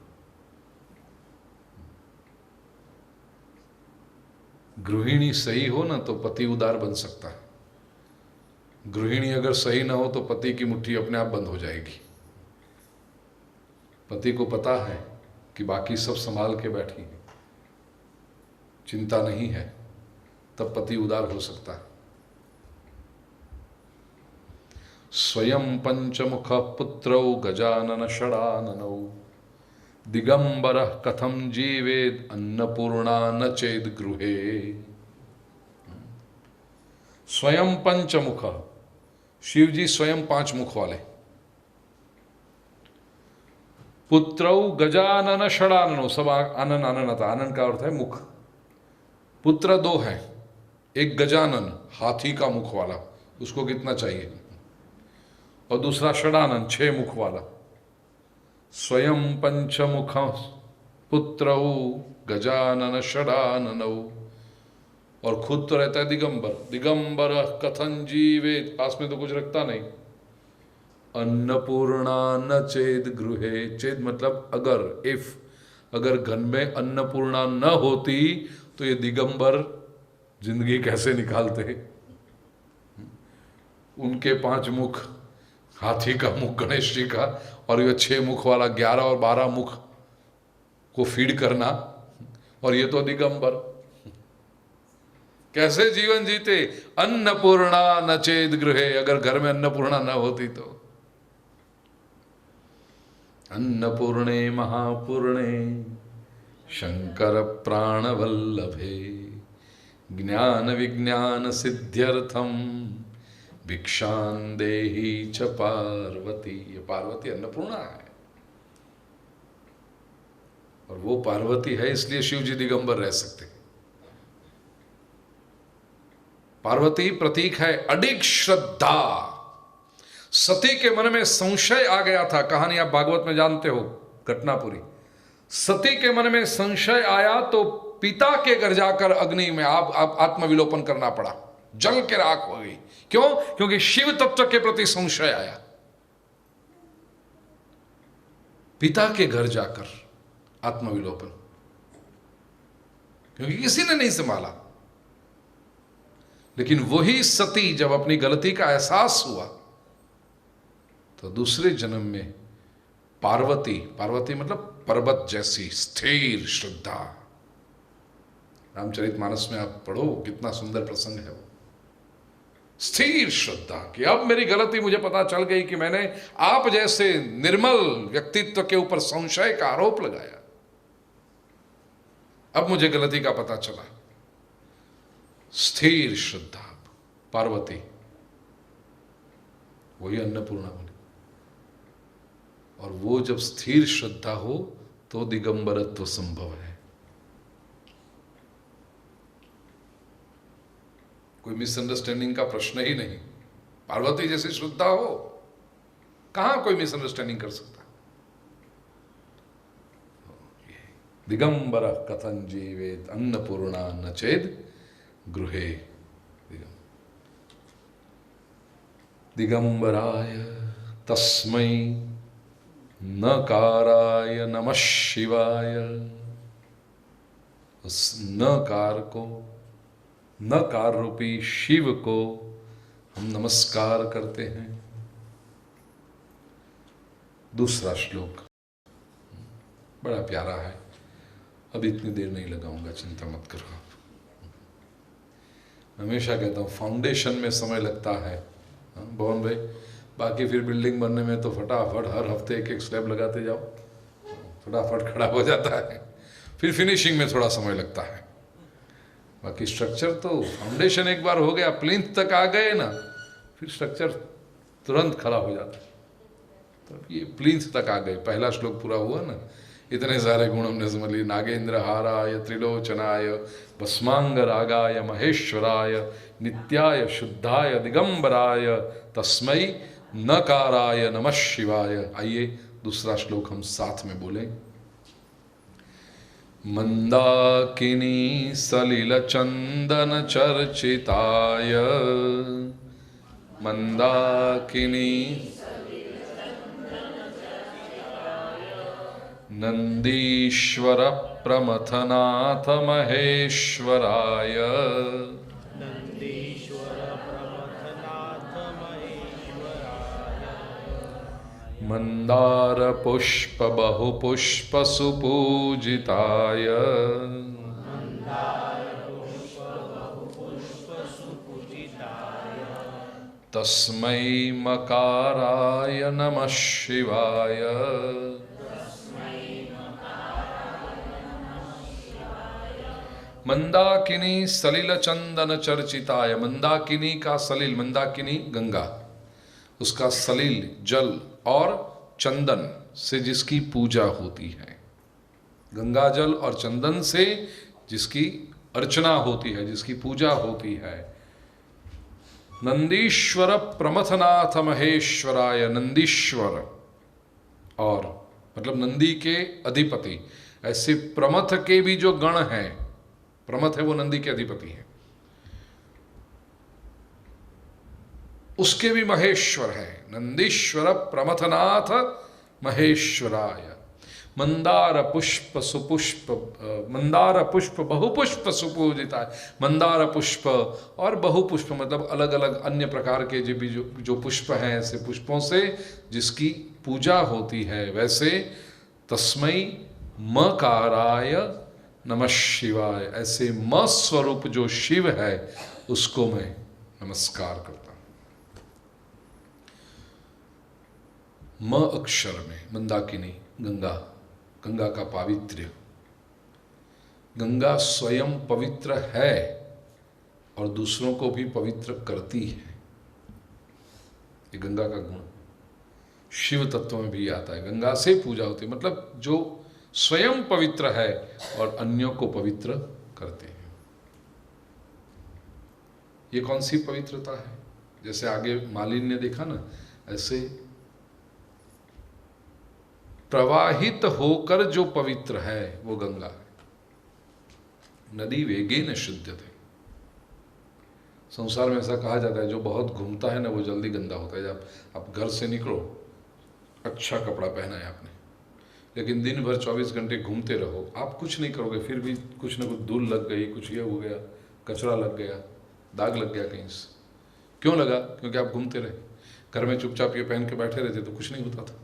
गृहिणी सही हो ना तो पति उदार बन सकता है, गृहिणी अगर सही ना हो तो पति की मुट्ठी अपने आप बंद हो जाएगी। पति को पता है कि बाकी सब संभाल के बैठी है, चिंता नहीं है, तब पति उदार हो सकता है। स्वयं पंचमुख पुत्रौ गजानन षडाननौ दिगंबर कथम जीवेद अन्नपूर्णा न चेद गृहे। स्वयं पंचमुख, शिव जी स्वयं 5 मुख वाले। पुत्रौ गजानन षडाननौ, सब आनन आनन आता, आनन का अर्थ है मुख। पुत्र 2 हैं, एक गजानन हाथी का मुख वाला, उसको कितना चाहिए, और दूसरा षडानन 6 मुख वाला। स्वयं पंचमुख पुत्रौ गजानन षडाननौ, और खुद तो रहता है दिगंबर। दिगंबर कथन जीवेत, पास में तो कुछ रखता नहीं। अन्नपूर्णा न चेद गृहे, चेद मतलब अगर, इफ, अगर घर में अन्नपूर्णा न होती तो ये दिगंबर जिंदगी कैसे निकालते। उनके 5 मुख, हाथी का मुख गणेश जी का, और ये 6 मुख वाला 11 और 12 मुख को फीड करना, और ये तो दिगंबर, कैसे जीवन जीते। अन्नपूर्णा न चेद गृहे, अगर घर में अन्नपूर्णा न होती तो। अन्नपूर्णे महापूर्णे शंकर प्राणवल्लभे ज्ञान विज्ञान सिद्ध्यर्थम भिक्षान देहि च पार्वती। ये पार्वती अन्नपूर्णा है, और वो पार्वती है इसलिए शिव जी दिगंबर रह सकते हैं। पार्वती प्रतीक है अडिग श्रद्धा। सती के मन में संशय आ गया था, कहानी आप भागवत में जानते हो, घटना पूरी। सती के मन में संशय आया तो पिता के घर जाकर अग्नि में आप आत्मविलोपन करना पड़ा, जल के राख हो गई। क्यों? क्योंकि शिव तत्व के प्रति संशय आया। पिता के घर जाकर आत्मविलोपन, क्योंकि किसी ने नहीं संभाला। लेकिन वही सती जब अपनी गलती का एहसास हुआ तो दूसरे जन्म में पार्वती, पार्वती मतलब पर्वत जैसी स्थिर श्रद्धा। रामचरितमानस में आप पढ़ो, कितना सुंदर प्रसंग है वो। स्थिर श्रद्धा कि अब मेरी गलती मुझे पता चल गई कि मैंने आप जैसे निर्मल व्यक्तित्व के ऊपर संशय का आरोप लगाया, अब मुझे गलती का पता चला। स्थिर श्रद्धा पार्वती, वही अन्नपूर्णा बनी। और वो जब स्थिर श्रद्धा हो तो दिगंबरत्व संभव है। कोई मिसअंडरस्टैंडिंग का प्रश्न ही नहीं। पार्वती जैसी श्रद्धा हो, कहां कोई मिसअंडरस्टैंडिंग कर सकता। दिगंबर कथन जीवेत अन्नपूर्णा न चेद गृहे। दिगंबराय तस्मै नकाराय नमः शिवाय। उस नकार को, नकार रूपी शिव को हम नमस्कार करते हैं। दूसरा श्लोक बड़ा प्यारा है, अब इतनी देर नहीं लगाऊंगा, चिंता मत करो आप। हमेशा कहता हूँ फाउंडेशन में समय लगता है भवन भाई, बाकी फिर बिल्डिंग बनने में तो फटाफट हर हफ्ते एक एक स्लैब लगाते जाओ, फटाफट खड़ा हो जाता है। फिर फिनिशिंग में थोड़ा समय लगता है, बाकी स्ट्रक्चर तो फाउंडेशन एक बार हो गया, प्लिंथ तक आ गए ना, फिर स्ट्रक्चर तुरंत खड़ा हो जाता है। तो ये प्लिंथ तक आ गए, पहला श्लोक पूरा हुआ ना। इतने सारे गुण हमने समझ लिए। नागेंद्र हाराय त्रिलोचनाय भस्मांग रागाय महेश्वराय नित्याय शुद्धाय दिगंबराय तस्मै नकाराय नमः शिवाय। आइए दूसरा श्लोक हम साथ में बोलें। मंदाकिनी सलिल चंदन चर्चिताय, मंदाकिनी नंदीश्वर प्रमथनाथ महेश्वराय, मंदार पुष्प बहुपुष्प सुपूजिताय, तस्मै मकाराय नमः शिवाय। मंदाकिनी सलिल चंदन चर्चिताय, मंदाकिनी का सलिल, मंदाकिनी गंगा, उसका सलिल जल और चंदन से जिसकी पूजा होती है, गंगा जल और चंदन से जिसकी अर्चना होती है, जिसकी पूजा होती है। नंदीश्वर प्रमथनाथ महेश्वराय, नंदीश्वर और मतलब नंदी के अधिपति, ऐसे प्रमथ के भी जो गण हैं, प्रमथ है वो नंदी के अधिपति हैं, उसके भी महेश्वर है। नंदीश्वर प्रमथनाथ महेश्वराय। मंदार पुष्प सुपुष्प, मंदार पुष्प बहुपुष्प सुपूजिता है। मंदार पुष्प और बहुपुष्प मतलब अलग अलग अन्य प्रकार के जो पुष्प हैं, ऐसे पुष्पों से जिसकी पूजा होती है, वैसे तस्मै मकाराय नमः शिवाय, ऐसे म स्वरूप जो शिव है उसको मैं नमस्कार करता हूं। म अक्षर में मंदाकिनी गंगा, गंगा का पावित्र्य, गंगा स्वयं पवित्र है और दूसरों को भी पवित्र करती है, ये गंगा का गुण शिव तत्व में भी आता है। गंगा से पूजा होती है, मतलब जो स्वयं पवित्र है और अन्यों को पवित्र करते हैं। ये कौन सी पवित्रता है? जैसे आगे मालिन्य देखा ना, ऐसे प्रवाहित होकर जो पवित्र है वो गंगा है। नदी वेगेन शुद्धते। संसार में ऐसा कहा जाता है जो बहुत घूमता है ना वो जल्दी गंदा होता है। जब आप घर से निकलो, अच्छा कपड़ा पहना है आपने, लेकिन दिन भर 24 घंटे घूमते रहो, आप कुछ नहीं करोगे, फिर भी कुछ ना कुछ धूल लग गई, कुछ ये हो गया, कचरा लग गया, दाग लग गया कहीं से। क्यों लगा? क्योंकि आप घूमते रहे। घर में चुपचाप ये पहन के बैठे रहते तो कुछ नहीं होता था।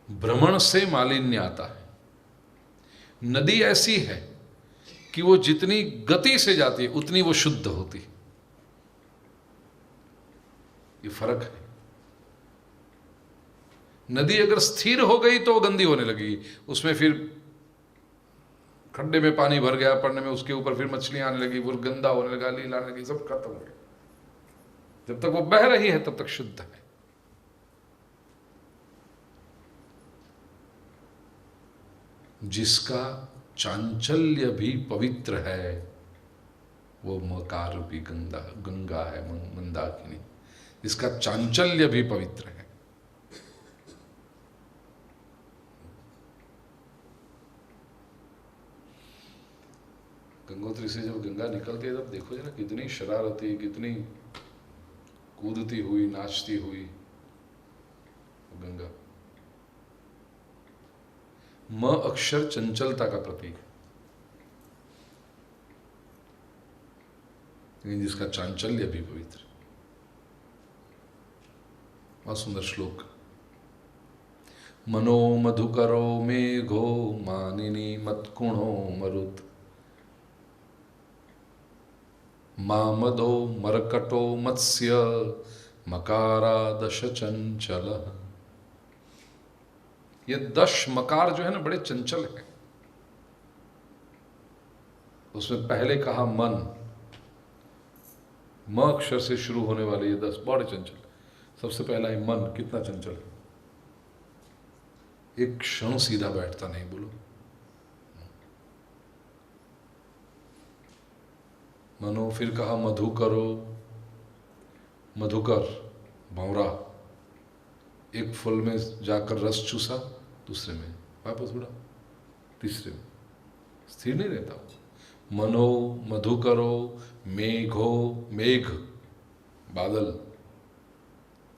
भ्रमण से मालिन्य आता है। नदी ऐसी है कि वो जितनी गति से जाती है उतनी वो शुद्ध होती है। ये फर्क है। नदी अगर स्थिर हो गई तो वो गंदी होने लगेगी, उसमें फिर खड्डे में पानी भर गया, पड़ने में उसके ऊपर फिर मछलियां आने लगी, वो गंदा होने लगा, लील आने लगी, सब खत्म हो गया। जब तक वो बह रही है तब तक शुद्ध है। जिसका चांचल्य भी पवित्र है वो मकार रूपी गंगा है, मंदाकिनी, जिसका चांचल्य भी पवित्र है। गंगोत्री से जब गंगा निकल के जब देखो जरा कितनी शरारती, कितनी कूदती हुई, नाचती हुई गंगा। म अक्षर चंचलता का प्रतीक है, लेकिन जिसका चांचल्य भी पवित्र। बहुत सुंदर श्लोक। मनो मधुकरो मेघो मानिनी मत्कुणो मरुत मामदो मरकटो मत्स्य मकारादश चंचल। ये 10 मकार जो है ना बड़े चंचल है। उसमें पहले कहा मन, म अक्षर से शुरू होने वाले ये 10 बड़े चंचल। सबसे पहला है मन, कितना चंचल है, एक क्षण सीधा बैठता नहीं। बोलो मनो, फिर कहा मधु करो, मधुकर भंवरा, एक फूल में जाकर रस चूसा, दूसरे में वापस उड़ा, तीसरे में, स्थिर नहीं रहता। मनो मधु करो मेघो, मेघ बादल।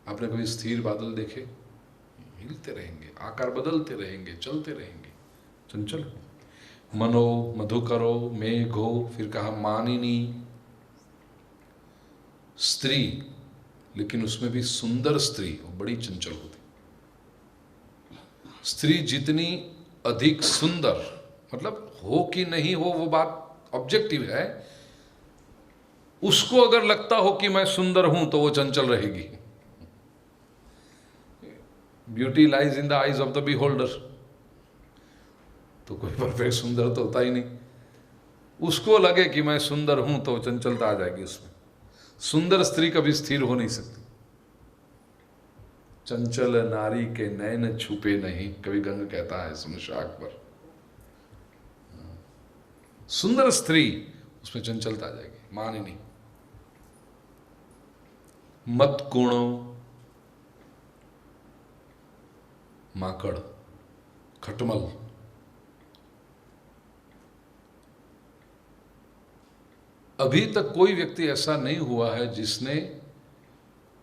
आपने कभी स्थिर बादल देखे? हिलते रहेंगे, आकार बदलते रहेंगे, चलते रहेंगे, चंचल। मनो मधु करो मेघो, फिर कहा मानिनी, स्त्री, लेकिन उसमें भी सुंदर स्त्री, वो बड़ी चंचल होती। स्त्री जितनी अधिक सुंदर, मतलब हो कि नहीं हो वो बात ऑब्जेक्टिव है, उसको अगर लगता हो कि मैं सुंदर हूं तो वो चंचल रहेगी। Beauty lies in the eyes of the beholder. तो कोई परफेक्ट सुंदर तो होता ही नहीं। उसको लगे कि मैं सुंदर हूं तो चंचलता आ जाएगी उसमें। सुंदर स्त्री कभी स्थिर हो नहीं सकती। चंचल नारी के नैन छुपे नहीं, कभी गंग कहता है सुमशाक पर। सुंदर स्त्री, उसमें चंचलता आ जाएगी, मानिनी। मत गुणो, माकड़, खटमल। अभी तक कोई व्यक्ति ऐसा नहीं हुआ है जिसने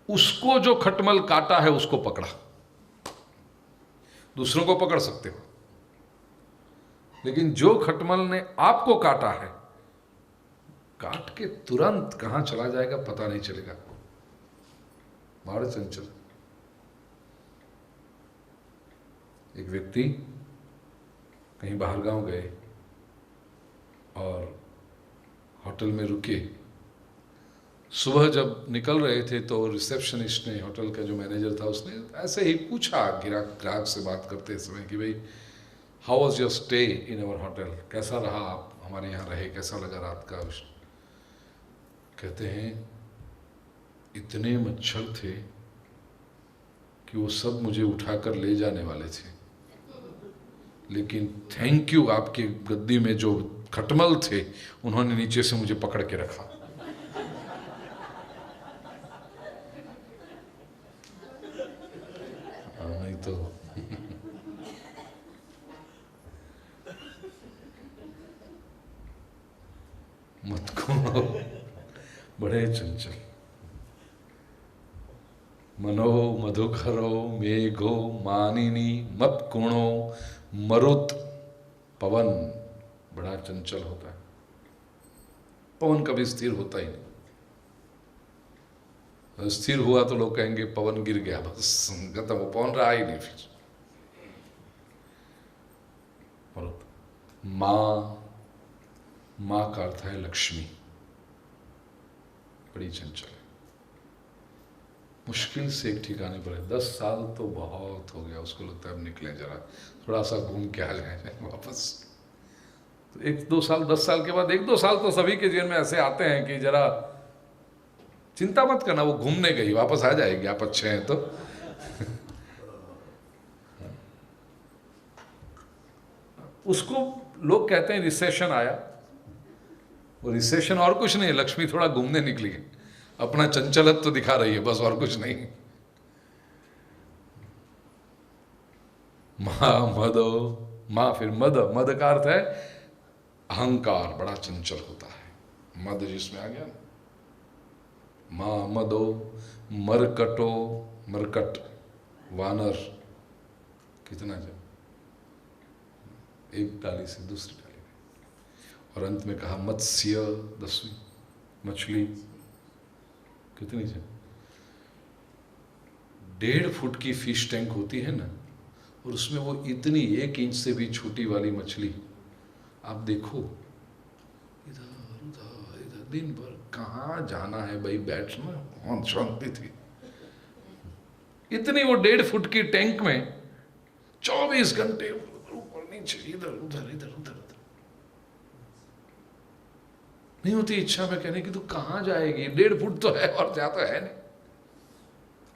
उसको जो खटमल काटा है उसको पकड़ा। दूसरों को पकड़ सकते हो, लेकिन जो खटमल ने आपको काटा है, काट के तुरंत कहां चला जाएगा पता नहीं चलेगा। बड़ा चंचल। एक व्यक्ति कहीं बाहर गांव गए और होटल में रुके। सुबह जब निकल रहे थे तो रिसेप्शनिस्ट ने, होटल का जो मैनेजर था, उसने ऐसे ही पूछा ग्राहक से बात करते समय कि भाई how was your stay in our hotel, कैसा रहा आप हमारे यहाँ रहे, कैसा लगा रात का। कहते हैं इतने मच्छर थे कि वो सब मुझे उठाकर ले जाने वाले थे, लेकिन थैंक यू आपके गद्दी में जो खटमल थे उन्होंने नीचे से मुझे पकड़ के रखा। नहीं तो मत को बड़े चंचल। मनो मधुकरो मेघो मानिनी मत कुणो मरुत। पवन बड़ा चंचल होता है। पवन कभी स्थिर होता ही नहीं। स्थिर हुआ तो लोग कहेंगे पवन गिर गया, बस खत्म, वो पवन रहा ही नहीं फिर। माँ, माँ का अर्थ है लक्ष्मी, बड़ी चंचल है। मुश्किल से एक ठिकाने पर है, 10 साल तो बहुत हो गया, उसको लगता है अब निकले जरा थोड़ा सा घूम के आ जाए वापस। तो 1-2 साल, 10 साल के बाद 1-2 साल तो सभी के जीवन में ऐसे आते हैं कि जरा चिंता मत करना, वो घूमने गई, वापस आ जाएगी, आप अच्छे हैं तो। उसको लोग कहते हैं रिसेशन आया। वो रिसेशन और कुछ नहीं है, लक्ष्मी थोड़ा घूमने निकली है, अपना चंचलत्व तो दिखा रही है, बस और कुछ नहीं। माँ मदो, माँ फिर मद, मद का अर्थ है अहंकार बड़ा चंचल होता है। मद जिसमें आ गया ना, माँ मदो मरकटो, मरकट वानर, कितना जब एक डाली से दूसरी डाली में, और अंत में कहा मत्स्य, 10वीं मछली, कितनी जब 1.5 फुट की फिश टैंक होती है ना, और उसमें वो इतनी 1 इंच से भी छोटी वाली मछली, आप देखो इधर उधर इधर, दिन भर कहाँ जाना है भाई, बैठना शांति थी। इतनी वो 1.5 फुट की टैंक में 24 घंटे ऊपर नीचे इधर उधर इधर उधर उधर। नहीं होती इच्छा में कहने की तू कहाँ जाएगी, 1.5 फुट तो है और ज्यादा है नहीं,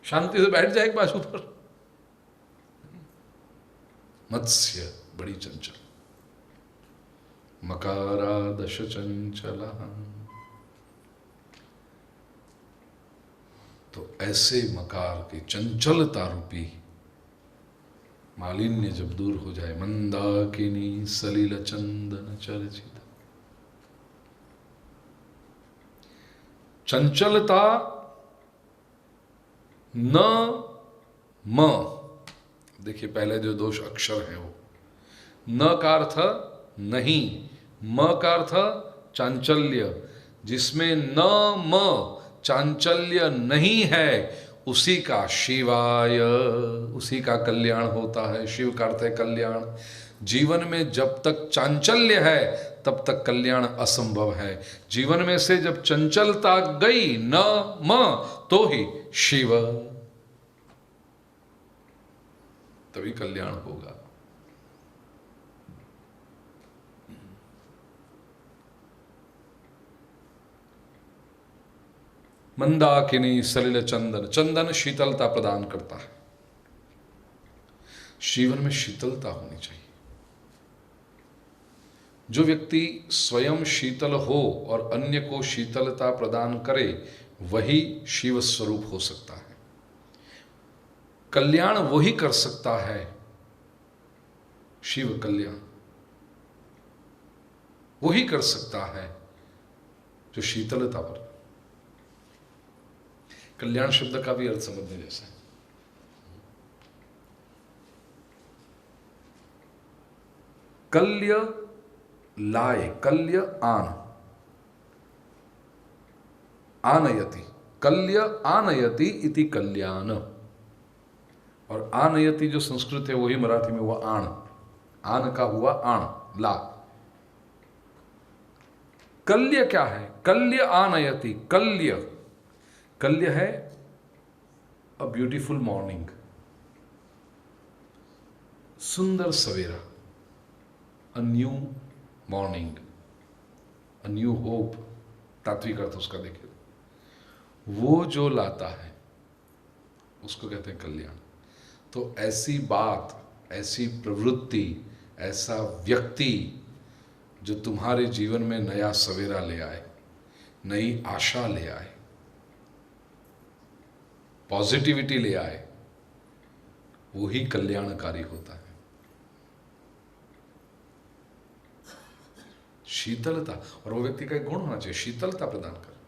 शांति से बैठ जाएगी बाजू पर। मत्स्य बड़ी चंचल, मकारा दश चंचला। तो ऐसे मकार की चंचलता रूपी मालिन्य जब दूर हो जाए, मंदाकिनी सलिल चंदन चर्चित। चंचलता न म, देखिए पहले जो 2 अक्षर है वो न का अर्थ नहीं, म का अर्थ चांचल्य। जिसमें न म चांचल्य नहीं है उसी का शिवाय, उसी का कल्याण होता है। शिव का अर्थ है कल्याण। जीवन में जब तक चांचल्य है तब तक कल्याण असंभव है। जीवन में से जब चंचलता गई न म तो ही शिव, तभी कल्याण होगा। मंदाकिनी सलिल चंदन, चंदन शीतलता प्रदान करता है। जीवन में शीतलता होनी चाहिए। जो व्यक्ति स्वयं शीतल हो और अन्य को शीतलता प्रदान करे वही शिव स्वरूप हो सकता है। कल्याण वही कर सकता है, शिव कल्याण वही कर सकता है जो शीतलता पर। कल्याण शब्द का भी अर्थ समझने जैसा है। कल्य लाए, कल्य आनयति, कल्य आनयति इति कल्याण। और आनयति जो संस्कृत है वही मराठी में हुआ आण, आन का हुआ आण, ला। कल्य क्या है? कल्य आनयति, कल्य, कल्य है अ ब्यूटीफुल मॉर्निंग, सुंदर सवेरा, a new morning, a new hope, तात्विक अर्थ उसका देखिए। वो जो लाता है उसको कहते हैं कल्याण। तो ऐसी बात, ऐसी प्रवृत्ति, ऐसा व्यक्ति जो तुम्हारे जीवन में नया सवेरा ले आए, नई आशा ले आए, पॉजिटिविटी ले आए, वो ही कल्याणकारी होता है। शीतलता, और वो व्यक्ति का एक गुण होना चाहिए, शीतलता प्रदान कर।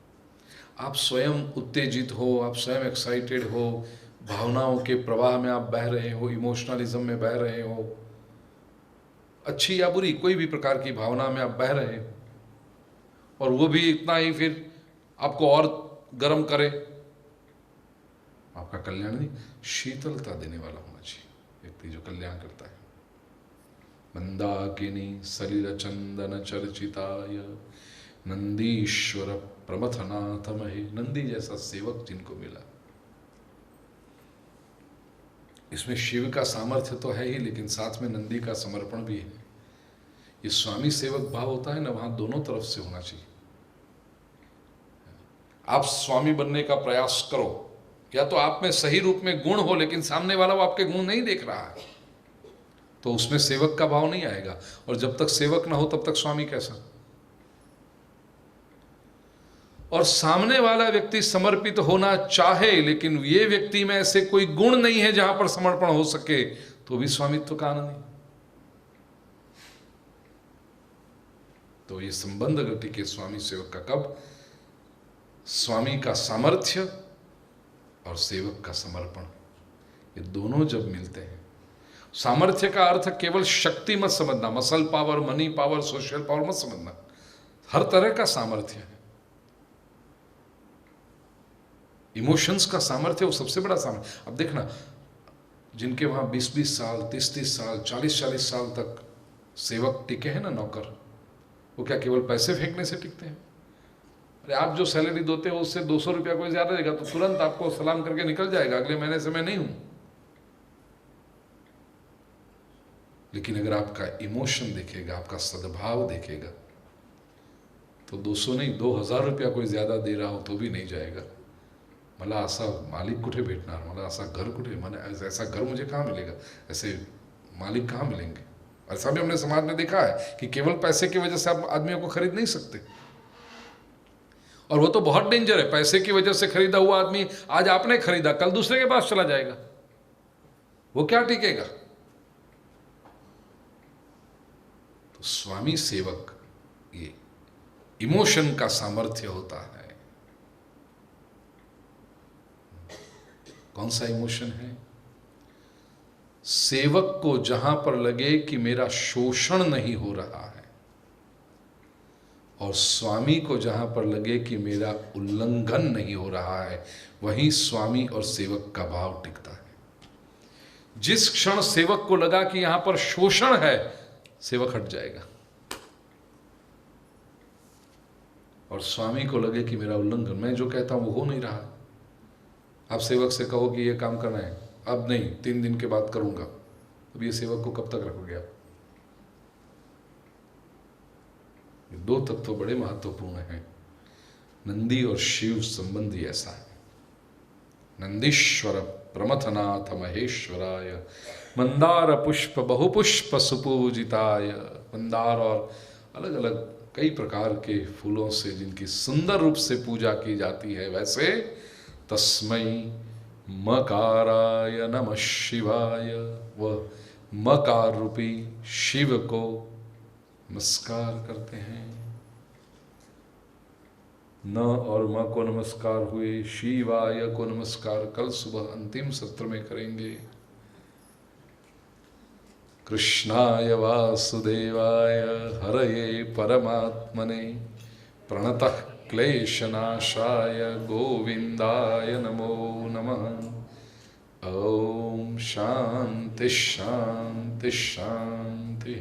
आप स्वयं उत्तेजित हो, आप स्वयं एक्साइटेड हो, भावनाओं के प्रवाह में आप बह रहे हो, इमोशनलिज्म में बह रहे हो, अच्छी या बुरी कोई भी प्रकार की भावना में आप बह रहे हो, और वो भी इतना ही फिर आपको और गर्म करे, आपका कल्याण नहीं। शीतलता देने वाला होना चाहिए व्यक्ति जो कल्याण करता है। मंदाकिनी सलिल चंदन चर्चिताय नंदीश्वर प्रमथनाथ महे। नंदी जैसा सेवक जिनको मिला। इसमें शिव का सामर्थ्य तो है ही, लेकिन साथ में नंदी का समर्पण भी है। ये स्वामी सेवक भाव होता है ना, वहां दोनों तरफ से होना चाहिए। आप स्वामी बनने का प्रयास करो, या तो आप में सही रूप में गुण हो लेकिन सामने वाला वो आपके गुण नहीं देख रहा है, तो उसमें सेवक का भाव नहीं आएगा। और जब तक सेवक ना हो तब तक स्वामी कैसा? और सामने वाला व्यक्ति समर्पित होना चाहे लेकिन ये व्यक्ति में ऐसे कोई गुण नहीं है जहां पर समर्पण हो सके, तो भी स्वामित्व का आनंद नहीं। तो ये संबंध अगर टिके स्वामी सेवक का कब? स्वामी का सामर्थ्य और सेवक का समर्पण, ये दोनों जब मिलते हैं। सामर्थ्य का अर्थ केवल शक्ति मत समझना, muscle power, money power, social power मत समझना, हर तरह का सामर्थ्य है। इमोशंस का सामर्थ्य वो सबसे बड़ा सामर्थ्य। अब देखना, जिनके वहां 20-20 साल, 30-30 साल, 40-40 साल तक सेवक टिके हैं ना, नौकर, वो क्या केवल पैसे फेंकने से टिकते हैं? अरे आप जो सैलरी देते हो उससे 200 रुपया कोई ज्यादा देगा तो तुरंत आपको सलाम करके निकल जाएगा, अगले महीने से मैं नहीं हूं। लेकिन अगर आपका इमोशन देखेगा, आपका सद्भाव देखेगा, तो 200 नहीं 2000 रुपया कोई ज्यादा दे रहा हो तो भी नहीं जाएगा। मला असा मालिक कुठे भेटणार, मला असा घर कुठे, मैंने ऐसा घर मुझे कहाँ मिलेगा, ऐसे मालिक कहाँ मिलेंगे? ऐसा भी हमने समाज में देखा है कि केवल पैसे की वजह से आप आदमियों को खरीद नहीं सकते, और वो तो बहुत डेंजर है। पैसे की वजह से खरीदा हुआ आदमी आज आपने खरीदा, कल दूसरे के पास चला जाएगा, वो क्या टिकेगा? तो स्वामी सेवक ये इमोशन का सामर्थ्य होता है। कौन सा इमोशन है? सेवक को जहां पर लगे कि मेरा शोषण नहीं हो रहा है, और स्वामी को जहां पर लगे कि मेरा उल्लंघन नहीं हो रहा है, वहीं स्वामी और सेवक का भाव टिकता है। जिस क्षण सेवक को लगा कि यहां पर शोषण है, सेवक हट जाएगा, और स्वामी को लगे कि मेरा उल्लंघन, मैं जो कहता हूं वो हो नहीं रहा। आप सेवक से कहो कि ये काम करना है, अब नहीं 3 दिन के बाद करूंगा, अब ये सेवक को कब तक रखोगे आप? ये 2 तत्व बड़े महत्वपूर्ण हैं। नंदी और शिव संबंधी ऐसा है। नंदीश्वर प्रमथनाथ महेश्वराय, मंदार पुष्प बहुपुष्प सुपूजिताय। मंदार और अलग अलग कई प्रकार के फूलों से जिनकी सुंदर रूप से पूजा की जाती है, वैसे तस्मै मकाराय नमः शिवाय, वह मकार रूपी शिव को नमस्कार करते हैं। न और म को नमस्कार हुए, शिवाय को नमस्कार कल सुबह अंतिम सत्र में करेंगे। कृष्णाय वासुदेवाय हरये परमात्मने प्रणतः क्लेशनाशाय गोविंदाय नमो नमः। ओम शांति शांति शांति।